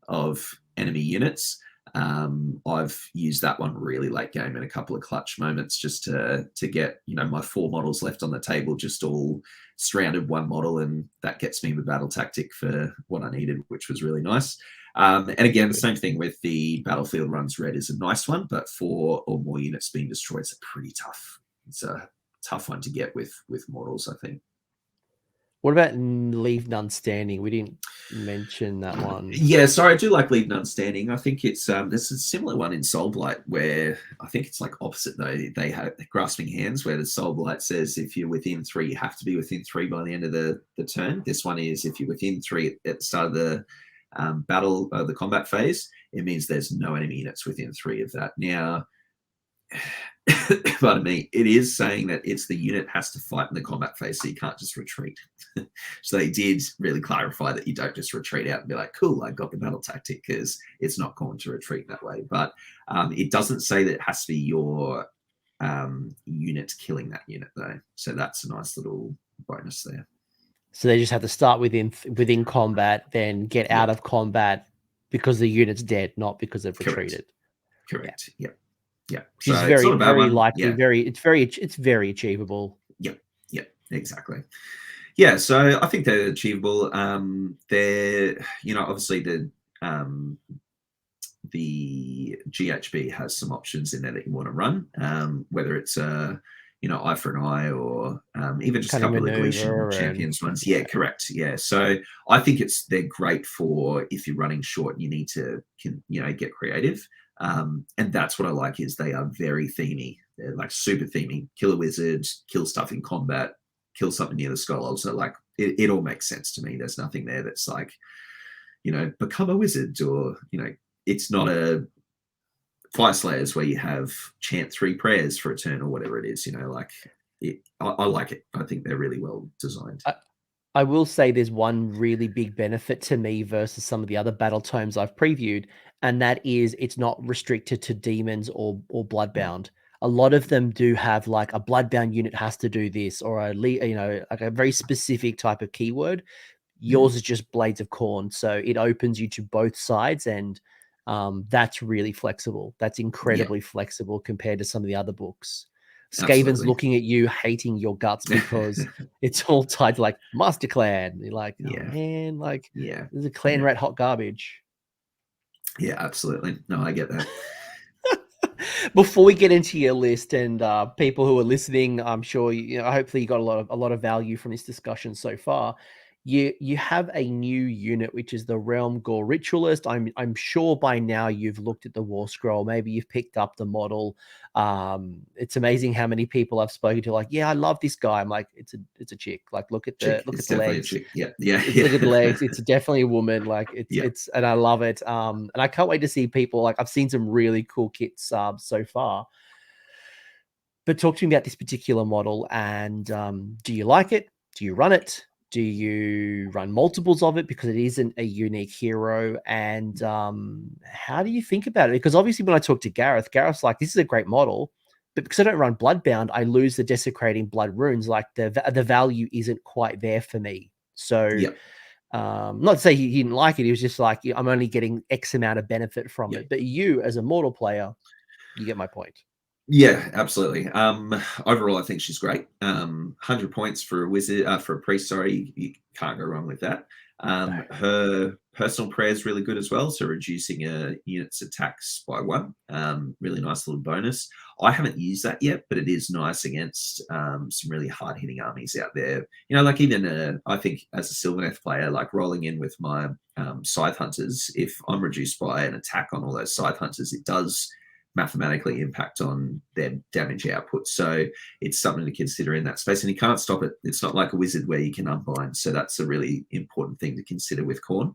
of enemy units. I've used that one really late game in a couple of clutch moments just to get my 4 models left on the table just all surrounded one model, and that gets me the battle tactic for what I needed, which was really nice. And again, the same thing with the Battlefield Runs Red is a nice one, but 4 or more units being destroyed is pretty tough. It's a tough one to get with mortals, I think. What about Leave None Standing? We didn't mention that one. Yeah, sorry, I do like Leave None Standing. I think it's there's a similar one in Soulblight where I think it's like opposite though. They have Grasping Hands where the Soulblight says if you're within 3, you have to be within 3 by the end of the turn. This one is if you're within 3 at the start of the the combat phase, it means there's no enemy units within 3 of that. Now, pardon me, it is saying that it's the unit has to fight in the combat phase, so you can't just retreat. So they did really clarify that you don't just retreat out and be like, cool, I got the battle tactic, because it's not going to retreat that way. But it doesn't say that it has to be your unit killing that unit though. So that's a nice little bonus there. So they just have to start within combat, then get out of combat because the unit's dead, not because they've retreated. Correct. Yeah. Yeah. Which is very likely, it's very achievable. Yeah. Yeah. Exactly. Yeah. So I think they're achievable. They're obviously the GHB has some options in there that you want to run, whether it's eye for an eye or even just a couple of Gleason Champions ones. Yeah, correct. Yeah. So I think they're great for if you're running short and you need to get creative. And that's what I like is they are very themey. They're like super themey. Kill a wizard, kill stuff in combat, kill something near the skull. Also, like it all makes sense to me. There's nothing there that's like, become a wizard, or it's not a Fire Slayers where you have chant 3 prayers for a turn or whatever it is. I like it. I think they're really well designed. I will say there's one really big benefit to me versus some of the other battle tomes I've previewed, and that is it's not restricted to demons or Bloodbound. A lot of them do have like a Bloodbound unit has to do this, or like a very specific type of keyword. Yours is just Blades of Khorne, so it opens you to both sides, and that's really flexible. That's incredibly flexible compared to some of the other books. Skaven's looking at you, hating your guts because it's all tied to like Master Clan. You're like, oh, man, like, there's a clan rat hot garbage. Yeah, absolutely. No, I get that. Before we get into your list, and people who are listening, I'm sure hopefully you got a lot of value from this discussion so far. You have a new unit, which is the Realm Gore Ritualist. I'm sure by now you've looked at the War Scroll. Maybe you've picked up the model. It's amazing how many people I've spoken to. Like, yeah, I love this guy. I'm like, it's a chick. Like, look at the legs. Yeah. Look at the legs. It's definitely a woman. Like, it's and I love it. And I can't wait to see people. Like, I've seen some really cool kits so far. But talk to me about this particular model. And do you like it? Do you run it? Do you run multiples of it because it isn't a unique hero? And how do you think about it? Because obviously when I talk to Gareth's like, this is a great model, but because I don't run Bloodbound, I lose the Desecrating Blood runes. Like the value isn't quite there for me. So not to say he didn't like it. He was just like, I'm only getting X amount of benefit from it. But you as a mortal player, you get my point. Yeah, absolutely. Overall, I think she's great. 100 points for a wizard, for a priest. Sorry, you can't go wrong with that. Her personal prayer is really good as well. So reducing a unit's attacks by 1. Really nice little bonus. I haven't used that yet, but it is nice against some really hard hitting armies out there. Like even I think as a Sylvaneth player, like rolling in with my Scythe Hunters, if I'm reduced by an attack on all those Scythe Hunters, it does mathematically impact on their damage output. So it's something to consider in that space. And you can't stop it. It's not like a wizard where you can unbind. So that's a really important thing to consider with Khorne.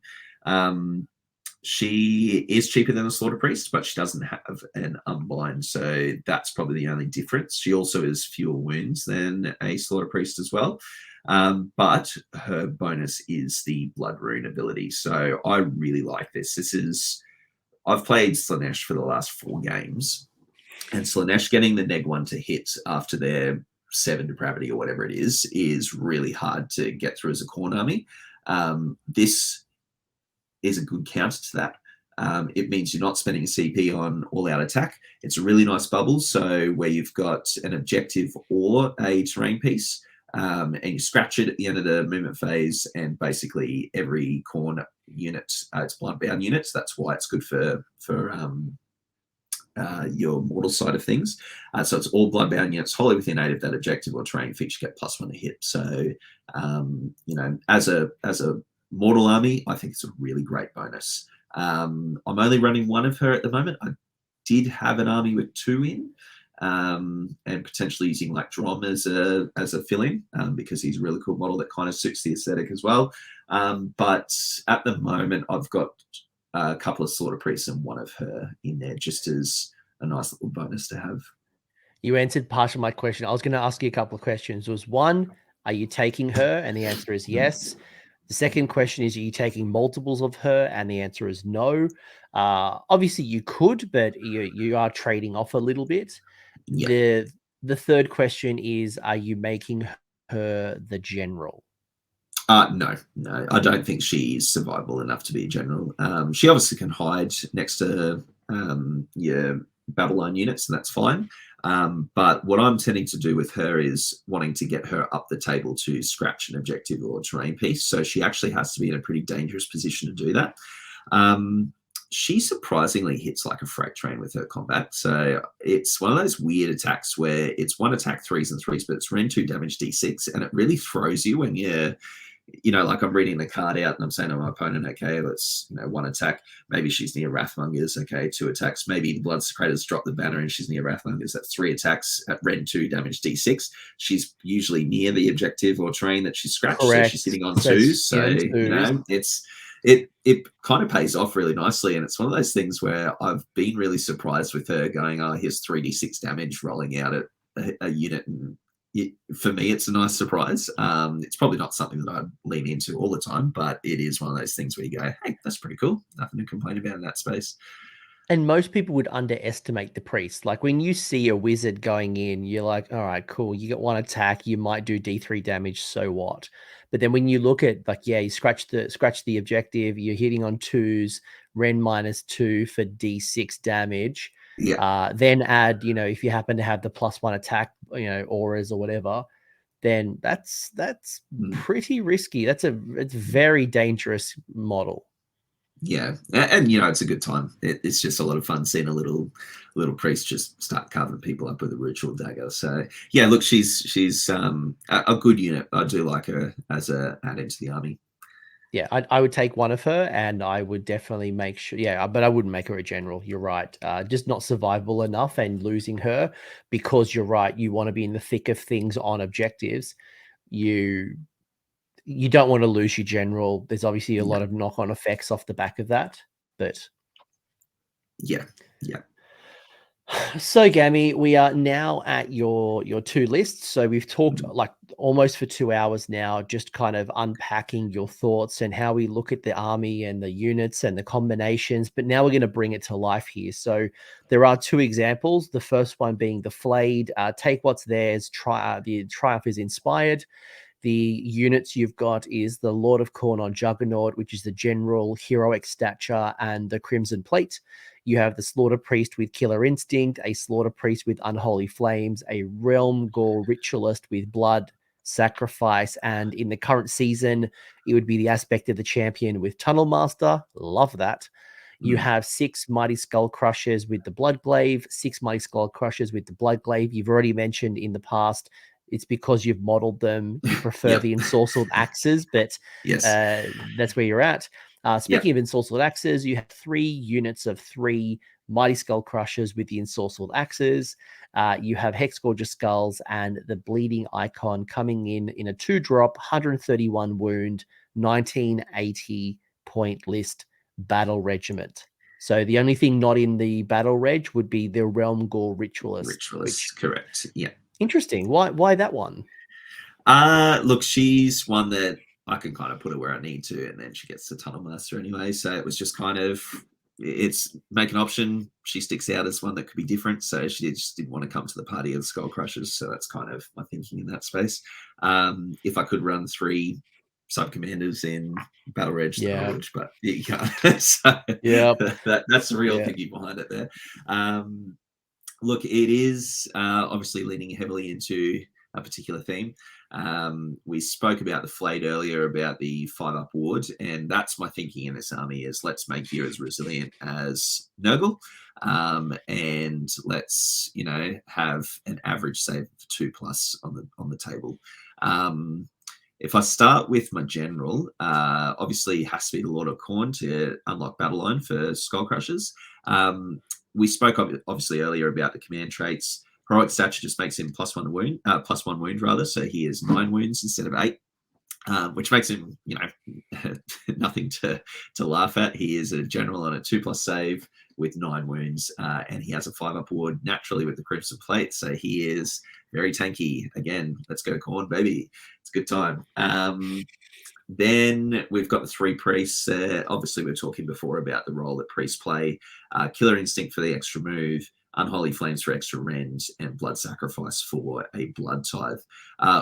She is cheaper than a Slaughter Priest, but she doesn't have an unbind. So that's probably the only difference. She also has fewer wounds than a Slaughter Priest as well. But her bonus is the Blood Rune ability. So I really like this. I've played Slaanesh for the last 4 games, and Slaanesh getting the neg 1 to hit after their 7 depravity or whatever it is really hard to get through as a Khorne army. This is a good counter to that. It means you're not spending a CP on all-out attack. It's a really nice bubble, so where you've got an objective or a terrain piece, and you scratch it at the end of the movement phase, and basically every Khorne unit, it's bloodbound units. That's why it's good for your mortal side of things. So it's all bloodbound units wholly within 8 of that objective or terrain feature get +1 to hit. So as a mortal army, I think it's a really great bonus. I'm only running 1 of her at the moment. I did have an army with 2 in. And potentially using like Drom as a fill-in because he's a really cool model that kind of suits the aesthetic as well. But at the moment, I've got a couple of Slaughter Priests and 1 of her in there just as a nice little bonus to have. You answered part of my question. I was going to ask you a couple of questions. Was 1, are you taking her? And the answer is yes. The second question is, are you taking multiples of her? And the answer is no. Obviously, you could, but you are trading off a little bit. Yeah. The third question is, are you making her the general? No, I don't think she's survivable enough to be a general. She obviously can hide next to your battle line units, and that's fine. But what I'm tending to do with her is wanting to get her up the table to scratch an objective or terrain piece. So she actually has to be in a pretty dangerous position to do that. She surprisingly hits like a freight train with her combat. So it's one of those weird attacks where it's 1 attack 3s and 3s, but it's Rend 2 damage D6. And it really throws you when you're, like I'm reading the card out and I'm saying to my opponent, okay, let's, 1 attack. Maybe she's near Wrathmongers. Okay, 2 attacks. Maybe the Bloodsecrators drop the banner and she's near Wrathmongers. That's 3 attacks at Rend 2 damage D6. She's usually near the objective or terrain that she's scratched. Correct. So she's sitting on 2s. So, it kind of pays off really nicely. And it's one of those things where I've been really surprised with her going, oh, here's 3d6 damage rolling out at a unit. And for me, it's a nice surprise. It's probably not something that I lean into all the time, but it is one of those things where you go, hey, that's pretty cool. Nothing to complain about in that space. And most people would underestimate the priest. Like when you see a wizard going in, you're like, all right, cool. You get 1 attack, you might do D3 damage, so what? But then when you look at like, yeah, you scratch the objective, you're hitting on 2s, Rend -2 for D6 damage. Yeah. Then add, if you happen to have the +1 attack, auras or whatever, then that's pretty risky. It's a very dangerous model. Yeah, and it's a good time. It's just a lot of fun seeing a little priest just start carving people up with a ritual dagger. So yeah, look, she's a good unit. I do like her as a add-in to the army. Yeah, I would take 1 of her, and I would definitely make sure. Yeah, but I wouldn't make her a general. You're right. Just not survivable enough, and losing her because you're right. You want to be in the thick of things on objectives. You don't want to lose your general. There's obviously a lot of knock-on effects off the back of that, but yeah. So Gammie, we are now at your 2 lists. So we've talked like almost for 2 hours now, just kind of unpacking your thoughts and how we look at the army and the units and the combinations. But now we're going to bring it to life here. So there are 2 examples. The first one being the flayed. Take what's theirs. The Triumph is inspired. The units you've got is the Lord of Khorne on Juggernaut, which is the general heroic stature and the Crimson Plate. You have the Slaughter Priest with Killer Instinct, a Slaughter Priest with Unholy Flames, a Realm Gore Ritualist with Blood, Sacrifice, and in the current season, it would be the aspect of the champion with Tunnel Master. Love that. You have 6 Mighty Skull Crushers with the Blood Glaive, 6 Mighty Skull Crushers with the Blood Glaive. You've already mentioned in the past it's because you've modeled them. You prefer the ensorcelled axes, but yes, that's where you're at. Speaking of ensorcelled axes, you have 3 units of 3 Mighty Skull Crushers with the Ensorcelled Axes. You have Hexgorger Skulls and the Bleeding Icon coming in a 2-drop, 131 wound, 1980 point list battle regiment. So the only thing not in the battle reg would be the Realm Gore Ritualist. Correct. Yeah. Interesting. Why that one? Look, she's one that I can kind of put her where I need to, and then she gets the Tunnel Master anyway. So it was just kind of, it's make an option. She sticks out as one that could be different. So she just didn't want to come to the party of Skull Crushers. So that's kind of my thinking in that space. If I could run 3 sub commanders in Battle Reg, then I would, but you can't. So that's the real thinking behind it there. Look, it is obviously leaning heavily into a particular theme. We spoke about the Flayed earlier, about the 5-up ward, and that's my thinking in this army is let's make you as resilient as Nurgle, and let's, you know, have an average save of 2+ on the table. If I start with my general, obviously it has to be the Lord of Khorne to unlock Battletome for Skull Crushers. We spoke obviously earlier about the command traits. Heroic Stature just makes him +1 wound, +1 wound rather. So he has 9 wounds instead of 8, which makes him, you know, nothing to laugh at. He is a general on a 2+ save with 9 wounds, and he has a 5-up ward naturally with the Crimson Plate. So he is very tanky. Again, let's go Khorne, baby. It's a good time. Then we've got the 3 priests. Obviously, we were talking before about the role that priests play. Killer Instinct for the extra move, Unholy Flames for extra rend, and Blood Sacrifice for a blood tithe.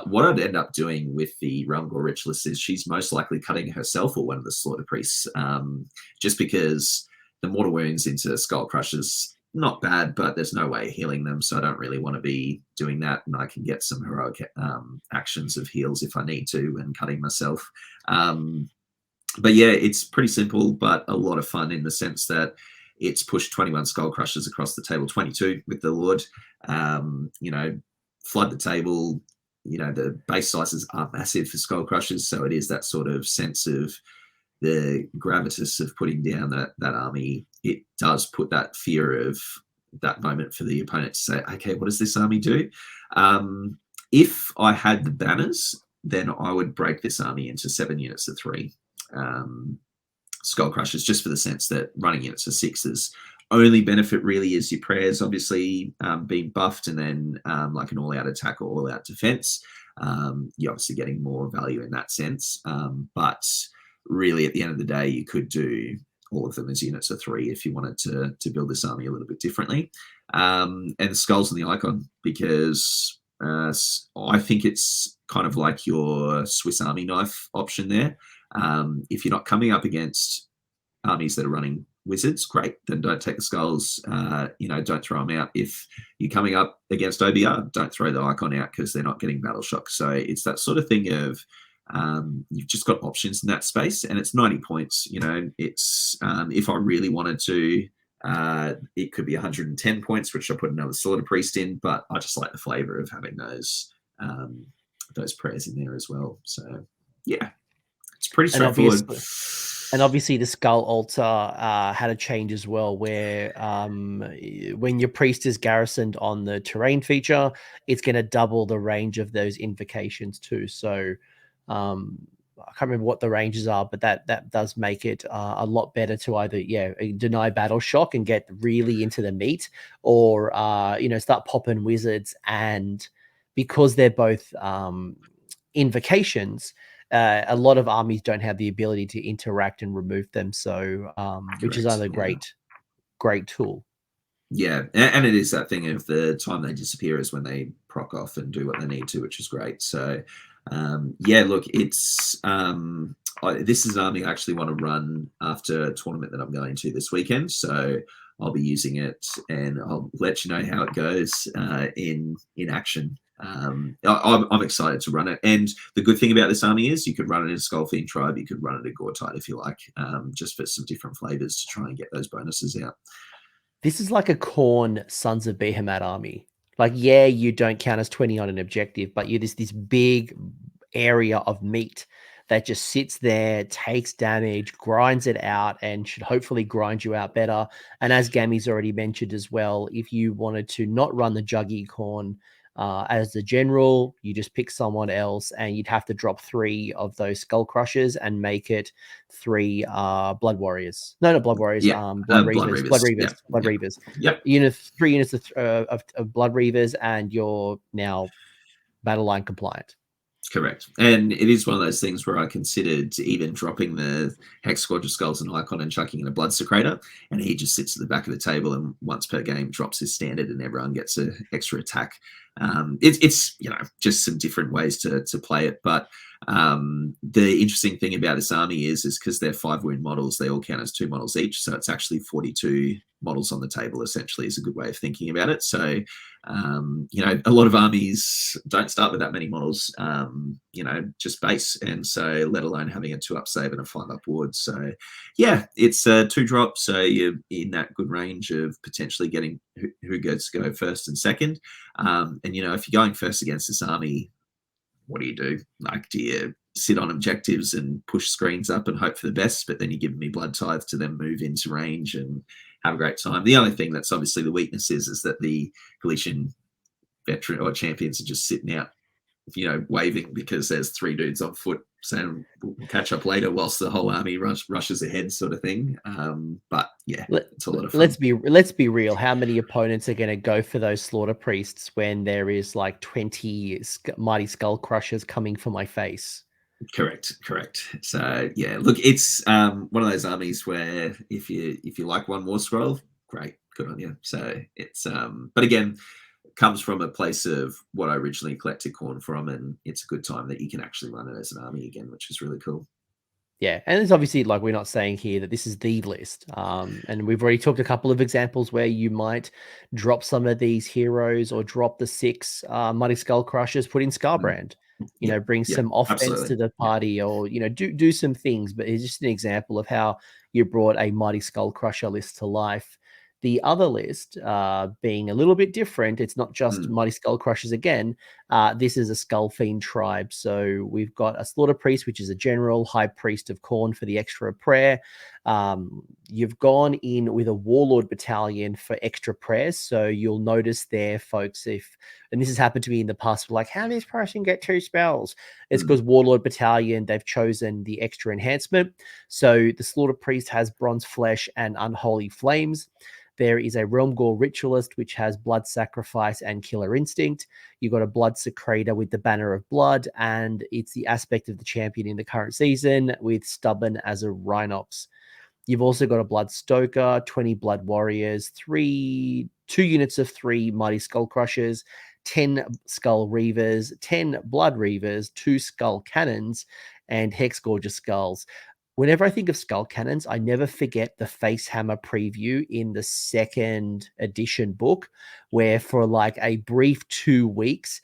What I'd end up doing with the Realm Gore Ritualist is she's most likely cutting herself or one of the Slaughter Priests, just because the mortal wounds into Skull Crushers, not bad, but there's no way of healing them, so I don't really want to be doing that, and I can get some heroic actions of heals if I need to and cutting myself. But yeah, it's pretty simple, but a lot of fun in the sense that it's pushed 21 Skull Crushers across the table, 22 with the Lord. You know, flood the table. You know, the base sizes are massive for Skull Crushers, so it is that sort of sense of the gravitas of putting down that army. It does put that fear of that moment for the opponent to say, okay, what does this army do? If I had the banners, then I would break this army into 7 units of 3. Skull Crushers, just for the sense that running units of 6's only benefit really is your prayers, obviously being buffed, and then like an all-out attack or all-out defense. You're obviously getting more value in that sense. But really, at the end of the day, you could do all of them as units of 3 if you wanted to build this army a little bit differently. And the Skulls and the Icon, because I think it's kind of like your Swiss Army knife option there. If you're not coming up against armies that are running wizards, great, then don't take the skulls. You know, don't throw them out. If you're coming up against OBR, don't throw the icon out because they're not getting battle shock. So it's that sort of thing of you've just got options in that space, and it's 90 points. You know, it's if I really wanted to, it could be 110 points, which I put another Slaughter Priest in, but I just like the flavor of having those prayers in there as well. So yeah, it's pretty straightforward. And obviously the Skull Altar had a change as well, where when your priest is garrisoned on the terrain feature, it's going to double the range of those invocations too. So I can't remember what the ranges are, but that does make it a lot better to either deny battle shock and get really into the meat, or start popping wizards. And because they're both invocations, a lot of armies don't have the ability to interact and remove them. So, which is another great tool. Yeah, and it is that thing of the time they disappear is when they proc off and do what they need to, which is great. So, yeah, look, it's this is an army I actually want to run after a tournament that I'm going to this weekend. So I'll be using it, and I'll let you know how it goes in action. I'm excited to run it, and the good thing about this army is you could run it in Skullfiend Tribe, you could run it in Gore-Tide if you like, just for some different flavors to try and get those bonuses out. This is like a Khorne Sons of Behemat army. Like, yeah, you don't count as 20 on an objective, but you're this big area of meat that just sits there, takes damage, grinds it out, and should hopefully grind you out better. And as Gammie's already mentioned as well, if you wanted to not run the Juggy Khorne as the general, you just pick someone else, and you'd have to drop 3 of those Skull Crushers and make it 3 Blood Warriors. No, not Blood Warriors. Blood Reavers. Blood Reavers. Blood Reavers. Yep. 3 units of Blood Reavers, and you're now battle line compliant. Correct. And it is one of those things where I considered even dropping the Hex Squadron Skulls and Icon and chucking in a Blood Secretor, and he just sits at the back of the table and once per game drops his standard and everyone gets an extra attack. It's just some different ways to play it. But the interesting thing about this army is because they're 5-wound models, they all count as 2 models each. So it's actually 42 models on the table, essentially, is a good way of thinking about it. So, a lot of armies don't start with that many models, just base. And so let alone having a 2-up save and a 5-up ward. So, yeah, it's a 2-drop. So you're in that good range of potentially getting who gets to go first and second. And, if you're going first against this army, what do? Like, do you sit on objectives and push screens up and hope for the best, but then you give me Blood Tithe to then move into range and have a great time? The only thing that's obviously the weakness is that the Galician veteran or champions are just sitting out, waving because there's 3 dudes on foot saying we'll catch up later whilst the whole army rushes ahead, sort of thing. But yeah, it's a lot of fun. Let's be real. How many opponents are going to go for those Slaughter Priests when there is like 20 Mighty Skull Crushers coming for my face? Correct. So yeah, look, it's one of those armies where if you like one war scroll, great, good on you. So it's but again, comes from a place of what I originally collected Khorne from, and it's a good time that you can actually run it as an army again, which is really cool. Yeah, and it's obviously, like, we're not saying here that this is the list. And we've already talked a couple of examples where you might drop some of these heroes or drop the 6 Mighty Skull Crushers, put in Scarbrand, bring some offense to the party, or, do some things. But it's just an example of how you brought a Mighty Skull Crusher list to life. The other list being a little bit different. It's not just Mighty Skull Crushers again. This is a Skull Fiend tribe. So we've got a Slaughter Priest, which is a general, High Priest of Khorne for the extra prayer. You've gone in with a Warlord Battalion for extra prayers. So you'll notice there, folks, and this has happened to me in the past, like, how does this person get 2 spells? It's because Warlord Battalion, they've chosen the extra enhancement. So the Slaughter Priest has Bronze Flesh and Unholy Flames. There is a Realm Gore Ritualist, which has Blood Sacrifice and Killer Instinct. You've got a Blood Secretor with the Banner of Blood, and it's the aspect of the champion in the current season with Stubborn as a Rhinox. You've also got a Blood Stoker, 20 Blood Warriors, 2 units of 3 Mighty Skull Crushers, 10 Skull Reavers, 10 Blood Reavers, 2 Skull Cannons, and Hex Gorgeous Skulls. Whenever I think of Skull Cannons, I never forget the Facehammer preview in the 2nd edition book, where for like a brief 2 weeks,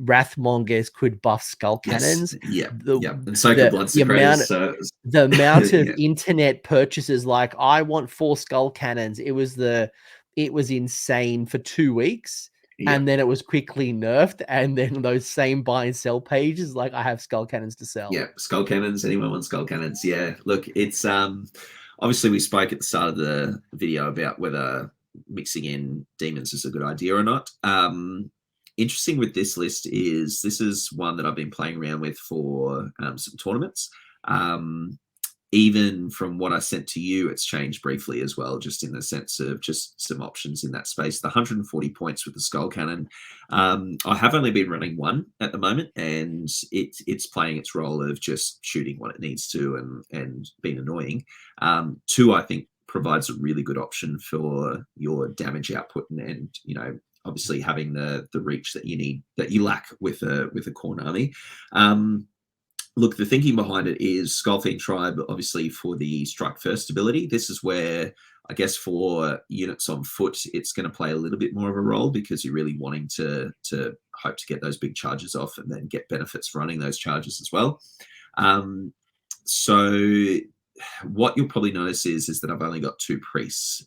Wrathmongers could buff Skull Cannons. Yes. And so could Blood Secretors. The amount of internet purchases, like, I want 4 Skull Cannons. It was insane for 2 weeks. And then it was quickly nerfed, and then those same buy and sell pages, like, I have Skull Cannons to sell. Yeah, Skull Cannons. Anyone wants Skull Cannons? Yeah, look, it's obviously we spoke at the start of the video about whether mixing in demons is a good idea or not. Interesting with this list is this is one that I've been playing around with for some tournaments. Even from what I sent to you, it's changed briefly as well, just in the sense of just some options in that space. The 140 points with the Skull Cannon, I have only been running 1 at the moment, and it's playing its role of just shooting what it needs to and being annoying. 2, I think, provides a really good option for your damage output and obviously having the reach that you need, that you lack with a Khorne army. Look, the thinking behind it is Skullfiend Tribe, obviously, for the Strike First ability. This is where, I guess, for units on foot, it's going to play a little bit more of a role because you're really wanting to hope to get those big charges off and then get benefits running those charges as well. So what you'll probably notice is that I've only got 2 priests.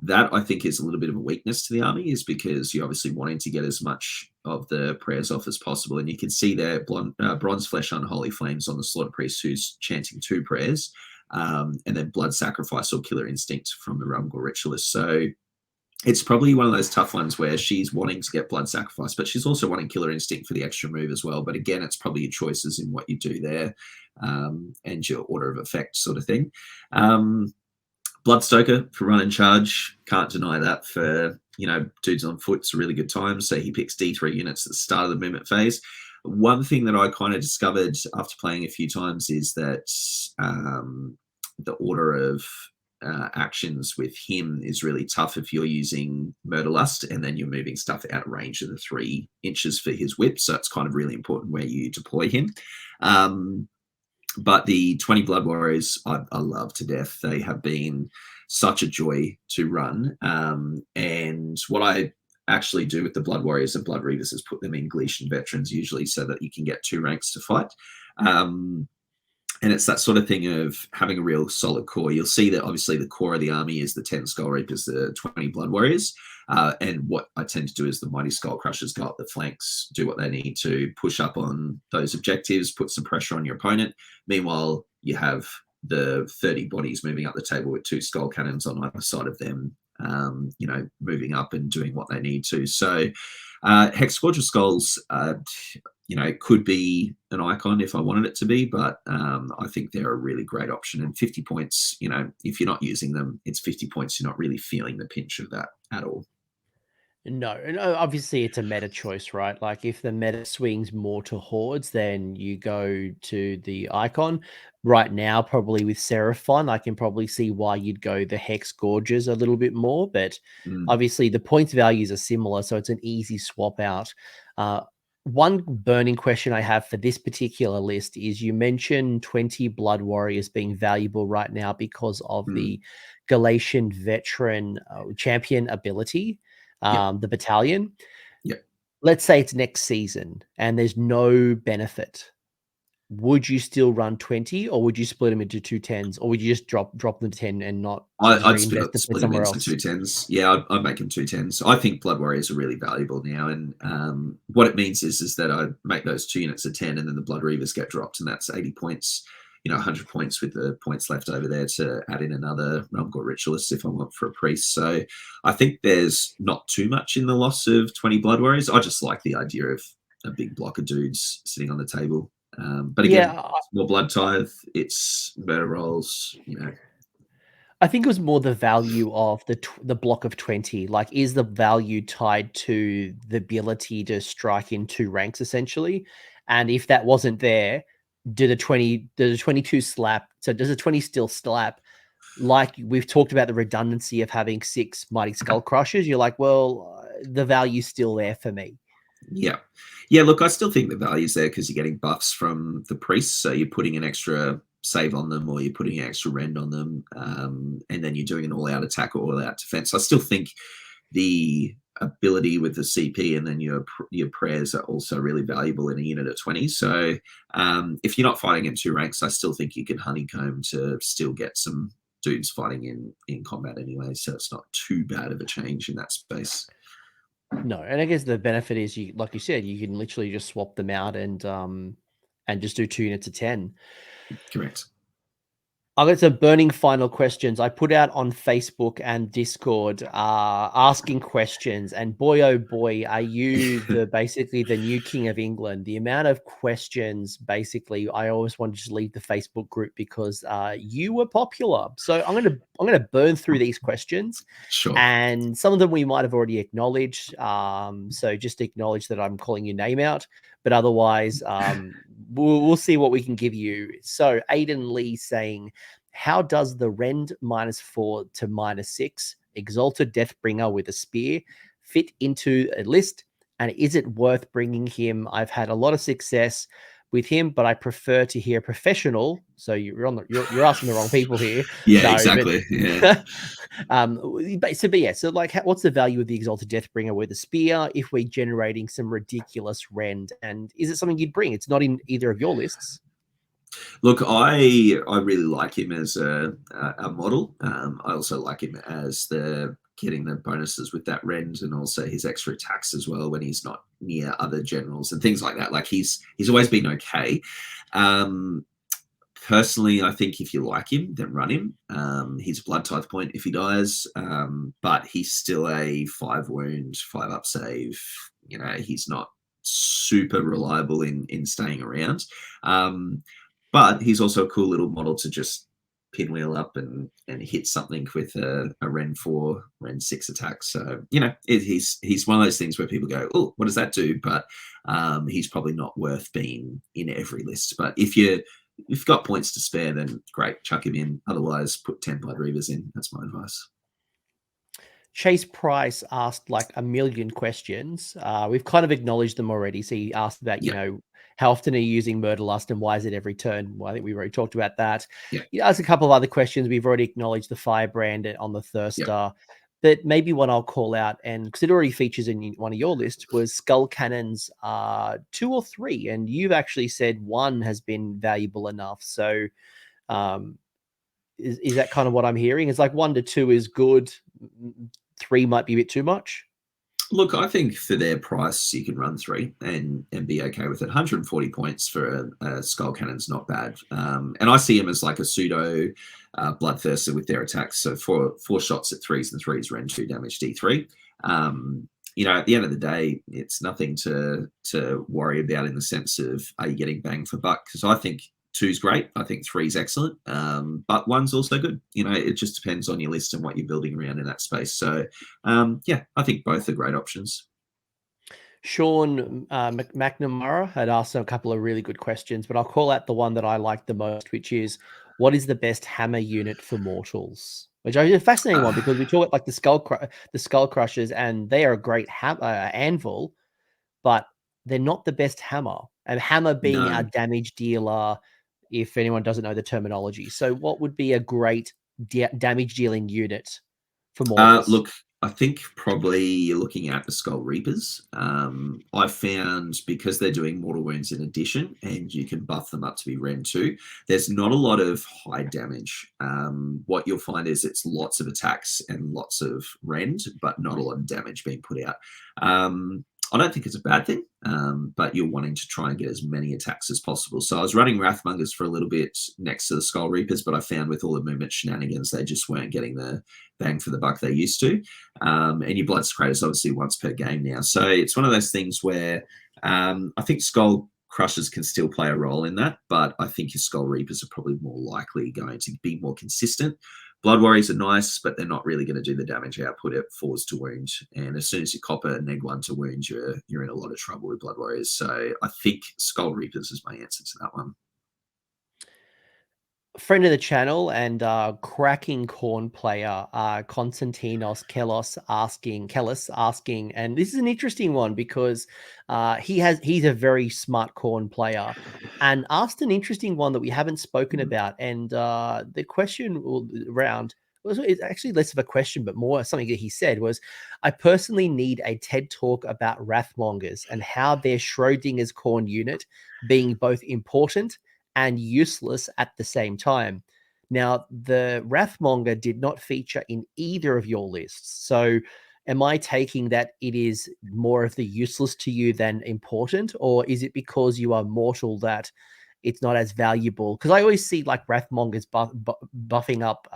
That, I think, is a little bit of a weakness to the army, is because you're obviously wanting to get as much of the prayers off as possible. And you can see there bronze flesh unholy flames on the slaughter priest who's chanting 2 prayers, and then blood sacrifice or killer instinct from the Rumgor ritualist. So it's probably one of those tough ones where she's wanting to get blood sacrifice, but she's also wanting killer instinct for the extra move as well. But again, it's probably your choices in what you do there, and your order of effect sort of thing. Bloodstoker for run and charge, can't deny that for, dudes on foot. It's a really good time. So he picks D3 units at the start of the movement phase. One thing that I kind of discovered after playing a few times is that the order of actions with him is really tough if you're using Murderlust and then you're moving stuff out of range of the 3 inches for his whip. So it's kind of really important where you deploy him. But the 20 Blood Warriors, I love to death. They have been such a joy to run. And what I actually do with the Blood Warriors and Blood Reavers is put them in Gleetian Veterans usually so that you can get 2 ranks to fight. And it's that sort of thing of having a real solid core. You'll see that obviously the core of the army is the 10 Skull Reapers, the 20 Blood Warriors. And what I tend to do is the Mighty Skull Crushers go up the flanks, do what they need to, push up on those objectives, put some pressure on your opponent. Meanwhile, you have the 30 bodies moving up the table with 2 skull cannons on either side of them, moving up and doing what they need to. So Hex Scourge of Skulls, could be an icon if I wanted it to be, but I think they're a really great option. And 50 points, if you're not using them, it's 50 points. You're not really feeling the pinch of that at all. No, and obviously it's a meta choice, right? Like if the meta swings more to hordes, then you go to the icon. Right now, probably with Seraphon, I can probably see why you'd go the Hex Gorges a little bit more, but obviously the points values are similar, so it's an easy swap out. One burning question I have for this particular list is you mentioned 20 Blood Warriors being valuable right now because of the Galatian veteran champion ability. The battalion. Yep. Let's say it's next season and there's no benefit. Would you still run 20 or would you split them into 2 10s, or would you just drop them to 10 and not I'd reinvest it split them somewhere into else? 2 10s. Yeah, I'd make them 2 10s. I think Blood Warriors are really valuable now. And what it means is that I make those 2 units a 10 and then the Blood Reavers get dropped, and that's 80 points. 100 points with the points left over there to add in another Rumgor Ritualist if I want for a priest. So I think there's not too much in the loss of 20 Blood Warriors. I just like the idea of a big block of dudes sitting on the table. But again, it's more Blood Tithe, it's murder rolls, I think it was more the value of the block of 20. Like, is the value tied to the ability to strike in 2 ranks essentially? And if that wasn't there, did a 22 slap? So does a 20 still slap? Like we've talked about the redundancy of having 6 Mighty Skull Crushers. You're like, well, the value's still there for me. Yeah. Look, I still think the value's there because you're getting buffs from the priests. So you're putting an extra save on them, or you're putting an extra rend on them, and then you're doing an all-out attack or all-out defense. I still think the ability with the CP and then your prayers are also really valuable in a unit of 20. So if you're not fighting in 2 ranks, I still think you can honeycomb to still get some dudes fighting in combat anyway. So it's not too bad of a change in that space. No, and I guess the benefit is you, like you said, you can literally just swap them out and just do 2 units of 10. Correct. I've got some burning final questions I put out on Facebook and Discord, asking questions. And boy, oh boy, are you basically the new king of England? The amount of questions, basically, I always wanted to leave the Facebook group because you were popular. So I'm gonna burn through these questions. Sure. And some of them we might have already acknowledged. So just acknowledge that I'm calling your name out. But otherwise, we'll see what we can give you. So Aiden Lee saying, how does the Rend -4 to -6 Exalted Deathbringer with a spear fit into a list? And is it worth bringing him? I've had a lot of success with him, but I prefer to hear professional. So you're asking the wrong people here. Yeah, no, exactly. But, yeah. So like, what's the value of the Exalted Deathbringer with a spear if we're generating some ridiculous rend? And is it something you'd bring? It's not in either of your lists. Look, I really like him as a model. I also like him as the getting the bonuses with that rend, and also his extra attacks as well when he's not near other generals and things like that. Like he's always been okay. Personally, I think if you like him, then run him. He's a blood tithe point if he dies, but he's still a 5 wound, 5 up save. You know, he's not super reliable in staying around. But he's also a cool little model to just pinwheel up and hit something with a Ren 4, Ren 6 attack. So, you know, he's one of those things where people go, oh, what does that do? But he's probably not worth being in every list. But if you've got points to spare, then great, chuck him in. Otherwise, put 10 Blood Reavers in. That's my advice. Chase Price asked like a million questions. We've kind of acknowledged them already. So he asked about, you know, how often are you using Murderlust and why is it every turn? Well, I think we already talked about that. He asked a couple of other questions. We've already acknowledged the Firebrand on the Thirster. But maybe one I'll call out, and because it already features in one of your lists, was Skull Cannons 2 or 3. And you've actually said 1 has been valuable enough. So is that kind of what I'm hearing? It's like 1 to 2 is good. 3 might be a bit too much. Look, I think for their price, you can run 3 and be okay with it. 140 points for a Skull Cannon's not bad. And I see him as like a pseudo Bloodthirster with their attacks. So 4 shots at 3s and 3s, Ren 2 damage D3. You know, at the end of the day, it's nothing to worry about in the sense of are you getting bang for buck? Because I think 2's great. I think 3's excellent. But 1's also good. You know, it just depends on your list and what you're building around in that space. So, yeah, I think both are great options. Sean McNamara had asked a couple of really good questions, but I'll call out the one that I like the most, which is, what is the best hammer unit for mortals? Which is a fascinating one because we talk about like the Skull Crushers, and they are a great anvil, but they're not the best hammer. And hammer being our damage dealer, if anyone doesn't know the terminology. So what would be a great damage dealing unit for mortals? Look, I think probably you're looking at the Skull Reapers. I found because they're doing mortal wounds in addition, and you can buff them up to be Ren 2, there's not a lot of high damage. What you'll find is it's lots of attacks and lots of rend, but not a lot of damage being put out. I don't think it's a bad thing, but you're wanting to try and get as many attacks as possible. So I was running Wrathmongers for a little bit next to the Skull Reapers, but I found with all the movement shenanigans, they just weren't getting the bang for the buck they used to. And your Blood Secretors obviously once per game now. So it's one of those things where I think Skull Crushers can still play a role in that, but I think your Skull Reapers are probably more likely going to be more consistent. Blood Warriors are nice, but they're not really going to do the damage output at 4s to wound. And as soon as you cop a neg 1 to wound, you're in a lot of trouble with Blood Warriors. So I think Skull Reapers is my answer to that one. Friend of the channel and cracking Khorne player, Konstantinos Kelos asking, and this is an interesting one because he's a very smart Khorne player and asked an interesting one that we haven't spoken about. And the question around it's actually less of a question, but more something that he said was, I personally need a TED talk about Wrathmongers and how their Schrodinger's Khorne unit being both important and useless at the same time. Now, the Wrathmonger did not feature in either of your lists. So am I taking that it is more of the useless to you than important? Or is it because you are mortal that it's not as valuable? Because I always see like Wrathmongers buffing up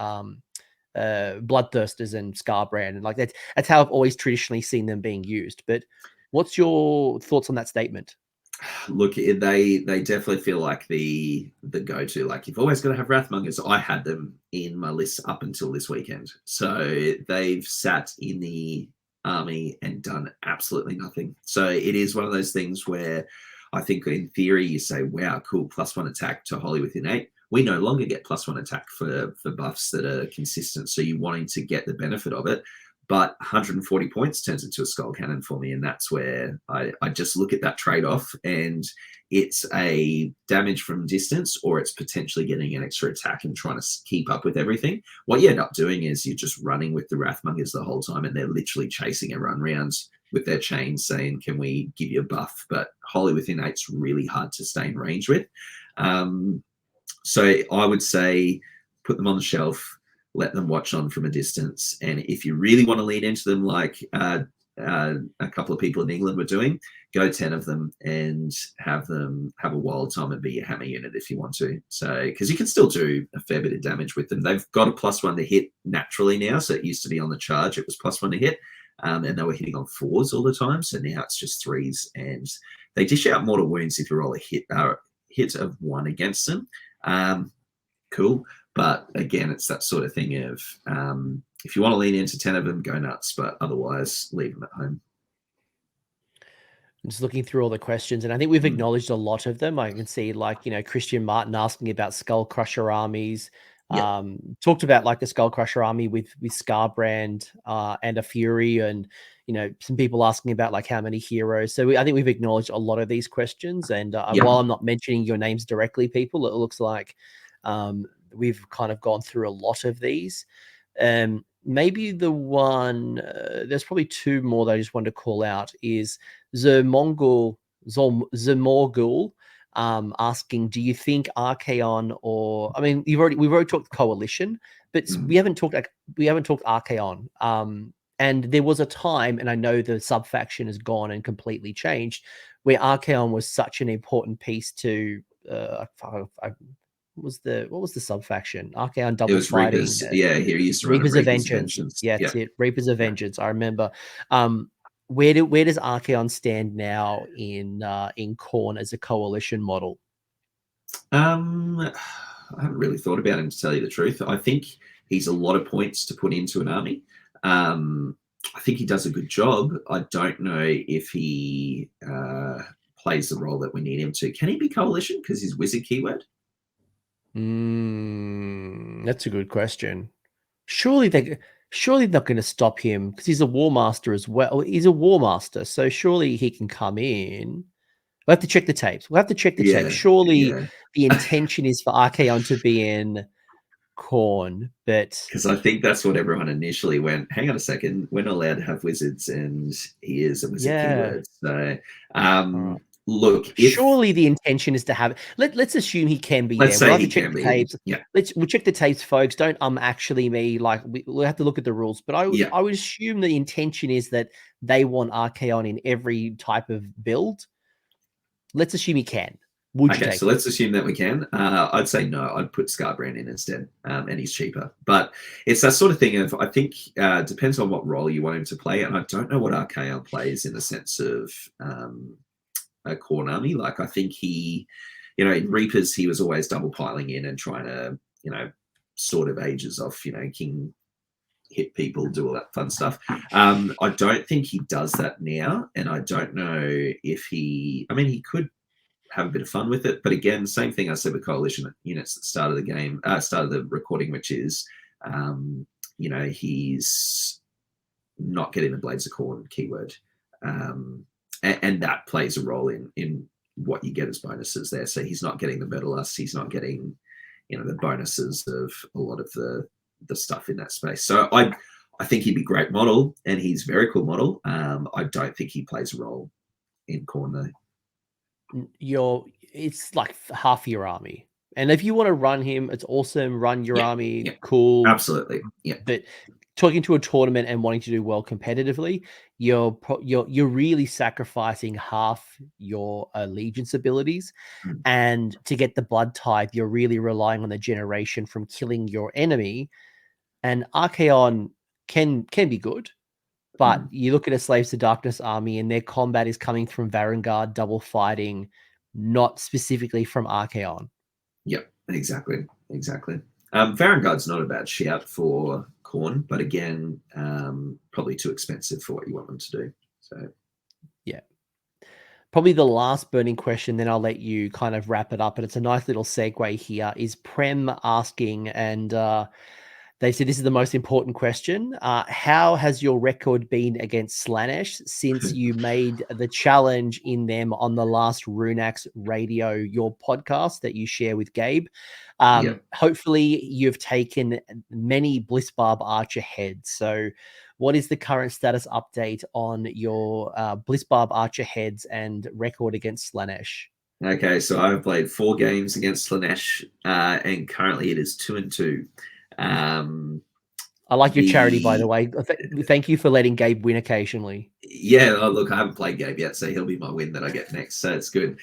Bloodthirsters and Scarbrand. And like that's how I've always traditionally seen them being used. But what's your thoughts on that statement? Look, they definitely feel like the go-to. Like you've always got to have Wrathmongers. I had them in my list up until this weekend, so they've sat in the army and done absolutely nothing. So it is one of those things where I think in theory you say, "Wow, cool, +1 attack to Holy Within 8." We no longer get +1 attack for buffs that are consistent. So you're wanting to get the benefit of it. But 140 points turns into a Skull Cannon for me. And that's where I just look at that trade-off, and it's a damage from distance, or it's potentially getting an extra attack and trying to keep up with everything. What you end up doing is you're just running with the Wrathmongers the whole time, and they're literally chasing a run rounds with their chains saying, can we give you a buff? But Holy Within 8's really hard to stay in range with. So I would say put them on the shelf. let them watch on from a distance. And if you really want to lean into them, like a couple of people in England were doing, go 10 of them and have them have a wild time and be your hammer unit if you want to. So, because you can still do a fair bit of damage with them. They've got a +1 to hit naturally now. So it used to be on the charge, it was +1 to hit. And they were hitting on 4s all the time. So now it's just 3s. And they dish out mortal wounds if you roll a hit of 1 against them. Cool. But again, it's that sort of thing of if you want to lean into 10 of them, go nuts. But otherwise, leave them at home. I'm just looking through all the questions, and I think we've acknowledged a lot of them. I can see, like, Christian Martin asking about Skull Crusher armies. Yep. Talked about like a Skull Crusher army with Scarbrand and a Fury, and some people asking about like how many heroes. So I think we've acknowledged a lot of these questions. And while I'm not mentioning your names directly, people, it looks like we've kind of gone through a lot of these. Maybe the one, there's probably 2 more that I just wanted to call out, is Zermorgul asking, do you think Archaon, or I mean, we've already talked Coalition, but we haven't talked Archaon. And there was a time, and I know the sub faction has gone and completely changed, where Archaon was such an important piece to what was the sub faction? Archaon double it was fighting. Reapers. Yeah, he used to Reapers run of Vengeance. Yeah, that's it. Reapers of Vengeance. I remember. Where does Archaon stand now in Khorne as a coalition model? I haven't really thought about him, to tell you the truth. I think he's a lot of points to put into an army. I think he does a good job. I don't know if he plays the role that we need him to. Can he be coalition because he's wizard keyword? That's a good question. Surely they're not going to stop him because he's a War Master as well. He's a War Master, so surely he can come in. We'll have to check the tapes. Tapes. Surely the intention is for Archaon to be in Khorne, but because I think that's what everyone initially went, hang on a second, we're not allowed to have wizards, and he is a wizard keyword. So look, surely the intention is to have let's assume he can be. Let's say we'll have he to check can the be. tapes. Yeah. We'll check the tapes, folks. Don't actually me, like we'll have to look at the rules. But I would assume the intention is that they want Archaon in every type of build. Let's assume he can. So let's assume that we can. I'd say no. I'd put Scarbrand in instead, and he's cheaper. But it's that sort of thing of, I think, depends on what role you want him to play. And I don't know what Archaon plays in the sense of a Khorne army. Like, I think he, in Reapers, he was always double piling in and trying to, sort of ages off, King hit people, do all that fun stuff. I don't think he does that now. And I don't know if he could have a bit of fun with it. But again, same thing I said with coalition units at the start of the game, start of the recording, which is, he's not getting the Blades of Khorne keyword. And that plays a role in what you get as bonuses there. So he's not getting the Medalist, he's not getting, the bonuses of a lot of the stuff in that space. So I think he'd be a great model, and he's a very cool model. I don't think he plays a role in Khorne though. It's like half your army, and if you want to run him, it's awesome. Run your army, cool, absolutely. Yeah, but talking to a tournament and wanting to do well competitively, you're really sacrificing half your allegiance abilities, and to get the blood type, you're really relying on the generation from killing your enemy. And Archaon can be good. But you look at a Slaves to Darkness army, and their combat is coming from Varangard double fighting, not specifically from Archaon. Yep, exactly. Varangard's not a bad shout for Khorne, but again, probably too expensive for what you want them to do. So, yeah. Probably the last burning question, then I'll let you kind of wrap it up. And it's a nice little segue here, is Prem asking, and they said this is the most important question. How has your record been against Slaanesh since you made the challenge in them on the last Runax Radio, your podcast that you share with Gabe? Hopefully you've taken many Blissbarb Archer heads. So what is the current status update on your Blissbarb Archer heads and record against Slaanesh? Okay, so I've played 4 games against Slaanesh, and currently it is 2-2. I like your charity, by the way. Thank you for letting Gabe win occasionally. Yeah, oh, look, I haven't played Gabe yet, so he'll be my win that I get next. So it's good.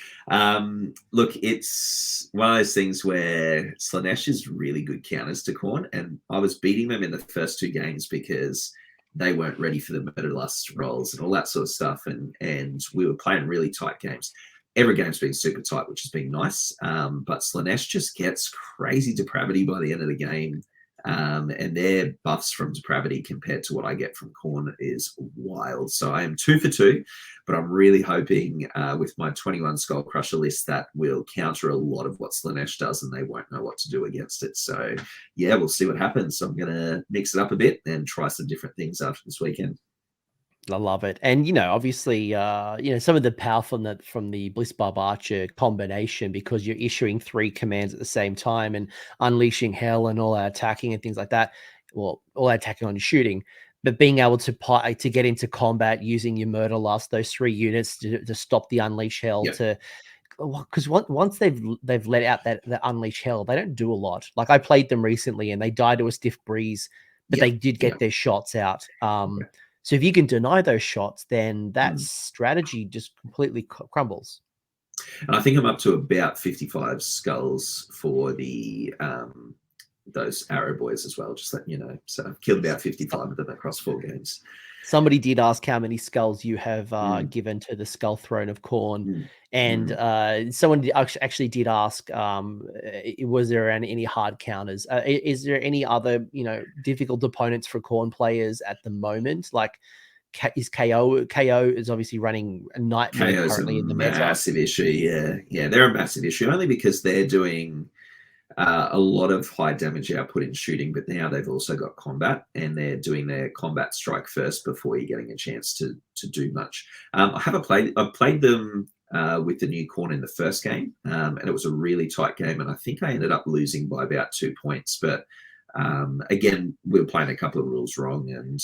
Look, it's one of those things where Slaanesh is really good counters to Khorne, and I was beating them in the first 2 games because they weren't ready for the Murderlust rolls and all that sort of stuff, and we were playing really tight games. Every game's been super tight, which has been nice, but Slaanesh just gets crazy depravity by the end of the game. And their buffs from depravity compared to what I get from Khorne is wild. So I am 2 for 2, but I'm really hoping with my 21 Skull Crusher list that will counter a lot of what Slaanesh does, and they won't know what to do against it. So yeah, we'll see what happens. So I'm going to mix it up a bit and try some different things after this weekend. I love it. And, you know, obviously, you know, some of the power from the Blissbarb Archer combination, because you're issuing 3 commands at the same time and unleashing hell and all that attacking and things like that. Well, all that attacking on your shooting, but being able to get into combat using your Murderlust, those 3 units to stop the unleash hell, to because once they've let out that unleash hell, they don't do a lot. Like, I played them recently and they died to a stiff breeze, but they did get their shots out. So if you can deny those shots, then that strategy just completely crumbles. And I think I'm up to about 55 skulls for the those arrow boys as well, just letting you know. So I've killed about 55 of them across 4 games. Somebody did ask how many skulls you have given to the Skull Throne of Khorne. And someone actually did ask, was there any hard counters? Is there any other, you know, difficult opponents for Khorne players at the moment? Like, is KO is obviously running a nightmare currently in the meta. Massive issue. Yeah, they're a massive issue, only because they're doing a lot of high damage output in shooting, but now they've also got combat, and they're doing their combat strike first before you're getting a chance to do much. I've played them with the new Khorne in the first game, and it was a really tight game, and I think I ended up losing by about 2 points. But again, we were playing a couple of rules wrong, and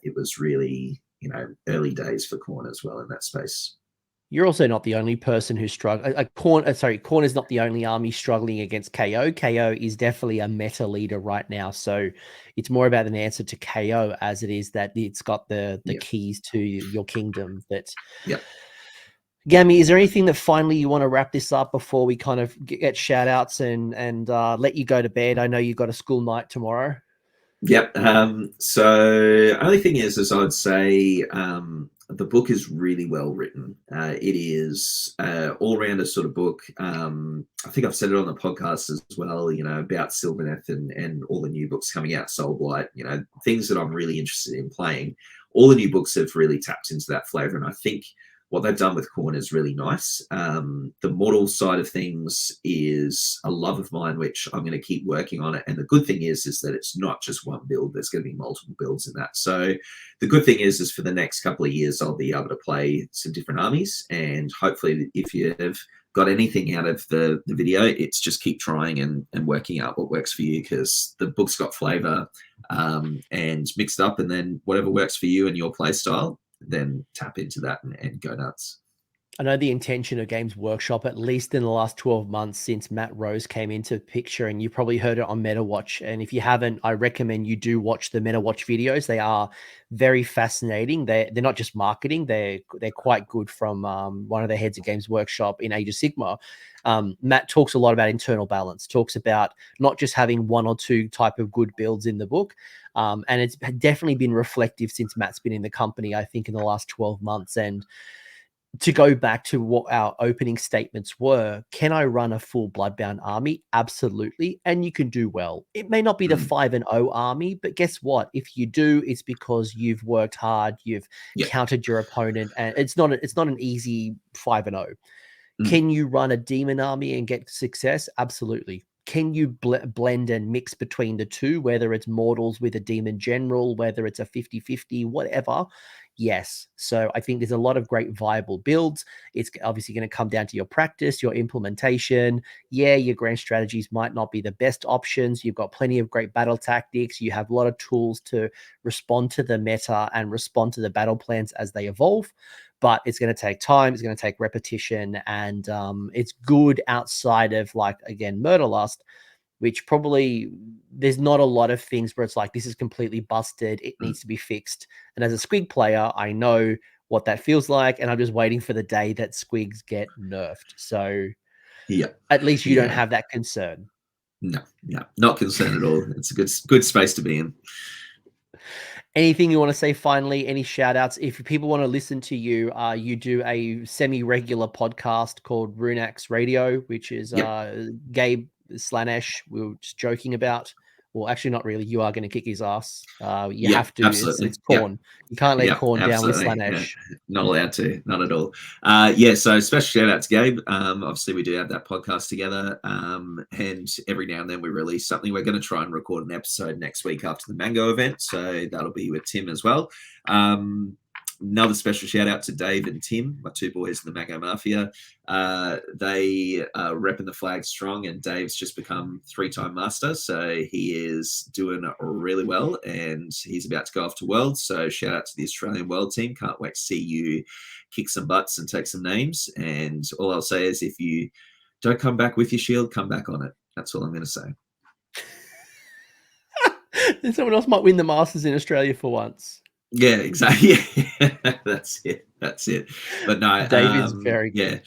it was really, you know, early days for Khorne as well in that space. You're also not the only person who's struggling. Khorne is not the only army struggling against KO. KO is definitely a meta leader right now. So it's more about an answer to KO as it is that it's got the keys to your kingdom. That Gammie, is there anything that finally you want to wrap this up before we kind of get shout outs and let you go to bed? I know you've got a school night tomorrow. Yep. So only thing is I would say the book is really well written. It is all-rounder sort of book. I think I've said it on the podcast as well, you know, about Sylvaneth and all the new books coming out, Soulblight, you know, things that I'm really interested in playing. All the new books have really tapped into that flavor, and I think what they've done with Khorne is really nice. The mortal side of things is a love of mine, which I'm going to keep working on it. And the good thing is that it's not just one build. There's going to be multiple builds in that. So the good thing is for the next couple of years, I'll be able to play some different armies. And hopefully, if you've got anything out of the video, it's just keep trying and working out what works for you, because the book's got flavor and mixed up. And then whatever works for you and your play style, then tap into that and go nuts. I know the intention of Games Workshop, at least in the last 12 months since Matt Rose came into the picture, and you probably heard it on MetaWatch. And if you haven't, I recommend you do watch the MetaWatch videos. They are very fascinating. They're not just marketing. They're quite good from one of the heads of Games Workshop in Age of Sigmar. Matt talks a lot about internal balance, talks about not just having 1 or 2 type of good builds in the book. And it's definitely been reflective since Matt's been in the company, I think, in the last 12 months. And to go back to what our opening statements were, can I run a full Bloodbound army? Absolutely. And you can do well. It may not be the 5-0 army, but guess what? If you do, it's because you've worked hard, you've countered your opponent, and it's not an easy 5-0. Can you run a demon army and get success? Absolutely. Can you blend and mix between the two, whether it's mortals with a demon general, whether it's a 50-50, whatever? Yes. So I think there's a lot of great viable builds. It's obviously going to come down to your practice, your implementation. Yeah, your grand strategies might not be the best options. You've got plenty of great battle tactics. You have a lot of tools to respond to the meta and respond to the battle plans as they evolve. But it's going to take time. It's going to take repetition. And it's good outside of, like, again, Murderlust, which probably there's not a lot of things where it's like, this is completely busted, it needs to be fixed. And as a Squig player, I know what that feels like, and I'm just waiting for the day that Squigs get nerfed. So yeah, at least you don't have that concern. No, not concerned at all. It's a good space to be in. Anything you want to say finally? Any shout outs? If people want to listen to you, you do a semi-regular podcast called Runax Radio, which is Gabe Slanesh we were just joking about. Well, actually, not really. You are going to kick his ass. You have to. Absolutely. It's Khorne. You can't let Khorne down with Slanesh. Not allowed to. Not at all. So special shout out to Gabe. Obviously, we do have that podcast together. And every now and then we release something. We're going to try and record an episode next week after the Mango event. So that'll be with Tim as well. Another special shout out to Dave and Tim, my two boys in the Mango Mafia. They are repping the flag strong, and Dave's just become 3-time master. So he is doing really well, and he's about to go off to Worlds. So shout out to the Australian World team. Can't wait to see you kick some butts and take some names. And all I'll say is, if you don't come back with your shield, come back on it. That's all I'm going to say. And someone else might win the Masters in Australia for once. Yeah, exactly. That's it. But no, Dave is very good.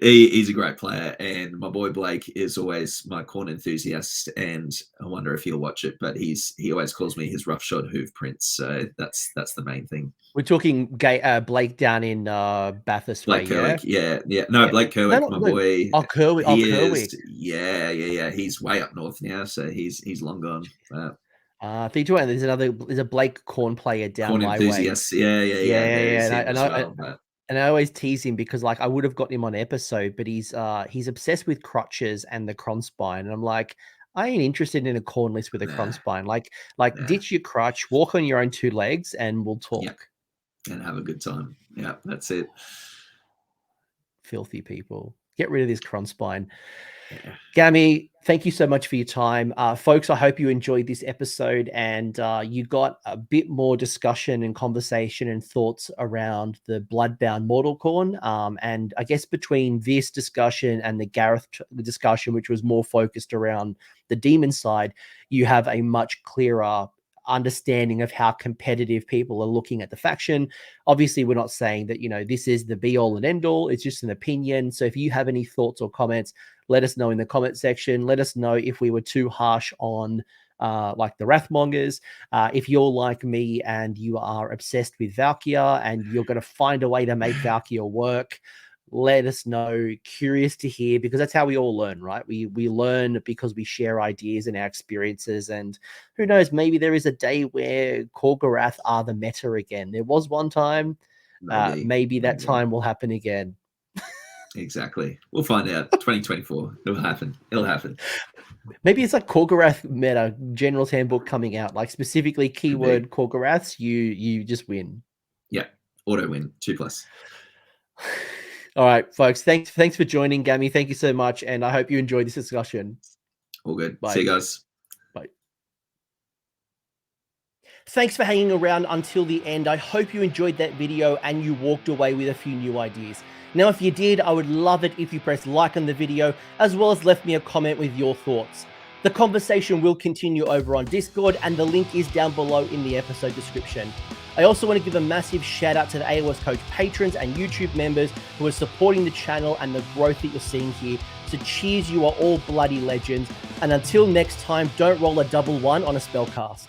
Yeah, he's a great player, and my boy Blake is always my Khorne enthusiast. And I wonder if he'll watch it, but he always calls me his roughshod hoof prince. So that's the main thing. We're talking Blake down in Bathurst. Blake Kerwick, yeah. No, Blake Kerwick, my boy. Oh, Kerwick. Kerwick. Yeah. He's way up north now, so he's long gone. There's a Blake Khorne player down Khorne my enthusiast. way. Yeah. And I always tease him because, like, I would have got him on episode, but he's obsessed with crotches and the Kronspine, and I'm like, I ain't interested in a Khorne list with a Kronspine. Ditch your crutch, walk on your own 2 legs, and we'll talk. Yep. And have a good time. Yeah, that's it. Filthy people. Get rid of this Kronspine. Yeah. Gammie, thank you so much for your time. Folks, I hope you enjoyed this episode and you got a bit more discussion and conversation and thoughts around the Bloodbound Mortal Khorne. And I guess between this discussion and the Gareth discussion, which was more focused around the demon side, you have a much clearer understanding of how competitive people are looking at the faction. Obviously, we're not saying that, this is the be all and end all. It's just an opinion. So if you have any thoughts or comments, let us know in the comment section. Let us know if we were too harsh on like the Wrathmongers. If you're like me and you are obsessed with Valkyr and you're going to find a way to make Valkyr work, let us know. Curious to hear, because that's how we all learn, right? We learn because we share ideas and our experiences, and who knows, maybe there is a day where Corkerath are the meta again. There was one time. Maybe that time will happen again. Exactly. We'll find out. 2024. It'll happen. Maybe it's like Corkerath meta General's Handbook coming out, like specifically keyword Corkeraths, you just win. Yeah. Auto win. 2+. All right, folks. Thanks for joining, Gammie. Thank you so much, and I hope you enjoyed this discussion. All good. Bye. See you guys. Bye. Thanks for hanging around until the end. I hope you enjoyed that video and you walked away with a few new ideas. Now, if you did, I would love it if you pressed like on the video, as well as left me a comment with your thoughts. The conversation will continue over on Discord, and the link is down below in the episode description. I also want to give a massive shout out to the AOS Coach patrons and YouTube members who are supporting the channel and the growth that you're seeing here. So cheers, you are all bloody legends. And until next time, don't roll a 1-1 on a spellcast.